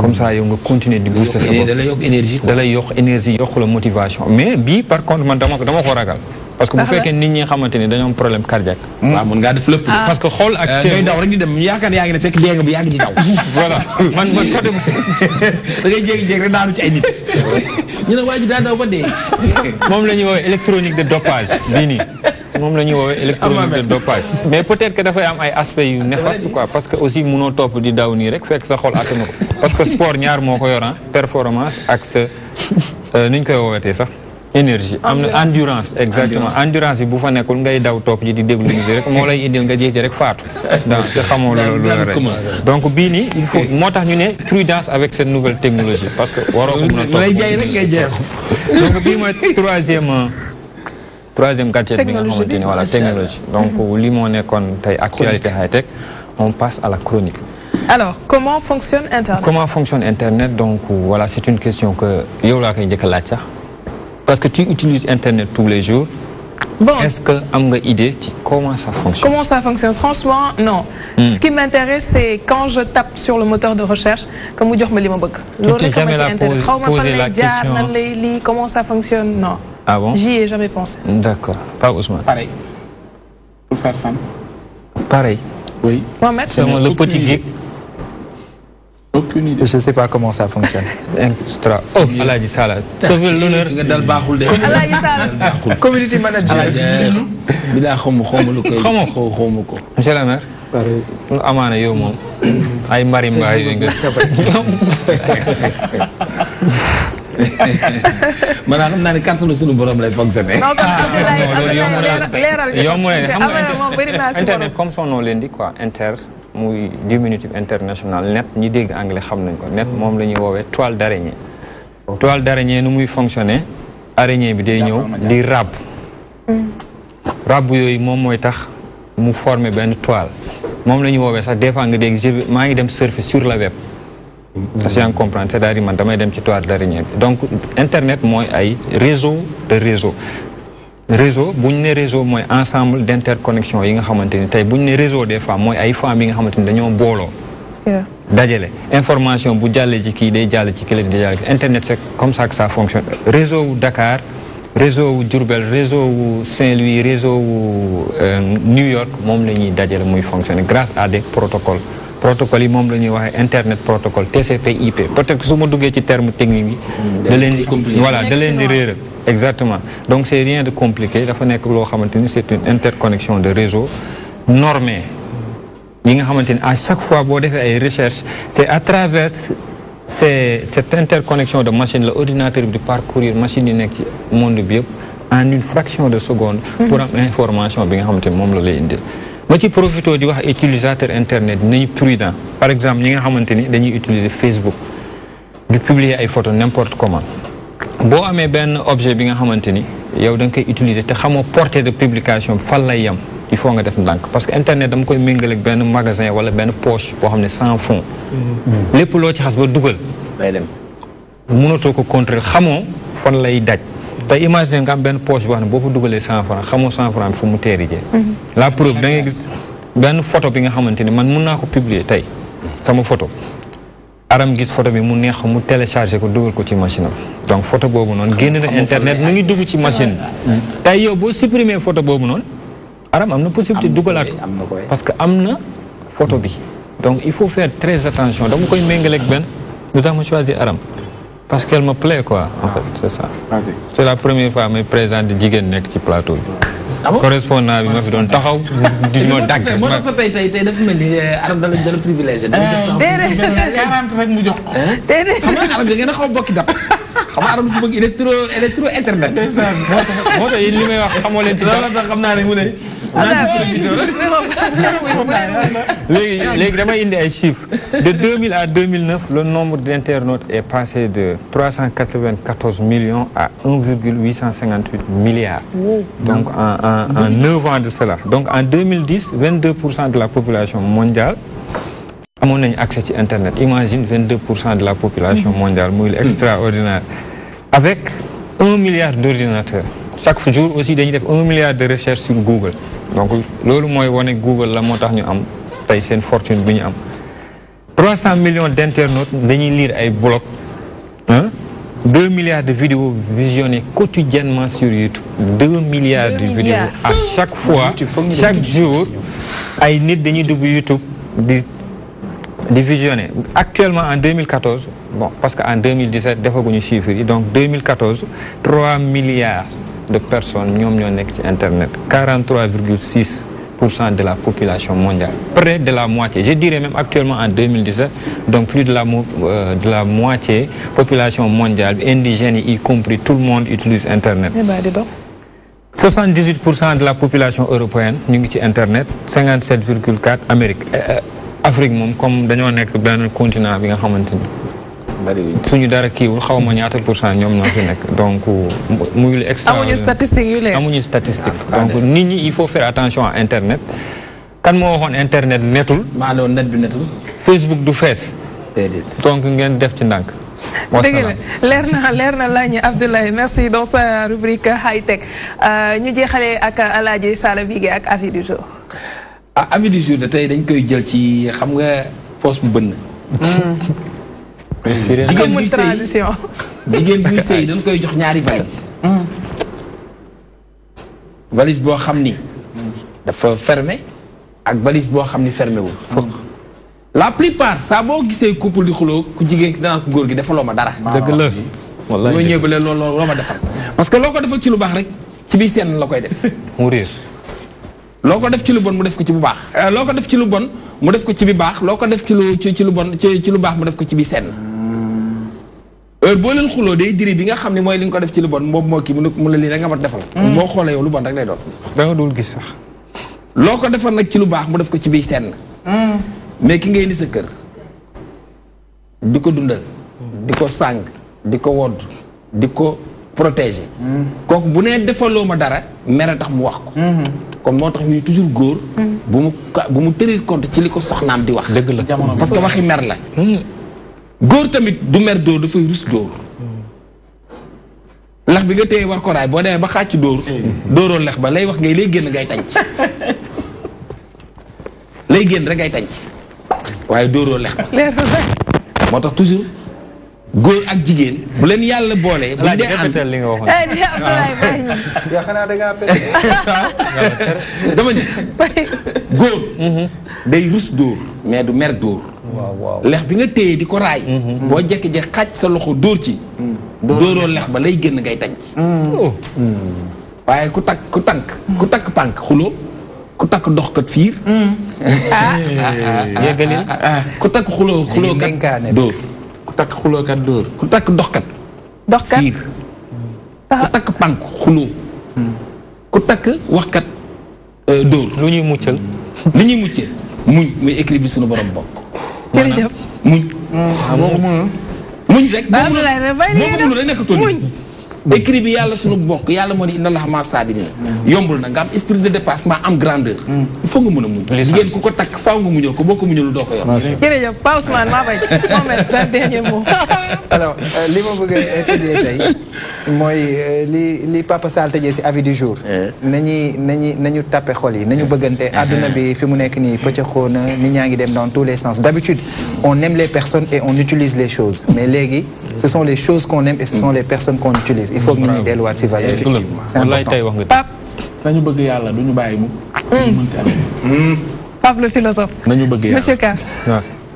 comme ça yow nga continuer di booster sa bopp dalay yokk énergie dalay yokk énergie yokk la motivation mais bii par contre man dama ko ragal parce que bu fekkee nit ñi nga xamante ni dañoo am problème cardiaque. waaw mën ngaa def lépp. parce que xool ak. ngay daw rek di dem yaakaar yaa ngi ne fekk dee nga bu yaa ngi di daw. voilà man côté. da ngay jékki-jékki rek daanu ci ay nit. ñu ne waa ji daa daw ba dee. moom la ñuy woowee électronique de dopage bii nii moom la ñuy woowee électronique de dopage. mais peut-être que dafay am ay aspects yu néfastes quoi parce que aussi munoo topp di daw nii rek fekk sa xol attanu ko parce que sport ñaar moo ko yor performance ak sa ni ñu koy woowatee sax. énergie am na endurance exactement endurance bi bu fa nekkul ngay daw topp ji di déglu musique rek moo lay indil nga jékki rek faatu donc te xamoo loolu rek donc bii nii il faut moo tax ñu ne prudence avec cette nouvelle technologie parce que waroo ko mën a topp lay jaay rek ngay jeex donc bii mooy troisième gadget bi nga xamante ni voilà technologie donc li moo nekkoon tey actualité high-tech on passe à la chronique. Alors, comment fonctionne Internet? Comment fonctionne Internet? Donc voilà, c'est une question que yow laa koy njëkk a laaj sax parce que tu utilises Internet tous les jours. Bon. Est-ce que am nga idée ci comment ça fonctionne? Comment ça fonctionne? Franchement, non. Ce qui m'intéresse, c'est quand je tape sur le moteur de recherche, que mu jox ma li ma bëgg. Tu t'es jamais posé la question? Comment ça fonctionne? Non. Ah bon? J'y ai jamais pensé. D'accord. Pas Ousmane. Pareil. Pour faire simple. Pareil. Oui. Mohamed? C'est le petit geek. Aucune idée. Je ne sais pas comment ça fonctionne. Extra. Oh, Aladji Sala. Sauver l'honneur. nga dal baaxul de. Aladji Sala. Community manager. bi laa xamu lu koy. xamu ko. Monsieur le maire. Pareil. Amaana yow moom. ay marimba yooyu nga. maanaam xam naa ne kàttanu sunu borom lay fonctionner. Non, yomb na xam nga internet comme son nom l'indique quoi inter. muy diminutif international net ñi dégg anglais xam nañ ko net moom la ñuy woowee toile d'araignée. Toile d'araignée nu muy fonctionner araignée bi day ñëw di ràbb. ràbb yooyu moom mooy tax mu former benn toile moom la ñuy woowee sax des fois nga dégg maa ngi dem surfer sur le web. parce que yaa ngi comprendre c'est-à-dire man damay dem ci toile d'araignée bi donc internet mooy ay réseau de réseau. réseau bu ñu ne réseau mooy ensemble d'interconnexion yi nga xamante ni tey bu ñu ne réseau des fois mooy ay femmes yi nga xamante ni dañoo booloo. dajale information bu jàllee ci kii day jàll ci kële di jàll internet c'est comme ça que ça fonctionne réseau Dakar réseau wu Diourbel réseau wu Saint-Louis réseau wu New York moom la ñuy dajale muy fonctionner grâce à des protocoles yi moom la ñuy waxee internet protocole TCP/IP peut-être que su ma duggee ci terme technique yi da leen di da leen di réeral exactement donc c'est rien de compliqué dafa nekk loo xamante ni c'est une interconnexion de réseau normée yi nga xamante ni à chaque fois boo defee ay recherche c'est à travers cette interconnexion de machine la ordinateur bi di parcourir machine yi nekk ci monde bi yëpp en une fraction de seconde pour am information bi nga xamante ni moom la lay indil ma ci profité di wax utilisateur internet nañu prudent par exemple ñi nga xamante ni dañuy utiliser Facebook di publier ay photos n'importe comment boo amee benn objet bi nga xamante ni yow da nga koy utiliser te xamoo portée de publication bi fan lay yem il faut nga def ndànk parce que internet dama koy méngale ak benn magasin wala benn poche boo xam ne sans fond lépp loo ci xas ba dugal day dem mënatoo ko contrôler xamoo fan lay daj te imagine nga am benn poche boo xam ne boo fa dugalee 100 francs xamoo 100 francs bi fu mu teerijee la preuve da ngay gis benn photo bi nga xamante ni man mun naa ko publier tey sama photo Aram gis photo bi mu neex mu télécharger ko dugal ko ci machine am donc photo boobu noonu génn na internet mu ngi dugg ci machine tey yow boo supprimer photo boobu noonu Aram am na possibilité dugalaat ko parce que am na photo bi donc il faut faire très attention dama koy méngaleeg benn lu tax ma choisir Aram parce qu'elle me plaît quoi en fait c'est ça c'est la première fois may présenter jigéen nekk ci plateau bi correspondant bi ma fi doon taxaw di ma dagg moo tax sa tey dafa mel ni Aram dala privilégié déedéet 40 rek mu jox ko déedéet xam nga Aram da ngeen a xaw a bokki dap xam nga Aram fu bëgg électro internet moo tax li may wax xamoo leen ci loolu tax xam naa ne mu ne léegi damay indi ay chiffres de 2000 à 2009 le nombre d'internautes est passé de 394 millions à 1,858 milliards donc en 9 ans de cela donc en 2010 22% de la population mondiale amoon nañu accès ci internet imagine 22% de la population mondiale muy extraordinaire avec 1 milliard d'ordinateurs chaque jour aussi dañuy def 1 milliard de recherches sur Google donc loolu mooy wane Google la moo tax ñu am tey seen fortune bi ñu am 300 millions d'internautes dañuy lire ay blogs 2 milliards de vidéos visionnées quotidiennement sur YouTube 2 milliards de vidéos à chaque fois chaque jour ay nit dañuy dugg YouTube di visionner actuellement en 2014 bon parce que en 2017 defaguñu chiffres yi donc 2014 3 milliards de personnes ñoom ñoo nekk ci internet 43,6% de la population mondiale près de la moitié je dirais même actuellement en 2017 donc plus de la moitié population mondiale bi indigènes yi y compris tout le monde utilise internet 78% de la population européenne ñu ngi ci internet 57,4 Amérique Afrique moom comme dañoo nekk benn continent bi nga xamante ni suñu dara kiiwul xaw ma ñaata % ñoom ñoo fi nekk donc muy lu extra amuñu statistique yu leer amuñu statistique donc nit ñi il faut faire attention à internet kan moo waxoon internet netul maa doon net bi netul Facebook du fees donc ngeen def ci ndànk dëgg la leer na lañu Abdoulaye merci dans sa rubrique high tech ñu jeexalee ak Alaaji Sala Bigué ak avis du jour avis du jour de tey dañ koy jël ci xam nga poche bu bënn comme une transition jigéen buy sëy dañ koy jox ñaari valise boo xam ni dafa fermé ak valise boo xam ni fermé wul la plupart saa boo gisee couple di xuloo ku jigéen ki danaa ko góor gi defaloo ma dara dëgg la wallaay loo ñëwee loolu loo ma defal parce que loo ko defal ci lu baax rek ci biir seen la koy def mu réer loo ko def ci lu bon mu def ko ci bu baax loo ko def ci lu bon mu def ko ci bi baax loo ko def ci lu bon ci lu baax mu def ko ci bi senn heure boo leen xuloo day diri bi nga xam ne mooy li nga ko def ci lu bon boobu moo kii mu la lii rek nga ma defal boo xoolee yow lu bon rek lay doon da nga dul gis sax loo ko defal nag ci lu baax mu def ko ci biir senn mais ki ngay indi sa kër di ko dundal di ko sàng di ko wodd di ko protéger kooku bu nee defaloo ma dara mere tax mu wax ko kon moo tax ñu toujours góor bu mu tenir compte ci li ko soxnaam di wax dëgg la parce que waxi mer la góor tamit du mer dóor dafay rus dóor lex bi nga téye war ko raay boo demee ba xàcc dóor dóoroo lex ba lay wax ngay lay génn ngay tànc lay génn rek ngay tànc waaye dóoroo lex ba moo tax toujours góor ak jigéen bu leen yàlla boolee. bu dee ànd li nga waxoon. yaa xanaa da ngaa dama ni góor. day rus dóor mais du mer dóor. waaw lex bi nga téye di ko raay. boo jékki-jékki xàcc sa loxo dóor ci. dóoroo lex ba lay génn ngay tànc. waaye ku takk pànk xuloo ku takk doxkat fiir. yeggalil ku takk xuloo kat dóor. ku takk xulookat dóor. ku takk doxkat. doxkat fiir. ku takk pànk xuloo. ku takk waxkat dóor. lu ñuy muccal. li ñuy muccal muñ muy écrit bi suñu borom bokk. jërëjëf muñ. muñ rek. boo ko mënul rek nekkatoo muñ. écrit bi yàlla suñu bokk yàlla moo di inna allaha maa saabiriin yombul na nga am esprit de dépassement am grandeur. il faut nga mën a muñ. jigéen ku ko takk faaw nga muñal ko boo ko muñalul doo ko yor. jërëjëf Pa Ousmane maa bay Mohamed un dernier mot. alors li ma bëgg a tëjee tey mooy li Papa Sall tëjee si avis du jour. nañu tappe xol yi nañu bëggante àdduna bi fi mu nekk nii pëccëxoo na nit ñaa ngi dem dans tous les sens d'habitude on aime les personnes et on utilise les choses mais léegi ce sont les choses qu'on aime et ce sont les personnes qu'on utilise il faut que nit ñi delluwaat si valeur. c'est important Pape. nañu bëgg yàlla duñu bàyyi mu. Pape le philosophe. nañu bëgg yàlla monsieur Ka.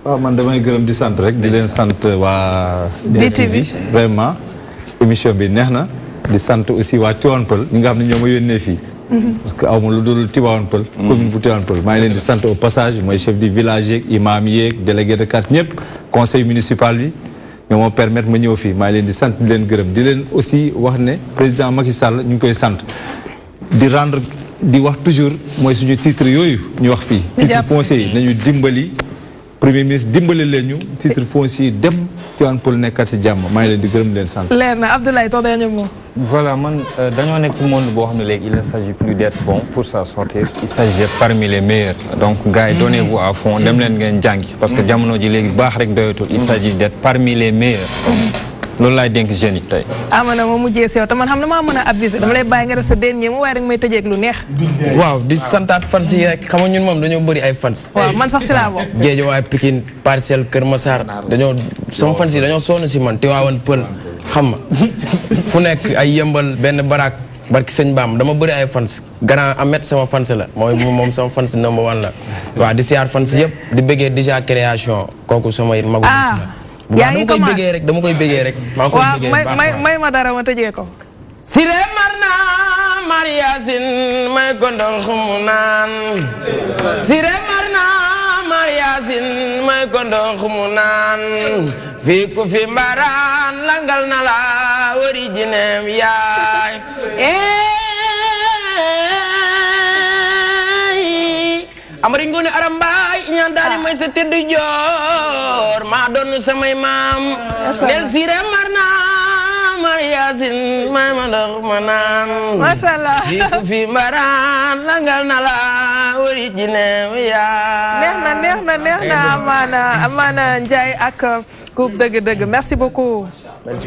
waaw man damay gërëm di sant rek di leen sant waa DTV vraiment émission bi neex na di sant aussi waa Tivaouane Peulh ñi nga xam ne ñoo ma yónnee fii parce que aw ma lu dul Tivaouane Peulh commune bu Tivaouane Peulh maa ngi leen di sant au passage mooy chef du village yeeg imam yeeg délégué de quartier ñëpp conseil municipal bi ñoo ma permettre ma ñëw fii maa ngi leen di sant di leen gërëm di leen aussi wax ne président Macky Sall ñu ngi koy sant di wax toujours mooy suñu titre yooyu ñu wax fii titre foncier yi nañu dimbali premier ministre dimbali leen ñu titre foncier dem Tivaouane Peulh nekkat si jàmm maa ngi leen di gërëm leen sant. leer na Abdoulaye ton dernier mot. voilà man dañoo nekk ci monde boo xam ne léegi il ne s'agit plus d'être bon pour s'en sortir il s'agit d'être parmi les meilleurs donc gars yi donnez-vous à fond dem leen ngeen jàngi parce que jamono ji léegi baax rek doyatul il s'agit d'être parmi les meilleurs loolu laay dénk jeunes yi tey. Amana ma mujjee si yow te man xam na maa mën a aviser dama lay bàyyi nga def sa dernier mot waaye rek may tëjeeg lu neex. waaw di santaat fans yi rek xam nga ñun moom dañoo bëri ay fans. waaw man sax si laa bokk. Guédiawaye Pikine Parcelles Kër Massar dañoo sama fans yi dañoo sonn si man Tivaouane Peulh xam nga fu nekk ay yëmbal benn baraak barki sëñ Bam dama bëri ay fans grand Ahmed sama fans la moom sama fans number one la waaw di siyaar fans yëpp di bëggee déjà création kooku sama magu yaa ngi commencé dama koy bëggee rek. maa ngi koy bëggee waaw may ma dara ma tëjee ko. Siré Marna Mariasin may ko ndox mu naan. Siré Marna Mariasin may ko ndox mu naan. fii ku fi mbaraan langal na la wari jinem yaay. Amari Ngoone Aram Mbaay ñaan daal di may sa tëdd joor maa doon samay maam del Siré Marna Mariasin may ma ndox ma naan masha Allah fii ku fi mbaraan langal na la wari jine yaa neex na Amana Ndiaye ak groupe dëgg merci beaucoup. Merci.